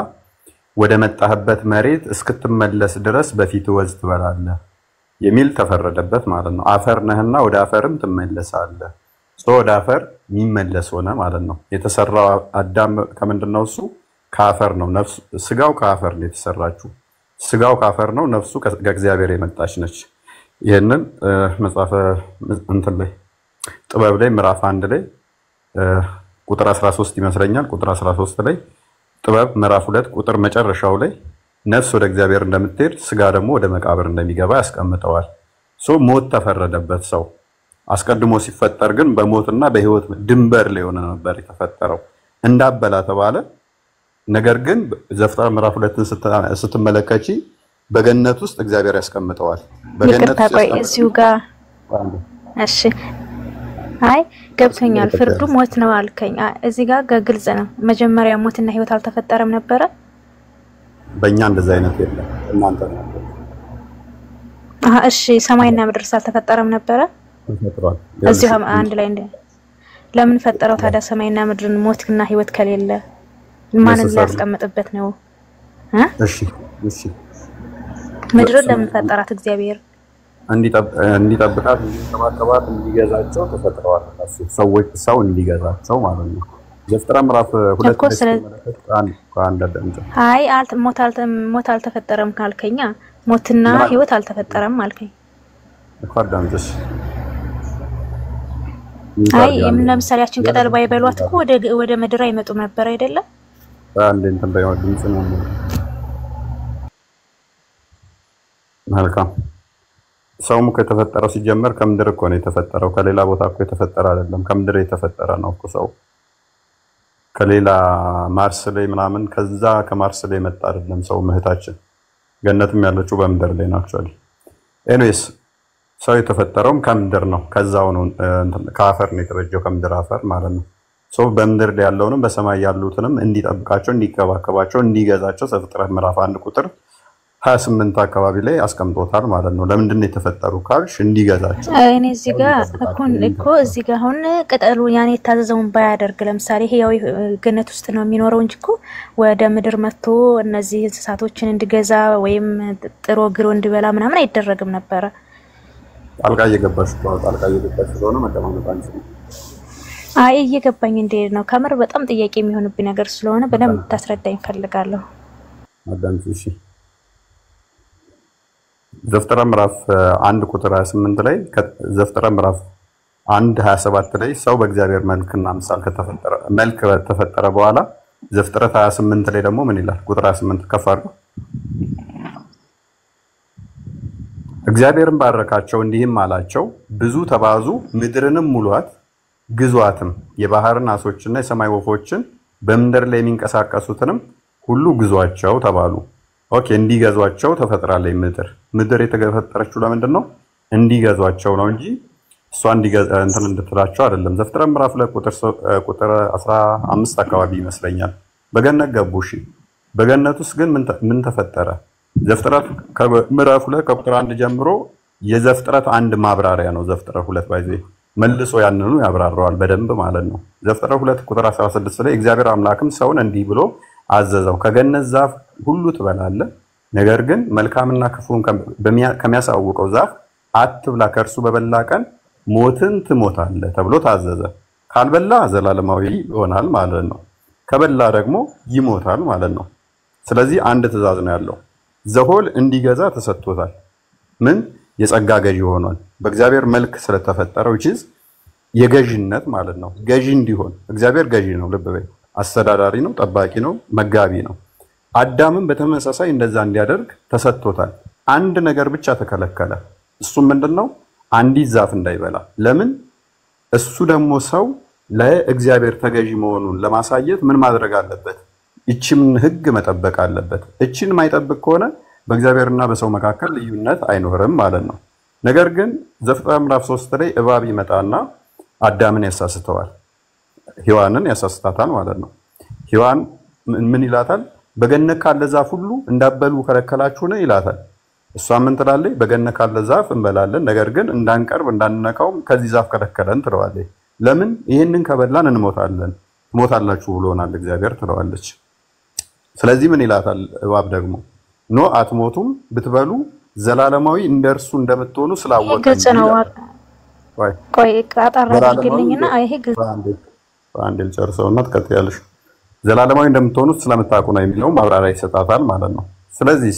ወደ መጣህበት መሬት እስክትመለስ ድረስ በፊት ወዝ ትበላለህ የሚል ተፈረደበት ማለት ነው። አፈር ነህና ወደ አፈርም ትመለሳለህ። ወደ አፈር የሚመለስ ሆነ ማለት ነው። የተሰራው አዳም ከምንድነው? እሱ ከአፈር ነው። ነፍሱ ስጋው ከአፈር ነው የተሰራችው። ስጋው ከአፈር ነው፣ ነፍሱ ከእግዚአብሔር የመጣች ነች። ይሄንን መጽሐፈ እንትን ላይ ጥበብ ላይ ምዕራፍ 1 ላይ ቁጥር 13 ይመስለኛል። ቁጥር 13 ላይ ጥበብ ምዕራፍ 2 ቁጥር መጨረሻው ላይ ነፍስ ወደ እግዚአብሔር እንደምትሄድ ስጋ ደግሞ ወደ መቃብር እንደሚገባ ያስቀምጠዋል። ሞት ተፈረደበት ሰው አስቀድሞ ሲፈጠር ግን በሞትና በህይወት ድንበር ላይ ሆነ ነበር የተፈጠረው። እንዳበላ ተባለ። ነገር ግን ዘፍጥረት ምዕራፍ 2ን ስትመለከቺ በገነት ውስጥ እግዚአብሔር ያስቀምጠዋል። በገነት ውስጥ እዚሁ ጋር እሺ፣ አይ ገብቶኛል። ፍርዱ ሞት ነው አልከኝ። እዚህ ጋር ግልጽ ነው። መጀመሪያ ሞትና ህይወት አልተፈጠረም ነበረ። በእኛ እንደዛ አይነት የለም። እናንተ ነው። እሺ ሰማይና ምድር አልተፈጠረም ነበረ። ተፈጥሯል። እዚሁ አንድ ላይ ለምን ፈጠረው ታዲያ? ሰማይና ምድርን ሞትና ህይወት ከሌለ ማንን ሊያስቀምጥበት ነው? እሺ ምድርን ለምን ፈጠራት እግዚአብሔር? እንዲጠብቃት፣ እንዲንከባከባት፣ እንዲገዛቸው ተፈጥረዋል። ሰዎች ሰው እንዲገዛቸው ማለት ነው። ዘፍጥረት ምዕራፍ 2 አይ ሞት አልተፈጠረም ካልከኛ ሞትና ህይወት አልተፈጠረም አልከኝ እኮ አዳምጥሽ። አይ ለምሳሌያችን ቅጠል ባይበሏት እኮ ወደ ምድር አይመጡም ነበር አይደለ? አንዴ እንትን ባይሆን ድምጽ ነው። መልካም ሰውም ከተፈጠረው ሲጀመር ከምድር እኮ ነው የተፈጠረው። ከሌላ ቦታ እኮ የተፈጠረ አይደለም። ከምድር የተፈጠረ ነው እኮ ሰው። ከሌላ ማርስ ላይ ምናምን ከዛ ከማርስ ላይ መጣ አይደለም ሰው። ምህታችን ገነትም ያለችው በምድር ላይ ነው አክቹአሊ። ኤኒዌይስ ሰው የተፈጠረውም ከምድር ነው። ከዛው ነው ከአፈር ነው የተበጀው፣ ከምድር አፈር ማለት ነው። ሰው በምድር ላይ ያለውንም በሰማይ ያሉትንም እንዲጠብቃቸው፣ እንዲከባከባቸው፣ እንዲገዛቸው ዘፍጥረት ምዕራፍ 1 ቁጥር 28 አካባቢ ላይ አስቀምጦታል ማለት ነው። ለምንድን ነው የተፈጠሩ ካልሽ እንዲገዛቸው። እኔ እዚህ ጋር እኮ እዚህ ጋር አሁን ቅጠሉ ያኔ የታዘዘውን ባያደርግ ለምሳሌ ያው ገነት ውስጥ ነው የሚኖረው እንጂ እኮ ወደ ምድር መጥቶ እነዚህ እንስሳቶችን እንዲገዛ ወይም ጥሮ ግሮ እንዲበላ ምናምን አይደረግም ነበረ። ጣልቃ እየገባሽ ስለሆነ መደማመጥ አንችልም። አይ እየገባኝ እንደሄድ ነው። ከምር በጣም ጥያቄ የሚሆንብኝ ነገር ስለሆነ በደንብ ታስረዳኝ ፈልጋለሁ። አዳምጪ እሺ። ዘፍጥረት ምዕራፍ 1 ቁጥር 28 ላይ ዘፍጥረት ምዕራፍ 1:27 ላይ ሰው በእግዚአብሔር መልክና ምሳል ከተፈጠረ በኋላ ዘፍጥረት 28 ላይ ደግሞ ምን ይላል? ቁጥር 28 ከፍ አድርጎ እግዚአብሔርን ባረካቸው እንዲህም አላቸው፣ ብዙ ተባዙ፣ ምድርንም ሙሏት፣ ግዟትም፣ የባህርን ዓሦችና የሰማይ ወፎችን በምድር ላይ የሚንቀሳቀሱትንም ሁሉ ግዟቸው ተባሉ። ኦኬ እንዲገዟቸው ተፈጥራለች ምድር የተፈጠረችው ለምንድን ነው? እንዲገዟቸው ነው እንጂ እሷ እንትን እንድትላቸው አይደለም። ዘፍጥረት ምዕራፍ 2 ቁጥር 15 አካባቢ ይመስለኛል በገነት ገቡ። እሺ በገነት ውስጥ ግን ምን ተፈጠረ? ዘፍጥረት ከምዕራፍ 2 ከቁጥር 1 ጀምሮ የዘፍጥረት አንድ ማብራሪያ ነው። ዘፍጥረት 2 ባይዘ መልሶ ያንኑ ያብራራዋል በደንብ ማለት ነው። ዘፍጥረት 2 ቁጥር 16 ላይ እግዚአብሔር አምላክም ሰውን እንዲህ ብሎ አዘዘው፣ ከገነት ዛፍ ሁሉ ትበላለህ፣ ነገር ግን መልካምና ክፉን ከሚያሳውቀው ዛፍ አትብላ፣ ከእርሱ በበላ ቀን ሞትን ትሞታለህ ተብሎ ታዘዘ። ካልበላ ዘላለማዊ ይሆናል ማለት ነው፣ ከበላ ደግሞ ይሞታል ማለት ነው። ስለዚህ አንድ ትእዛዝ ነው ያለው። ዘሆል እንዲገዛ ተሰጥቶታል። ምን የጸጋ ገዢ ሆኗል በእግዚአብሔር መልክ ስለተፈጠረው ቺዝ የገዢነት ማለት ነው። ገዢ እንዲሆን እግዚአብሔር ገዢ ነው። ልብ በይ፣ አስተዳዳሪ ነው፣ ጠባቂ ነው፣ መጋቢ ነው። አዳምም በተመሳሳይ እንደዛ እንዲያደርግ ተሰጥቶታል። አንድ ነገር ብቻ ተከለከለ። እሱም ምንድነው? አንዲት ዛፍ እንዳይበላ። ለምን? እሱ ደግሞ ሰው ለእግዚአብሔር ተገዢ መሆኑን ለማሳየት ምን ማድረግ አለበት? እቺን ህግ መጠበቅ አለበት። እቺን ማይጠብቅ ከሆነ በእግዚአብሔርና በሰው መካከል ልዩነት አይኖርም ማለት ነው። ነገር ግን ዘፍጥረት ምዕራፍ 3 ላይ እባብ ይመጣና አዳምን ያሳስተዋል፣ ሔዋንን ያሳስታታል ማለት ነው። ሔዋን ምን ይላታል? በገነት ካለ ዛፍ ሁሉ እንዳበሉ ከለከላችሁ ነው ይላታል። እሷ ምን ትላለች? በገነት ካለ ዛፍ እንበላለን፣ ነገር ግን እንዳንቀርብ እንዳንነካው ከዚህ ዛፍ ከለከለን ትለዋለች። ለምን? ይሄንን ከበላን እንሞታለን፣ ትሞታላችሁ ብሎናል እግዚአብሔር ትለዋለች። ስለዚህ ምን ይላታል እባብ ደግሞ? ኖ አትሞቱም፣ ብትበሉ ዘላለማዊ እንደርሱ እንደምትሆኑ ስላወቀ ግልጽ ነው። ቆይ አጣራ አድርግልኝና ይሄ ግልጽ አንድ ልጨርሰውና ትቀጥያለሽ። ዘላለማዊ እንደምትሆኑ ስለምታውቁ ነው የሚለው ማብራሪያ ይሰጣታል ማለት ነው። ስለዚህ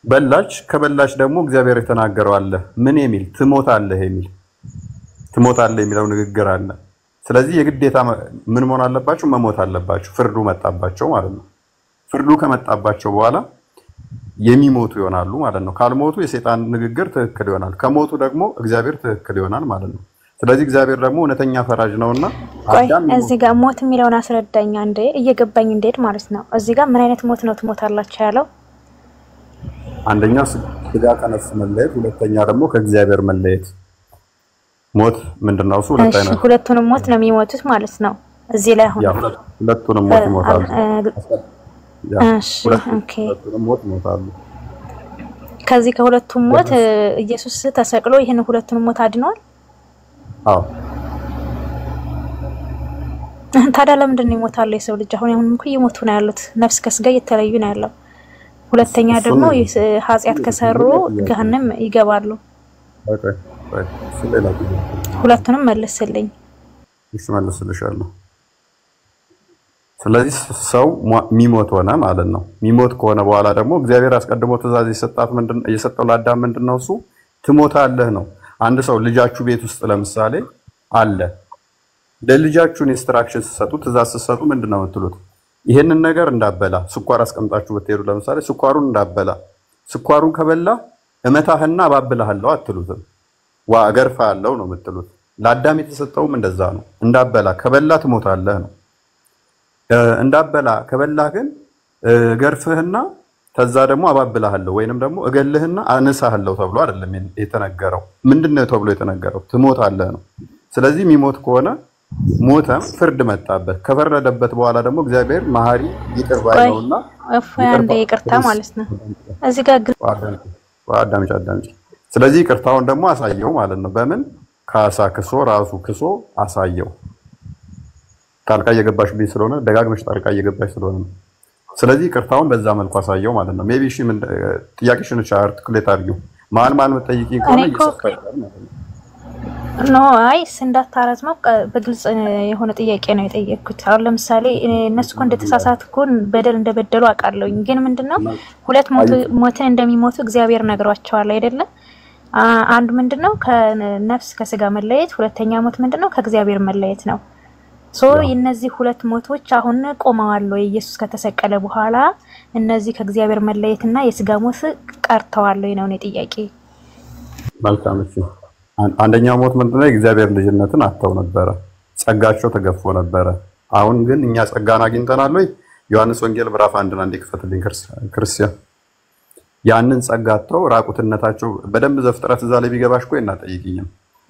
በላች። ከበላች ደግሞ እግዚአብሔር የተናገረው አለ ምን የሚል ትሞታለህ የሚል ትሞታለህ የሚለው ንግግር አለ። ስለዚህ የግዴታ ምን መሆን አለባቸው? መሞት አለባቸው። ፍርዱ መጣባቸው ማለት ነው። ፍርዱ ከመጣባቸው በኋላ የሚሞቱ ይሆናሉ ማለት ነው። ካልሞቱ የሰይጣን ንግግር ትክክል ይሆናል፣ ከሞቱ ደግሞ እግዚአብሔር ትክክል ይሆናል ማለት ነው። ስለዚህ እግዚአብሔር ደግሞ እውነተኛ ፈራጅ ነውና አዳም እዚህ ጋር ሞት የሚለውን አስረዳኛ እንደ እየገባኝ እንዴት ማለት ነው። እዚህ ጋር ምን አይነት ሞት ነው ትሞታላችሁ ያለው? አንደኛ ስጋ ከነፍስ መለየት፣ ሁለተኛ ደግሞ ከእግዚአብሔር መለየት። ሞት ምንድነው? እሱ ሁለት አይነት ሁለቱንም ሞት ነው የሚሞቱት ማለት ነው። እዚህ ላይ አሁን ሁለቱንም ሞት ይሞታሉ። እሺ ኦኬ። ከዚህ ከሁለቱም ሞት ኢየሱስ ተሰቅሎ ይሄን ሁለቱንም ሞት አድኗል። አዎ። ታዲያ ለምንድን ነው ይሞታል የሰው ልጅ? አሁን እኮ እየሞቱ ነው ያሉት፣ ነፍስ ከስጋ እየተለዩ ነው ያለው። ሁለተኛ ደግሞ ኃጢአት ከሰሩ ገሃነም ይገባሉ። ኦኬ ስለላ ሁለቱንም መልስልኝ። እሺ መልስልሻለሁ። ስለዚህ ሰው ሚሞት ሆነ ማለት ነው። ሚሞት ከሆነ በኋላ ደግሞ እግዚአብሔር አስቀድሞ ትእዛዝ የሰጠው ለአዳም ምንድነው? እሱ ትሞታለህ ነው። አንድ ሰው ልጃችሁ ቤት ውስጥ ለምሳሌ አለ፣ ለልጃችሁ ኢንስትራክሽን ሲሰጡ ትእዛዝ ሲሰጡ ምንድነው የምትሉት? ይሄንን ነገር እንዳበላ ስኳር አስቀምጣችሁ ብትሄዱ ለምሳሌ ስኳሩን እንዳበላ፣ ስኳሩን ከበላ እመታህና አባብልሃለሁ አትሉትም። አገርፍሃለሁ ነው የምትሉት። ለአዳም የተሰጠውም እንደዛ ነው። እንዳበላ ከበላ ትሞታለህ ነው። እንዳበላ ከበላህ ግን ገርፍህና ከዛ ደግሞ አባብልሃለሁ ወይንም ደግሞ እገልህና አነሳሃለሁ ተብሎ አይደለም የተነገረው። ምንድነው ተብሎ የተነገረው? ትሞታለህ ነው። ስለዚህ የሚሞት ከሆነ ሞተ፣ ፍርድ መጣበት። ከፈረደበት በኋላ ደግሞ እግዚአብሔር መሐሪ ይቅር ባይ ነውና አንዴ ይቅርታ ማለት ነው። እዚህ ጋር አዳምጪ። ስለዚህ ይቅርታውን ደግሞ አሳየው ማለት ነው። በምን ካሳ ክሶ ራሱ ክሶ አሳየው። ጣልቃ እየገባሽብኝ ስለሆነ ደጋግመሽ ጣልቃ እየገባሽ ስለሆነ ነው። ስለዚህ ይቅርታውን በዛ መልኩ አሳየው ማለት ነው። ሜቢ እሺ ምን ጥያቄሽን አርቲኩሌት አድርጊው። ማን መጠይቂኝ ከሆነ ይሰፋል ማለት ነው። ኖ አይስ እንዳታረዝመው በግልጽ የሆነ ጥያቄ ነው የጠየቅኩት። አሁን ለምሳሌ እነሱ እኮ እንደተሳሳትኩን በደል እንደበደሉ አውቃለሁኝ። ግን ምንድነው ሁለት ሞትን እንደሚሞቱ እግዚአብሔር ነግሯቸዋል አይደለ? አንዱ ምንድነው ከነፍስ ከስጋ መለየት፣ ሁለተኛ ሞት ምንድነው ከእግዚአብሔር መለየት ነው። እነዚህ ሁለት ሞቶች አሁን ቆመዋል ወይ? ኢየሱስ ከተሰቀለ በኋላ እነዚህ ከእግዚአብሔር መለየትና የስጋ ሞት ቀርተዋል ወይ ነው ጥያቄ። መልካም እሺ። አንደኛው ሞት ምንድነው? የእግዚአብሔር ልጅነትን አጥተው ነበረ፣ ጸጋቸው ተገፎ ነበረ። አሁን ግን እኛ ጸጋን አግኝተናል ወይ? ዮሐንስ ወንጌል ምዕራፍ 1 አንዴ ክፈትልኝ ክርስቲያን። ያንን ጸጋ አጥተው ራቁትነታቸው በደንብ ዘፍጥረት እዛ ላይ ቢገባሽ እኮ እናጠይቅኝም።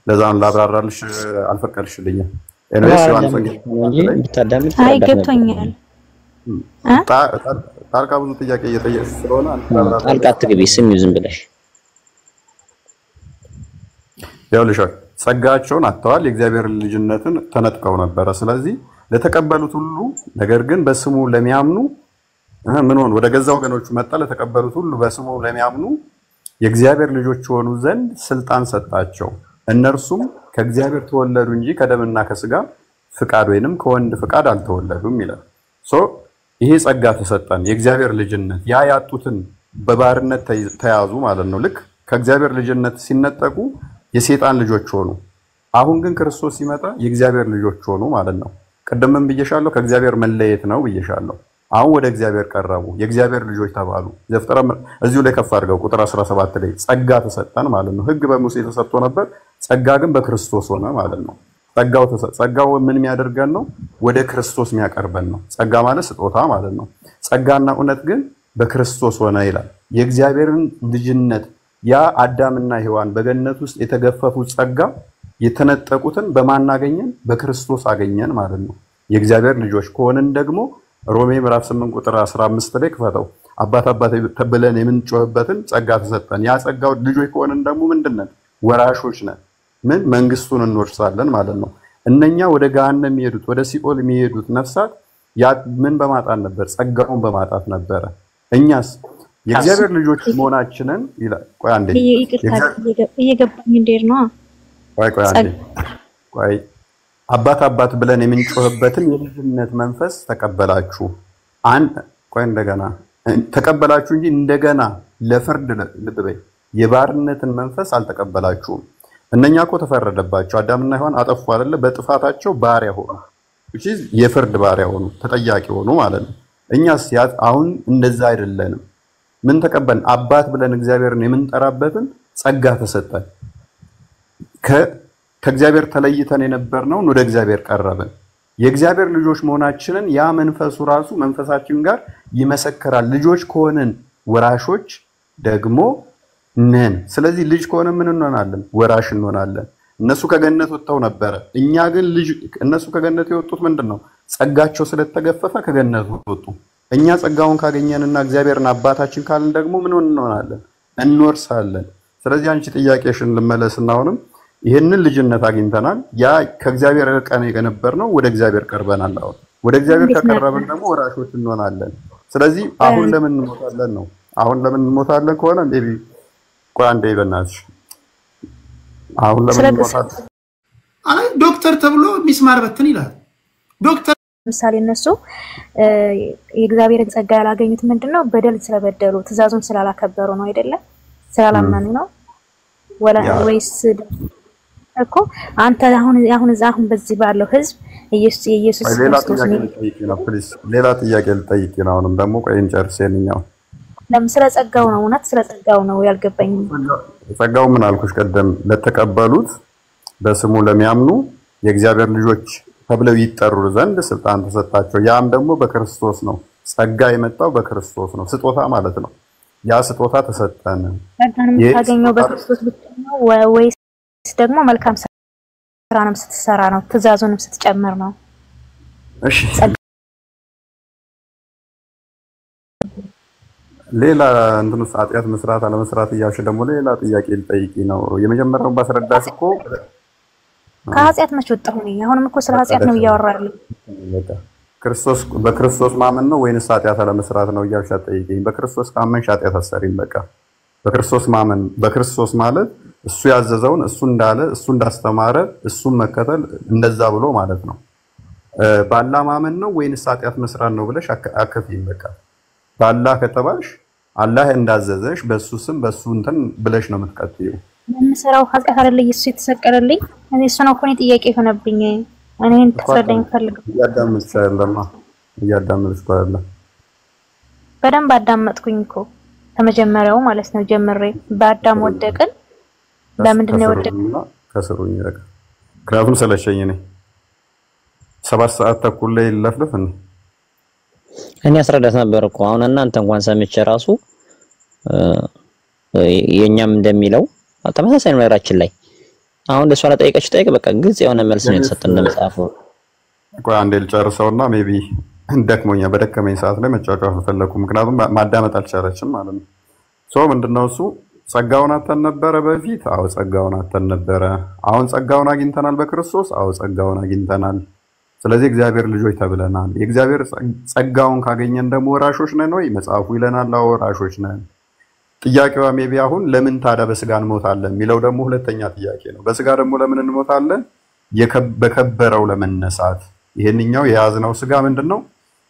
ለዛን ላብራራልሽ አልፈቀድሽልኝም። ኤኒዌይስ ዮሐንስ ወንጌል ብታዳምጥ አይ ገብቶኛል። ጣልቃ ብዙ ጥያቄ እየጠየቅሽ ስለሆነ ጣልቃ አትግቢ፣ ስሚው ዝም ብለሽ። ይኸውልሽ ጸጋቸውን አጥተዋል፣ የእግዚአብሔር ልጅነትን ተነጥቀው ነበረ። ስለዚህ ለተቀበሉት ሁሉ ነገር ግን በስሙ ለሚያምኑ ምን ሆነ? ወደ ገዛ ወገኖቹ መጣ። ለተቀበሉት ሁሉ በስሙ ለሚያምኑ የእግዚአብሔር ልጆች ሆኑ ዘንድ ስልጣን ሰጣቸው። እነርሱም ከእግዚአብሔር ተወለዱ እንጂ ከደምና ከስጋ ፍቃድ ወይንም ከወንድ ፍቃድ አልተወለዱም ይላል። ይሄ ጸጋ ተሰጠን፣ የእግዚአብሔር ልጅነት። ያ ያጡትን በባርነት ተያዙ ማለት ነው። ልክ ከእግዚአብሔር ልጅነት ሲነጠቁ የሰይጣን ልጆች ሆኑ። አሁን ግን ክርስቶስ ሲመጣ የእግዚአብሔር ልጆች ሆኑ ማለት ነው። ቀደምም ብዬሻለሁ፣ ከእግዚአብሔር መለየት ነው ብዬሻለሁ። አሁን ወደ እግዚአብሔር ቀረቡ፣ የእግዚአብሔር ልጆች ተባሉ። ዘፍጥረት እዚሁ ላይ ከፍ አድርገው ቁጥር 17 ላይ ጸጋ ተሰጠን ማለት ነው። ሕግ በሙሴ ተሰጥቶ ነበር፣ ጸጋ ግን በክርስቶስ ሆነ ማለት ነው። ጸጋው ምን የሚያደርገን ነው? ወደ ክርስቶስ የሚያቀርበን ነው። ጸጋ ማለት ስጦታ ማለት ነው። ጸጋና እውነት ግን በክርስቶስ ሆነ ይላል። የእግዚአብሔርን ልጅነት ያ አዳምና ሔዋን በገነት ውስጥ የተገፈፉት ጸጋ የተነጠቁትን በማናገኘን በክርስቶስ አገኘን ማለት ነው። የእግዚአብሔር ልጆች ከሆንን ደግሞ ሮሜ ምዕራፍ 8 ቁጥር 15 ላይ ክፈተው፣ አባት ተብለን የምንጮህበትን ጸጋ ተሰጠን። ያ ጸጋው ልጆች ከሆንን ደግሞ ምንድነን? ወራሾች ነን። ምን መንግስቱን እንወርሳለን ማለት ነው። እነኛ ወደ ገሃነም የሚሄዱት ወደ ሲኦል የሚሄዱት ነፍሳት ያ ምን በማጣት ነበር? ጸጋውን በማጣት ነበረ። እኛስ የእግዚአብሔር ልጆች መሆናችንን ይላል። ቆይ አንዴ እየገባኝ እንዴት ነው? ቆይ አንዴ ቆይ አባት ብለን የምንጮህበትን የልጅነት መንፈስ ተቀበላችሁ። ቆይ እንደገና ተቀበላችሁ እንጂ እንደገና ለፍርድ ልብ በይ የባርነትን መንፈስ አልተቀበላችሁም። እነኛ እኮ ተፈረደባቸው። አዳምና ሔዋን አጠፉ አይደለ? በጥፋታቸው ባሪያ ሆኑ፣ የፍርድ ባሪያ ሆኑ፣ ተጠያቂ ሆኑ ማለት ነው። እኛስ አሁን እንደዛ አይደለንም። ምን ተቀበልን? አባት ብለን እግዚአብሔርን የምንጠራበትን ጸጋ ተሰጠን። ከእግዚአብሔር ተለይተን የነበርነውን ወደ እግዚአብሔር ቀረብን። የእግዚአብሔር ልጆች መሆናችንን ያ መንፈሱ ራሱ መንፈሳችን ጋር ይመሰክራል። ልጆች ከሆንን ወራሾች ደግሞ ነን። ስለዚህ ልጅ ከሆነ ምን እንሆናለን? ወራሽ እንሆናለን። እነሱ ከገነት ወጥተው ነበረ። እኛ ግን እነሱ ከገነት የወጡት ምንድነው? ጸጋቸው ስለተገፈፈ ከገነት ወጡ። እኛ ጸጋውን ካገኘንና እግዚአብሔርን አባታችን ካልን ደግሞ ምን እንሆናለን? እንወርሳለን። ስለዚህ አንቺ ጥያቄሽን ልመለስና አሁንም ይህንን ልጅነት አግኝተናል። ያ ከእግዚአብሔር ርቀን የነበርነው ወደ እግዚአብሔር ቀርበናል። አሁን ወደ እግዚአብሔር ከቀረብን ደግሞ ወራሾች እንሆናለን። ስለዚህ አሁን ለምን እንሞታለን ነው? አሁን ለምን እንሞታለን ከሆነ ሜቢ ቆይ አንዴ በእናትሽ አሁን ለምን እንሞታለን? አይ ዶክተር ተብሎ ሚስማር በትን ይላል ዶክተር። ምሳሌ እነሱ የእግዚአብሔርን ጸጋ ያላገኙት ምንድነው? በደል ስለበደሉ ትእዛዙን ስላላከበሩ ነው አይደለም? ስላላመኑ ነው ወይስ እኮ አንተ አሁን በዚህ ባለው ህዝብ ኢየሱስ ክርስቶስ ሌላ ጥያቄ ልጠይቅ ነው። አሁንም ደግሞ ቆይ እንጨርስ። የኛው ለምን ስለ ጸጋው ነው? እውነት ስለ ጸጋው ነው ያልገባኝ። ጸጋው ምን አልኩሽ ቀደም? ለተቀበሉት በስሙ ለሚያምኑ የእግዚአብሔር ልጆች ተብለው ይጠሩ ዘንድ ስልጣን ተሰጣቸው። ያም ደግሞ በክርስቶስ ነው። ጸጋ የመጣው በክርስቶስ ነው። ስጦታ ማለት ነው። ያ ስጦታ ተሰጠን። ጸጋን የምታገኘው በክርስቶስ ብቻ ነው ወይስ ደግሞ መልካም ስራንም ስትሰራ ነው? ትእዛዙንም ስትጨምር ነው? እሺ ሌላ እንትኑ ኃጢአት መስራት አለመስራት እያልሽ ደግሞ ሌላ ጥያቄ ልጠይቂ ነው። የመጀመሪያውን ባስረዳሽ እኮ ከኃጢአት መች ወጣሁ ነኝ? አሁንም እኮ ስለ ኃጢአት ነው እያወራለሁ። በክርስቶስ ማመን ነው ወይንስ ኃጢአት አለመስራት ነው እያልሽ አትጠይቂኝ። በክርስቶስ ካመንሽ ኃጢአት አትሰሪም። በቃ በክርስቶስ ማመን፣ በክርስቶስ ማለት እሱ ያዘዘውን እሱ እንዳለ እሱ እንዳስተማረ እሱን መከተል እንደዛ ብሎ ማለት ነው። በአላህ ማመን ነው ወይንስ ኃጢአት መስራት ነው ብለሽ አከፊኝ። በቃ በአላህ ከተባልሽ አላህ እንዳዘዘሽ በሱ ስም በሱ እንትን ብለሽ ነው የምትቀጥይው። የምሰራው ኃጢአት አይደለ ኢየሱስ የተሰቀለልኝ? እኔ እሱ ነው እኮ ጥያቄ ሆነብኝ። እኔን ተሰደኝ ፈልግ እያዳመጥሽ አይደለም? በደንብ አዳመጥኩኝ እኮ ከመጀመሪያው ማለት ነው ጀምሬ። በአዳም ወደቅን። ለምንድን ነው የወደቅን? ከስሩኝ ይረጋ ክራፉን ሰለቸኝ። እኔ 7 ሰዓት ተኩል ላይ ለፍልፍ እኔ አስረዳት ነበር እኮ አሁን እናንተ እንኳን ሰምቼ ራሱ የኛም እንደሚለው ተመሳሳይ ነው ነገራችን ላይ። አሁን ለሷ ለጠይቀች ጠይቅ በቃ ግልጽ የሆነ መልስ ነው የተሰጠን እንደመጻፈው። ቆይ አንዴ ልጨርሰውና ሜቢ ደክሞኛ በደከመኝ ሰዓት ላይ መጫወቻ አልፈለኩም። ምክንያቱም ማዳመጥ አልቻለችም ማለት ነው። ሶ ምንድነው እሱ ጸጋውን አተን ነበረ በፊት? አዎ ጸጋውን አተን ነበረ። አሁን ጸጋውን አግኝተናል በክርስቶስ? አዎ ጸጋውን አግኝተናል። ስለዚህ እግዚአብሔር ልጆች ተብለናል። የእግዚአብሔር ጸጋውን ካገኘን ደግሞ ወራሾች ነን ወይ? መጽሐፉ ይለናል አዎ ወራሾች ነን። ጥያቄዋ ሜቢ አሁን ለምን ታዲያ በስጋ እንሞታለን የሚለው ደግሞ ሁለተኛ ጥያቄ ነው። በስጋ ደግሞ ለምን እንሞታለን? በከበረው ለመነሳት። ይሄንኛው የያዝነው ስጋ ምንድነው?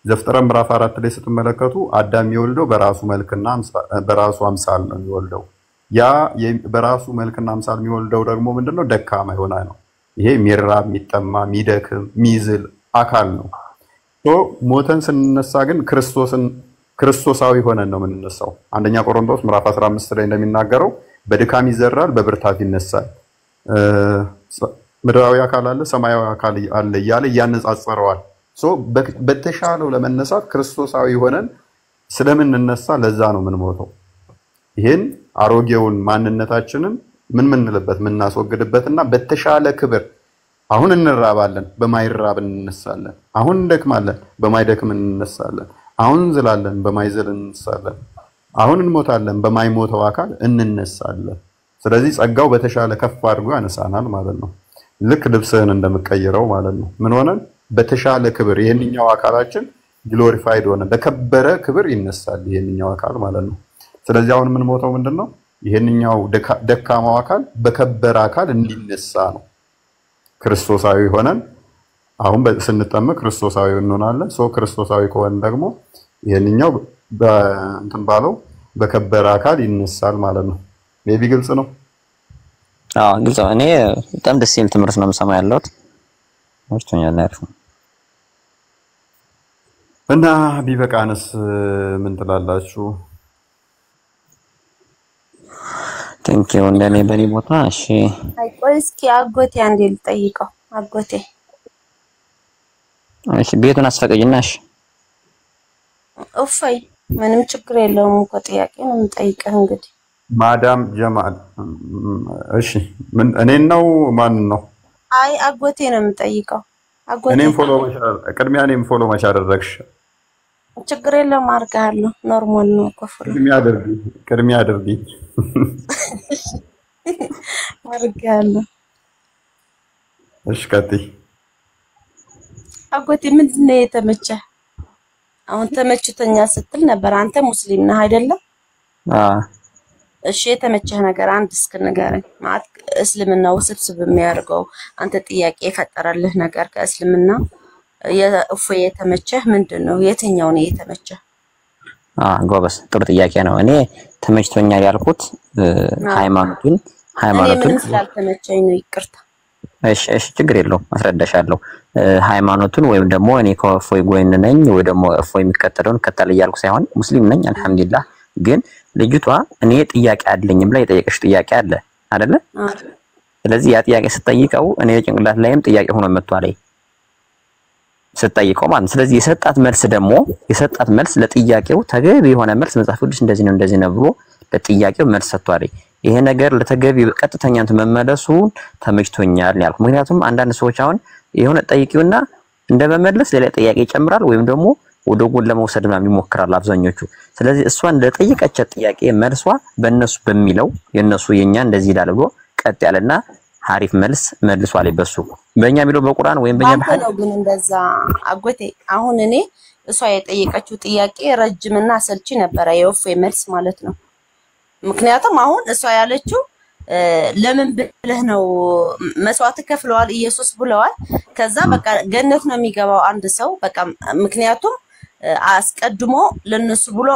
ዘፍጥረት ምዕራፍ 4 ላይ ስትመለከቱ አዳም የሚወልደው በራሱ መልክና በራሱ አምሳል ነው የሚወልደው። ያ በራሱ መልክና አምሳል የሚወልደው ደግሞ ምንድነው? ደካማ የሆነ ነው። ይሄ ሚራብ፣ የሚጠማ፣ የሚደክም፣ የሚዝል አካል ነው። ሞተን ስንነሳ ግን ክርስቶሳዊ ሆነን ነው የምንነሳው። አንደኛ ቆሮንቶስ ምዕራፍ 15 ላይ እንደሚናገረው በድካም ይዘራል፣ በብርታት ይነሳል። ምድራዊ አካል አለ፣ ሰማያዊ አካል አለ እያለ እያነጻጸረዋል። በተሻለው ለመነሳት ክርስቶሳዊ ሆነን ስለምንነሳ ለዛ ነው የምንሞተው። ይሄን አሮጌውን ማንነታችንን ምንልበት ምናስወግድበትና በተሻለ ክብር አሁን እንራባለን፣ በማይራብ እንነሳለን። አሁን እንደክማለን፣ በማይደክም እንነሳለን። አሁን እንዝላለን፣ በማይዝል እንነሳለን። አሁን እንሞታለን፣ በማይሞተው አካል እንነሳለን። ስለዚህ ጸጋው በተሻለ ከፍ አድርጎ ያነሳናል ማለት ነው። ልክ ልብስህን እንደምቀይረው ማለት ነው። ምን ሆነን በተሻለ ክብር ይሄንኛው አካላችን ግሎሪፋይድ ሆነ በከበረ ክብር ይነሳል ይሄንኛው አካል ማለት ነው። ስለዚህ አሁን ምን ሞተው ምንድነው? ይሄንኛው ደካማው አካል በከበረ አካል እንዲነሳ ነው። ክርስቶሳዊ ሆነን አሁን ስንጠመቅ ክርስቶሳዊ እንሆናለን። ክርስቶሳዊ ከሆነ ደግሞ ይሄንኛው በእንትን ባለው በከበረ አካል ይነሳል ማለት ነው። ሜቢ ግልጽ ነው? አዎ ግልጽ ነው። እኔ በጣም ደስ የሚል ትምህርት ነው የምሰማው ያለሁት። ወርቶኛል አሪፍ ነው። እና ቢበቃንስ ምን ትላላችሁ? ቴንኪው። እንደኔ በኔ ቦታ እሺ። አይ ቆይ እስኪ አጎቴ አንዴ ልጠይቀው። አጎቴ እሺ ቤቱን አስፈቅጂና እሺ። እፎይ ምንም ችግር የለውም እኮ ጥያቄ ነው የምጠይቀህ እንግዲህ ማዳም ጀማል እሺ ምን እኔን ነው ማን ነው? አይ አጎቴ ነው የምጠይቀው። አጎቴ እኔም ፎሎ ቅድሚያ እኔም ፎሎ ማች አደረግሽ። ችግር የለውም አድርጋለሁ። ኖርማል ነው እኮ ፎሎ ቅድሚያ አድርጊ አድርጋለሁ። እሺ ቀጥይ። አጎቴ ምንድን ነው የተመቸህ? አሁን ተመችቶኛ ስትል ነበር። አንተ ሙስሊም ነህ አይደለም? እሺ የተመቸህ ነገር አንድ እስኪ ንገረኝ። ማለት እስልምና ውስብስብ የሚያደርገው አንተ ጥያቄ የፈጠረልህ ነገር ከእስልምና እፎይ የተመቸህ ምንድነው? የትኛው ነው የተመቸህ? ጎበስ ጥሩ ጥያቄ ነው። እኔ ተመችቶኛል ያልኩት ሃይማኖቱን ምን ስላልተመቸኝ ነው። ይቅርታ። እሺ ችግር የለውም አስረዳሻለሁ። ሃይማኖቱን ወይም ደግሞ እኔ ከእፎይ ጎን ነኝ ወይ ደግሞ እፎይ የሚከተለውን ከተል እያልኩ ሳይሆን ሙስሊም ነኝ አልሐምዱሊላህ። ግን ልጅቷ እኔ ጥያቄ አለኝ ብላ የጠየቀሽ ጥያቄ አለ አይደለ? ስለዚህ ያ ጥያቄ ስትጠይቀው እኔ ጭንቅላት ላይም ጥያቄ ሆኖ መጥቷል ስትጠይቀው ማለት። ስለዚህ የሰጣት መልስ ለጥያቄው ተገቢ የሆነ መልስ መጽሐፍ ቅዱስ እንደዚህ ነው ብሎ ለጥያቄው መልስ ሰጥቷል። ይሄ ነገር ለተገቢ ቀጥተኛነት መመለሱ ተመችቶኛል ያልኩ። ምክንያቱም አንዳንድ ሰዎች አሁን የሆነ ጠይቂውና እንደመመለስ ሌላ ጥያቄ ይጨምራል ወይም ደግሞ ወደ ጎን ለመውሰድ ምናምን ይሞክራል አብዛኞቹ። ስለዚህ እሷን ለጠየቀቻት ጥያቄ መልሷ በእነሱ በሚለው የኛ እንደዚህ ይላል ብሎ ቀጥ ያለና አሪፍ መልስ መልሷል። በሱ በእኛ የሚለው በቁርአን ወይም በእኛ በሐዲስ ነው። ግን እንደዛ አጎቴ አሁን እኔ እሷ የጠየቀችው ጥያቄ ረጅምና ሰልቺ ነበረ፣ የእፎይ መልስ ማለት ነው። ምክንያቱም አሁን እሷ ያለችው ለምን ብለህ ነው መስዋዕት ከፍለዋል ኢየሱስ ብለዋል። ከዛ በቃ ገነት ነው የሚገባው አንድ ሰው በቃ ምክንያቱም አስቀድሞ ለነሱ ብሎ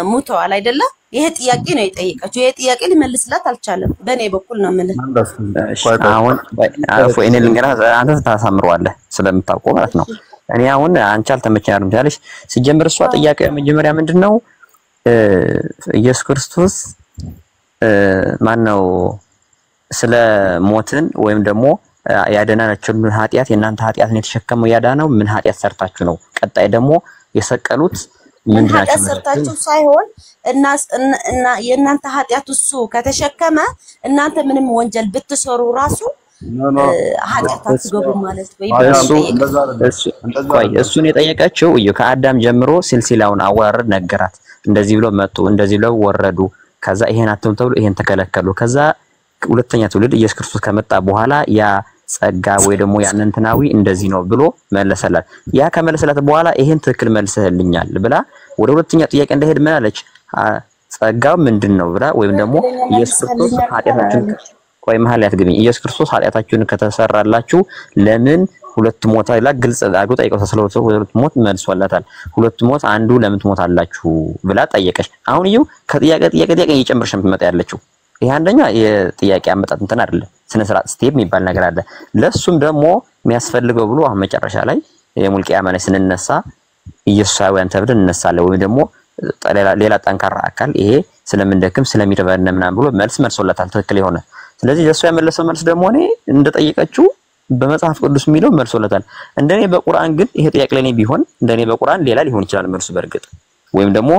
ሙተዋል አይደለ? ይሄ ጥያቄ ነው የጠየቀችው። ይሄ ጥያቄ ሊመልስላት አልቻለም። በኔ በኩል ነው ማለት አሁን እፎይ እኔ ልንገርህ አንተ ታሳምረዋለህ ስለምታውቀው ማለት ነው። እኔ አሁን አንቺ አልተመቸኝም ትያለሽ። ሲጀምር እሷ ጥያቄ መጀመሪያ ምንድነው ኢየሱስ ክርስቶስ ማነው ስለ ሞትን ወይም ደግሞ ያደናናችሁን ኃጢያት የናንተ ኃጢያትን የተሸከመው ያዳነው ምን ኃጢያት ሰርታችሁ ነው? ቀጣይ ደግሞ የሰቀሉት ምንድን ናቸው? ኃጢያት ሰርታችሁ ሳይሆን እና የናንተ ኃጢያት እሱ ከተሸከመ እናንተ ምንም ወንጀል ብትሰሩ ራሱ ኃጢአት አትገቡም ማለት ወይ እሱን የጠየቀችው እዩ ከአዳም ጀምሮ ሲልሲላውን አወራረድ ነገራት። እንደዚህ ብሎ መጡ፣ እንደዚህ ብለው ወረዱ። ከዛ ይሄን አትም ተብሎ ይሄን ተከለከሉ። ከዛ ሁለተኛ ትውልድ ኢየሱስ ክርስቶስ ከመጣ በኋላ ያ ጸጋ ወይ ደግሞ ያን እንትናዊ እንደዚህ ነው ብሎ መለሰላት። ያ ከመለሰላት በኋላ ይሄን ትክክል መልሰህልኛል ብላ ወደ ሁለተኛ ጥያቄ እንደሄድ ምን አለች? ጸጋው ምንድነው ብላ ወይም ደግሞ ኢየሱስ ክርስቶስ ኃጢአታችሁን ቆይ መሐል ያትግብኝ ኢየሱስ ክርስቶስ ኃጢአታችሁን ከተሰራላችሁ ለምን ሁለት ሞት አይላ ግልጽ አድርጎ ጠይቀው ተሰለወተው ሁለት ሞት መልሷላታል። ሁለት ሞት አንዱ ለምን ትሞታላችሁ ብላ ጠየቀች። አሁን ይኸው ከጥያቄ እየጨመረሽ የምትመጣ ያለችው ይሄ አንደኛ የጥያቄ አመጣጥ እንትን አይደለም፣ ስነ ስርዓት ስቴፕ የሚባል ነገር አለ። ለሱም ደግሞ የሚያስፈልገው ብሎ አሁን መጨረሻ ላይ የሙልቂያ ማነ ስንነሳ ኢየሱሳውያን ተብለን እንነሳለን ወይ ደግሞ ሌላ ጠንካራ አካል ይሄ ስለምንደክም ስለሚረበን ምናምን ብሎ መልሶላታል ትክክል የሆነ። ስለዚህ ለሱ ያመለሰው መልስ ደግሞ እኔ እንደጠየቀችው በመጽሐፍ ቅዱስ የሚለው መልሶላታል። እንደኔ በቁርአን ግን ይሄ ጥያቄ ለኔ ቢሆን እንደኔ በቁርአን ሌላ ሊሆን ይችላል መልሱ በርግጥ ወይም ደግሞ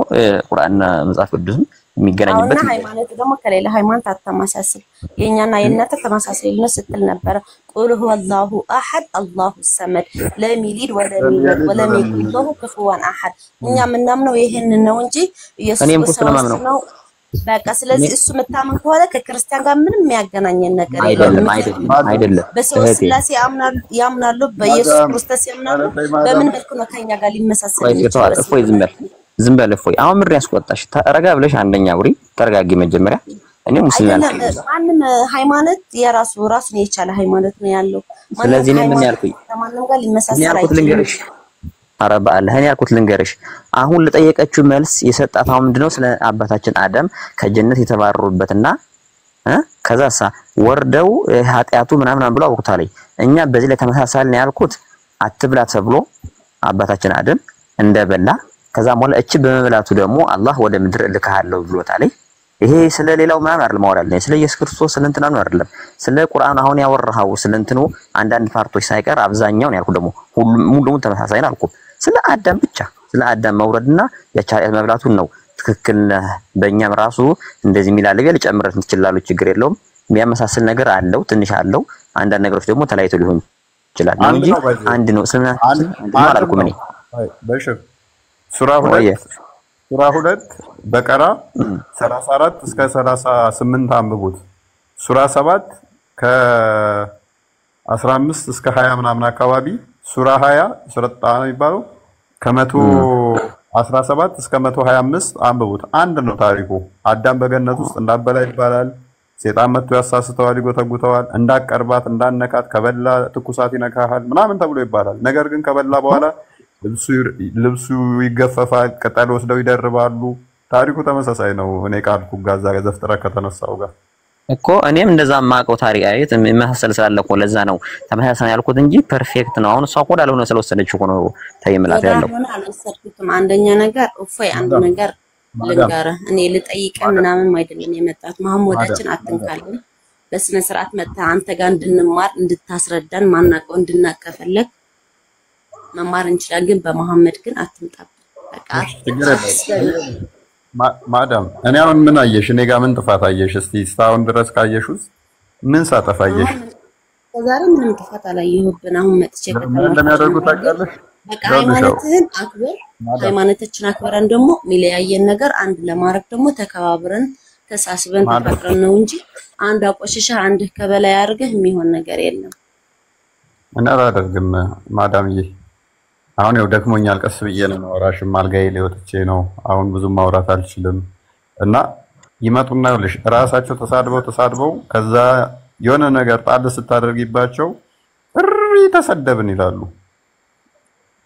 ቁርአንና መጽሐፍ ቅዱስም የሚገናኝበት እና ሃይማኖት ደግሞ ከሌላ ሃይማኖት አታመሳስል። የኛና የእናንተ ተመሳሳይነት ስትል ነበር። ቁል ሁወ አላሁ አሐድ አላሁ ሰመድ ለም ይሊድ ወለም ይውለድ ወለም የኩን ለሁ ኩፉወን አሐድ። እኛ የምናምነው ይሄንን ነው እንጂ ኢየሱስ ክርስቶስ ነው በቃ። ስለዚህ እሱ መታመን ከሆነ ከክርስቲያን ጋር ምንም የሚያገናኘን ነገር አይደለም። በሰው ስላሴ ያምናሉ፣ በኢየሱስ ክርስቶስ ያምናሉ። በምን መልኩ ነው ከኛ ጋር ሊመሳሰል ይችላል? ዝም በል እፎይ። አሁን ምን ያስቆጣሽ? ተረጋ ብለሽ አንደኛ ውሪ ተረጋጊ መጀመሪያ። እኔ ሙስሊም ነኝ። ማንም ሃይማኖት ራሱን የቻለ ሃይማኖት ነው ያለው። ስለዚህ ምን ያልኩኝ ማንም ጋር ሊመሳሰል አይችልም። አረባ አላህ እኔ ያልኩት ልንገርሽ። አሁን ለጠየቀችው መልስ የሰጣት አሁን ምንድነው? ስለ አባታችን አዳም ከጀነት የተባረሩበትና ከዛሳ ወርደው ኃጢያቱ ምናምን ብሎ አውቁታለኝ። እኛ በዚህ ላይ ተመሳሳይ ነው ያልኩት። አትብላ ተብሎ አባታችን አዳም እንደበላ ከዛ ሞላ እቺ በመብላቱ ደግሞ አላህ ወደ ምድር ልካሃለው ብሎታል። ይሄ ስለሌላው ምናምን አይደለም አወራለኝ። ስለ ኢየሱስ ክርስቶስ ስለእንትና ነው አይደለም። ስለ ቁርአን አሁን ያወራው ስለእንትኑ አንዳንድ ፓርቶች ሳይቀር አብዛኛው ነው ያልኩ ደግሞ ሁሉም ተመሳሳይ ነው አልኩ። ስለ አዳም ብቻ ስለ አዳም መውረድና የቻሪያት መብላቱን ነው ትክክል። በእኛም ራሱ እንደዚህ የሚላል ቢል ጨምረት እንችላለን፣ ችግር የለውም። የሚያመሳስል ነገር አለው ትንሽ አለው። አንዳንድ ነገሮች ደግሞ ተለያይተው ሊሆን ይችላል እንጂ አንድ ነው። ስለና ማለት እኮ ምን በሽር ሱራ 2 በቀራ 34 እስከ 38 አንብቡት። ሱራ 7 ከ15 እስከ 20 ምናምን አካባቢ፣ ሱራ 20 ሱራ ጣና የሚባለው ከ117 እስከ 125 አንብቡት። አንድ ነው ታሪኩ። አዳም በገነት ውስጥ እንዳበላ ይባላል። ሴጣን መጥቶ ያሳስተዋል፣ ይጎተጉተዋል። እንዳቀርባት እንዳነካት ከበላ ትኩሳት ይነካሃል ምናምን ተብሎ ይባላል። ነገር ግን ከበላ በኋላ ልብሱ ይገፈፋል፣ ቅጠል ወስደው ይደርባሉ። ታሪኩ ተመሳሳይ ነው። እኔ ቃልኩ ጋዛ ዘፍጥረት ከተነሳው ጋር እኮ እኔም እንደዛ ማቀው ታሪክ አይት መሐሰል ስላለ እኮ ለዛ ነው ተመሳሳይ ያልኩት እንጂ ፐርፌክት ነው። አሁን እሷ እኮ ዳልሆነ ስለወሰደችው እኮ ነው ተይምላት ያለው። አንደኛ ነገር እፎይ አንድ ነገር ልንገርህ፣ እኔ ልጠይቅ ምናምን አይደለም የመጣት መሐመዳችን አትንካልን። በስነ ስርዓት መጣ አንተ ጋር እንድንማር እንድታስረዳን ማናቀው እንድናከፈለክ መማር እንችላለን። ግን በመሐመድ ግን አትምጣብን በቃ። ማዳም እኔ አሁን ምን አየሽ? እኔ ጋር ምን ጥፋት አየሽ? እስቲ እስካሁን ድረስ ካየሽውስ ምን ሳጠፋየሽ? ከዛሬ ምንም ጥፋት አላየሁብን። አሁን መጥቼ ምን እንደሚያደርጉ ታውቂያለሽ? በቃ ሃይማኖትህን አክብር። ሃይማኖታችን አክብረን ደግሞ የሚለያየን ነገር አንድ ለማድረግ ደግሞ ተከባብረን ተሳስበን ተፈቅረን ነው እንጂ አንድ አቆሽሻ አንድ ከበላይ አድርገህ የሚሆን ነገር የለም። እና አላደርግም ማዳምዬ። አሁን ያው ደክሞኛል፣ ቀስ ብዬ ነው ማውራሽም አልጋዬ ላይ ወጥቼ ነው። አሁን ብዙም ማውራት አልችልም። እና ይመጡና ይኸውልሽ ራሳቸው ተሳድበው ከዛ የሆነ ነገር ጣል ስታደርጊባቸው እሪ ተሰደብን ይላሉ።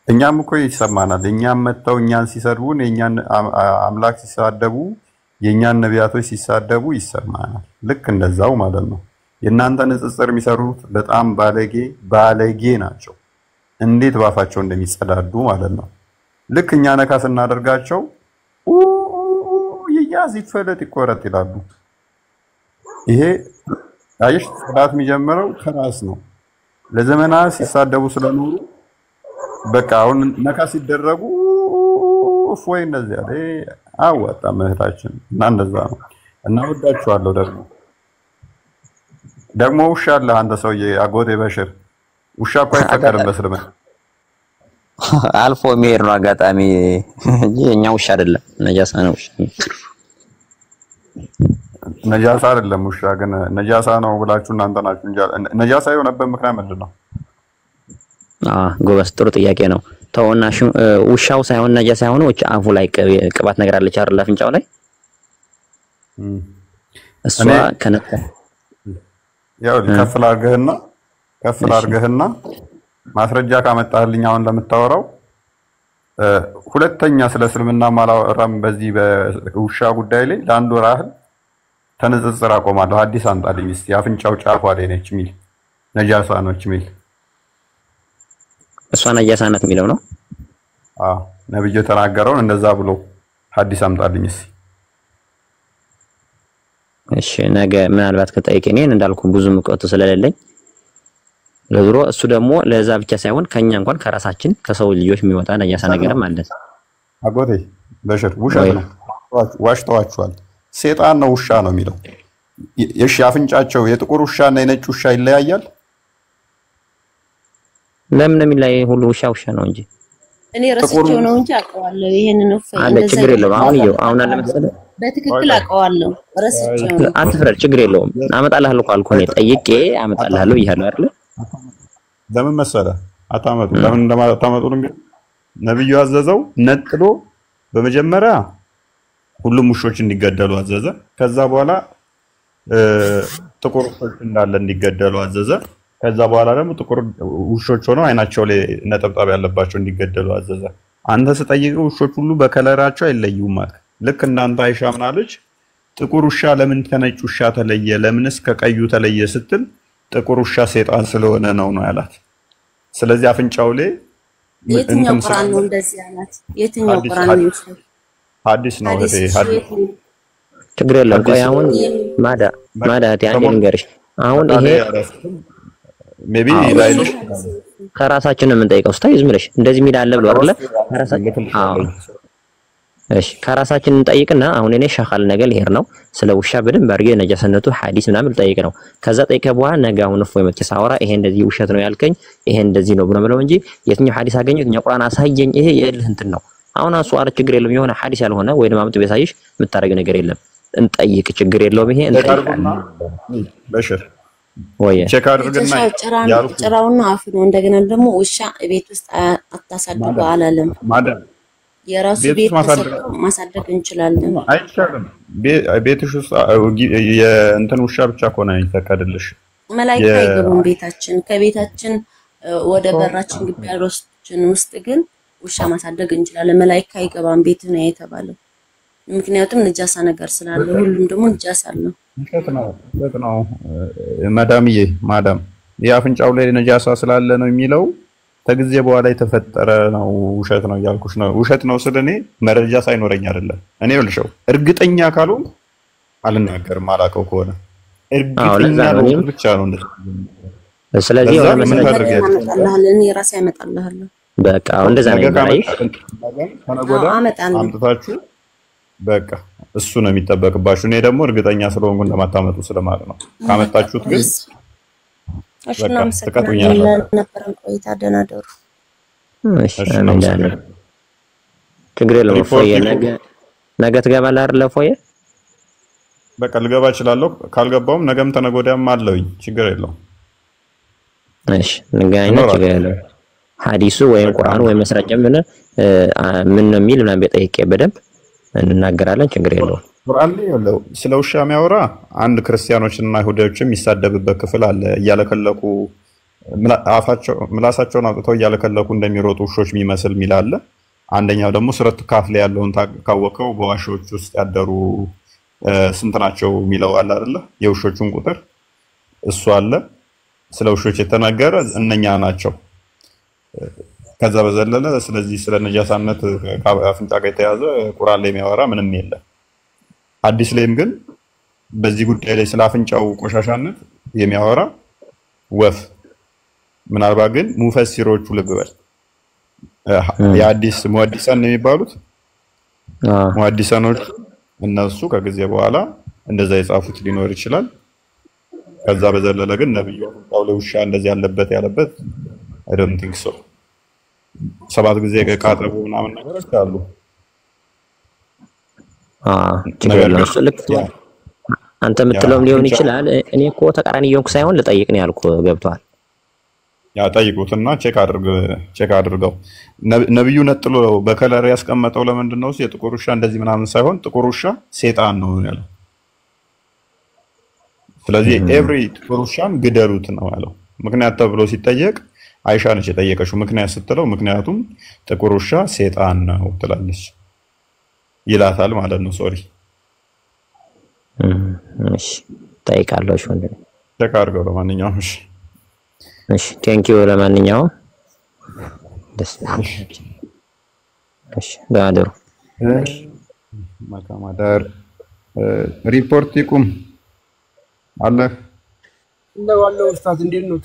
እኛም እኮ ይሰማናል። እኛም መተው እኛን ሲሰድቡን፣ የኛን አምላክ ሲሳደቡ፣ የኛን ነቢያቶች ሲሳደቡ ይሰማናል። ልክ እንደዛው ማለት ነው። የእናንተ ንጽጽር የሚሰሩት በጣም ባለጌ ናቸው። እንዴት ባፋቸው እንደሚጸዳዱ ማለት ነው። ልክ እኛ ነካ ስናደርጋቸው ይያዝ ይፈለጥ ይቆረጥ ይላሉ። ይሄ አይሽ ጽዳት የሚጀምረው ከራስ ነው። ለዘመናት ሲሳደቡ ስለኖሩ በቃ አሁን ነካ ሲደረጉ ወይ እንደዚህ ያለ አዋጣ እህታችን እና እንደዛ ነው። እና ወዳችኋለሁ ደግሞ ደግሞ ውሻ አለ አንተ ሰውዬ አጎቴ በሽር ውሻ እኮ አይፈቀድም በእስልምና አልፎ የሚሄድ ነው አጋጣሚ እንጂ እኛ ውሻ አይደለም ነጃሳ ነው ውሻ ነጃሳ አይደለም ውሻ ግን ነጃሳ ነው ብላችሁ እናንተ ናችሁ እንጂ ነጃሳ የሆነበት ምክንያት ምንድን ነው? ጎበስ ጥሩ ጥያቄ ነው። ተውና ውሻው ሳይሆን ነጃሳ ሳይሆን አፉ ላይ ቅባት ነገር አለች አይደል አፍንጫው ላይ እሷ ከነካ ያው ከፍል አድርገህና ማስረጃ ካመጣህልኝ አሁን ለምታወራው ሁለተኛ ስለ እስልምና ማላወራም በዚህ በውሻ ጉዳይ ላይ ለአንድ ወር ያህል ተነጽጽር አቆማለሁ። ሐዲስ አምጣልኝ እስቲ አፍንጫው ጫፏ ላይ ነች ሚል ነጃሳ ነች ሚል እሷ ነጃሳ ናት የሚለው ነው። ነብዩ ተናገረውን እንደዛ ብሎ ሐዲስ አምጣልኝ እስቲ። እሺ ነገ ምናልባት ከጠይቀኝ እንዳልኩ ብዙ ምቀቱ ስለሌለኝ ለድሮ እሱ ደግሞ ለዛ ብቻ ሳይሆን ከኛ እንኳን ከራሳችን ከሰው ልጆች የሚወጣ ነጃሳ ነገርም አለ። አጎቴ በሽር ውሸት ነው ዋሽተዋችኋል። ሰይጣን ነው ውሻ ነው የሚለው። እሺ አፍንጫቸው የጥቁር ውሻና የነጭ ውሻ ይለያያል? ለምን የሚለያይ? ሁሉ ውሻ ነው እንጂ እኔ ረስቼው ነው እንጂ አውቀዋለሁ። ይሄንን ነው አለ ችግር የለውም። አሁን አለ መሰለህ በትክክል አውቀዋለሁ። ረስቼው ነው። አትፍረድ፣ ችግር የለውም። አመጣልሃለሁ እኮ አልኩህ። እኔ ጠይቄ አመጣልሃለሁ ይያለሁ አይደል? ለምን መሰለህ አታመጡ? ለምን እንደማታመጡ ነብዩ አዘዘው ነጥሎ በመጀመሪያ ሁሉም ውሾች እንዲገደሉ አዘዘ። ከዛ በኋላ ጥቁር ውሾች እንዳለ እንዲገደሉ አዘዘ። ከዛ በኋላ ደግሞ ጥቁር ውሾች ሆነው አይናቸው ላይ ነጠብጣብ ያለባቸው እንዲገደሉ አዘዘ። አንተ ስጠይቀው ውሾች ሁሉ በከለራቸው አይለዩም ማለት ልክ እንዳንተ አይሻ ምናለች ጥቁር ውሻ ለምን ከነጭ ውሻ ተለየ ለምንስ ከቀዩ ተለየ ስትል ጥቁር ውሻ ሰይጣን ስለሆነ ነው ያላት። ስለዚህ አፍንጫው ላይ የትኛው ቁርአን ነው እንደዚህ ያላት? የትኛው ቁርአን ነው? ሐዲስ ነው እህቴ ሐዲስ ችግር የለም። ቆይ አሁን ማዳ ያኔ ልንገርሽ አሁን ይሄ ሜቢ ላይልሽ ከራሳችን የምንጠይቀው ስታይ ዝም ብለሽ እንደዚህ ሚል አለ ብሎ አይደለ ከራሳችን እሺ ከራሳችን እንጠይቅና አሁን እኔ ሸኻል ነገር ልሄድ ነው ስለ ውሻ በደንብ አድርጌ ነጃሰነቱ ሐዲስ ምናምን ልጠይቅ ነው። ከዛ ጠይቀ በኋላ ነገ አሁን እፎይ መጥቼ ሳወራ ይሄ እንደዚህ ውሸት ነው ያልከኝ ይሄ እንደዚህ ነው ብሎ እንጂ የትኛው ሐዲስ አገኘው የትኛው ቁርአን አሳየኝ ይሄ የልህ እንትን ነው። አሁን አስዋር ችግር የለም የሆነ ሐዲስ ያልሆነ ወይ ደግሞ አምጥ ቢያሳይሽ የምታረግ ነገር የለም። እንጠይቅ ችግር የለውም። ይሄ እንጠይቃለን በሽር ወይ ቼክ አድርግና ጭራውና አፍኖ እንደገና ደግሞ ውሻ ቤት ውስጥ አታሳድጉ አላለም። የራሱ ቤት ማሳደግ እንችላለን። አይቻልም። ቤትሽ ውስጥ የእንትን ውሻ ብቻ ከሆነ አይፈቀድልሽ። መላእክት አይገቡም ቤታችን። ከቤታችን ወደ በራችን ግቢ ያሮስችን ውስጥ ግን ውሻ ማሳደግ እንችላለን። መላእክት አይገባም ቤት ነው የተባለው። ምክንያቱም ንጃሳ ነገር ስላለ ሁሉም ደግሞ ንጃሳ አለው። ውሸት ነው ማዳምዬ ማዳም የአፍንጫው ላይ ንጃሳ ስላለ ነው የሚለው ከጊዜ በኋላ የተፈጠረ ነው። ውሸት ነው ያልኩሽ ነው። ውሸት ነው ስለኔ መረጃ ሳይኖረኝ አይደለም። እኔ ልሽው እርግጠኛ ካልሆን አልናገርም። አላቀው ከሆነ እርግጠኛ ነው ብቻ ነው እንደዚህ። ስለዚህ ወደ መሰለኝ እኔ ራሴ አመጣልሃለሁ። በቃ እንደዛ ነው ማለት አምጥታችሁ በቃ እሱ ነው የሚጠበቅባችሁ። እኔ ደግሞ እርግጠኛ ስለሆንኩ እንደማታመጡ ስለማለት ነው። ካመጣችሁት ግን እሺና መሰከረን ነበረን ቆይታ ደህና ደሩ። እሺ አሜን። ችግር የለውም። ፎየ ነገ ትገባለህ አይደል? ፎየ በቃ ልገባ እችላለሁ። ካልገባውም ነገም ተነገ ወዲያም አለውኝ። ችግር የለውም። እሺ እንገናኝና ችግር የለውም። ሐዲሱ ወይም ቁርአን ወይም መስራጃ ምን ነው የሚል ምናምን በጠይቄ በደንብ እንናገራለን። ችግር የለውም። ቁርአን ላይ ያለው ስለ ውሻ የሚያወራ አንድ ክርስቲያኖችና አይሁዶችም ይሳደብበት ክፍል አለ። እያለከለኩ ምላሳቸውን አውጥተው እያለከለኩ እንደሚሮጡ ውሾች የሚመስል ሚል አለ። አንደኛው ደግሞ ሱረት ካፍ ላይ ያለውን ካወቀው በዋሾች ውስጥ ያደሩ ስንት ናቸው የሚለው አለ አይደለ? የውሾቹን ቁጥር እሱ አለ። ስለ ውሾች የተናገረ እነኛ ናቸው። ከዛ በዘለለ ስለዚህ ስለ ነጃሳነት አፍንጫ ጋር የተያዘ ቁርአን ላይ የሚያወራ ምንም የለም። ሐዲስ ላይም ግን በዚህ ጉዳይ ላይ ስለ አፍንጫው ቆሻሻነት የሚያወራ ወፍ ምናልባት ግን ሙፈሲሮቹ ልብ በል የሐዲስ ሙሐዲሳን ነው የሚባሉት ሙሐዲሳኖች እነሱ ከጊዜ በኋላ እንደዛ የጻፉት ሊኖር ይችላል። ከዛ በዘለለ ግን ነብዩ ጳውሎ ውሻ እንደዚህ ያለበት I don't think so 7 ጊዜ ከቃጠቡ ምናምን ነገሮች አሉ ችግር የለም እሱ ልክ አንተ የምትለውም ሊሆን ይችላል እኔ እኮ ተቃራኒ እየሆንኩ ሳይሆን ልጠይቅ ነው ያልኩ ገብቷል ያ ጠይቁትና ቼክ አድርገው ነብዩ ነጥሎ በከለር ያስቀመጠው ለምንድን ነው የጥቁር ውሻ እንደዚህ ምናምን ሳይሆን ጥቁር ውሻ ሰይጣን ነው ያለው ስለዚህ ኤቭሪ ጥቁር ውሻን ግደሉት ነው ያለው ምክንያት ተብሎ ሲጠየቅ አይሻ ነች የጠየቀችው ምክንያት ስትለው ምክንያቱም ጥቁር ውሻ ሰይጣን ነው ትላለች ይላታል ማለት ነው ሶሪ እሺ ጠይቃለሁ ወንድሜ ቼክ አድርገው ለማንኛውም እሺ ቴንክ ዩ ለማንኛውም ደስ እሺ ዳድሩ ማካማዳር ሪፖርት ይቁም አለ እንደው አለው ኡስታዝ እንዴት ነው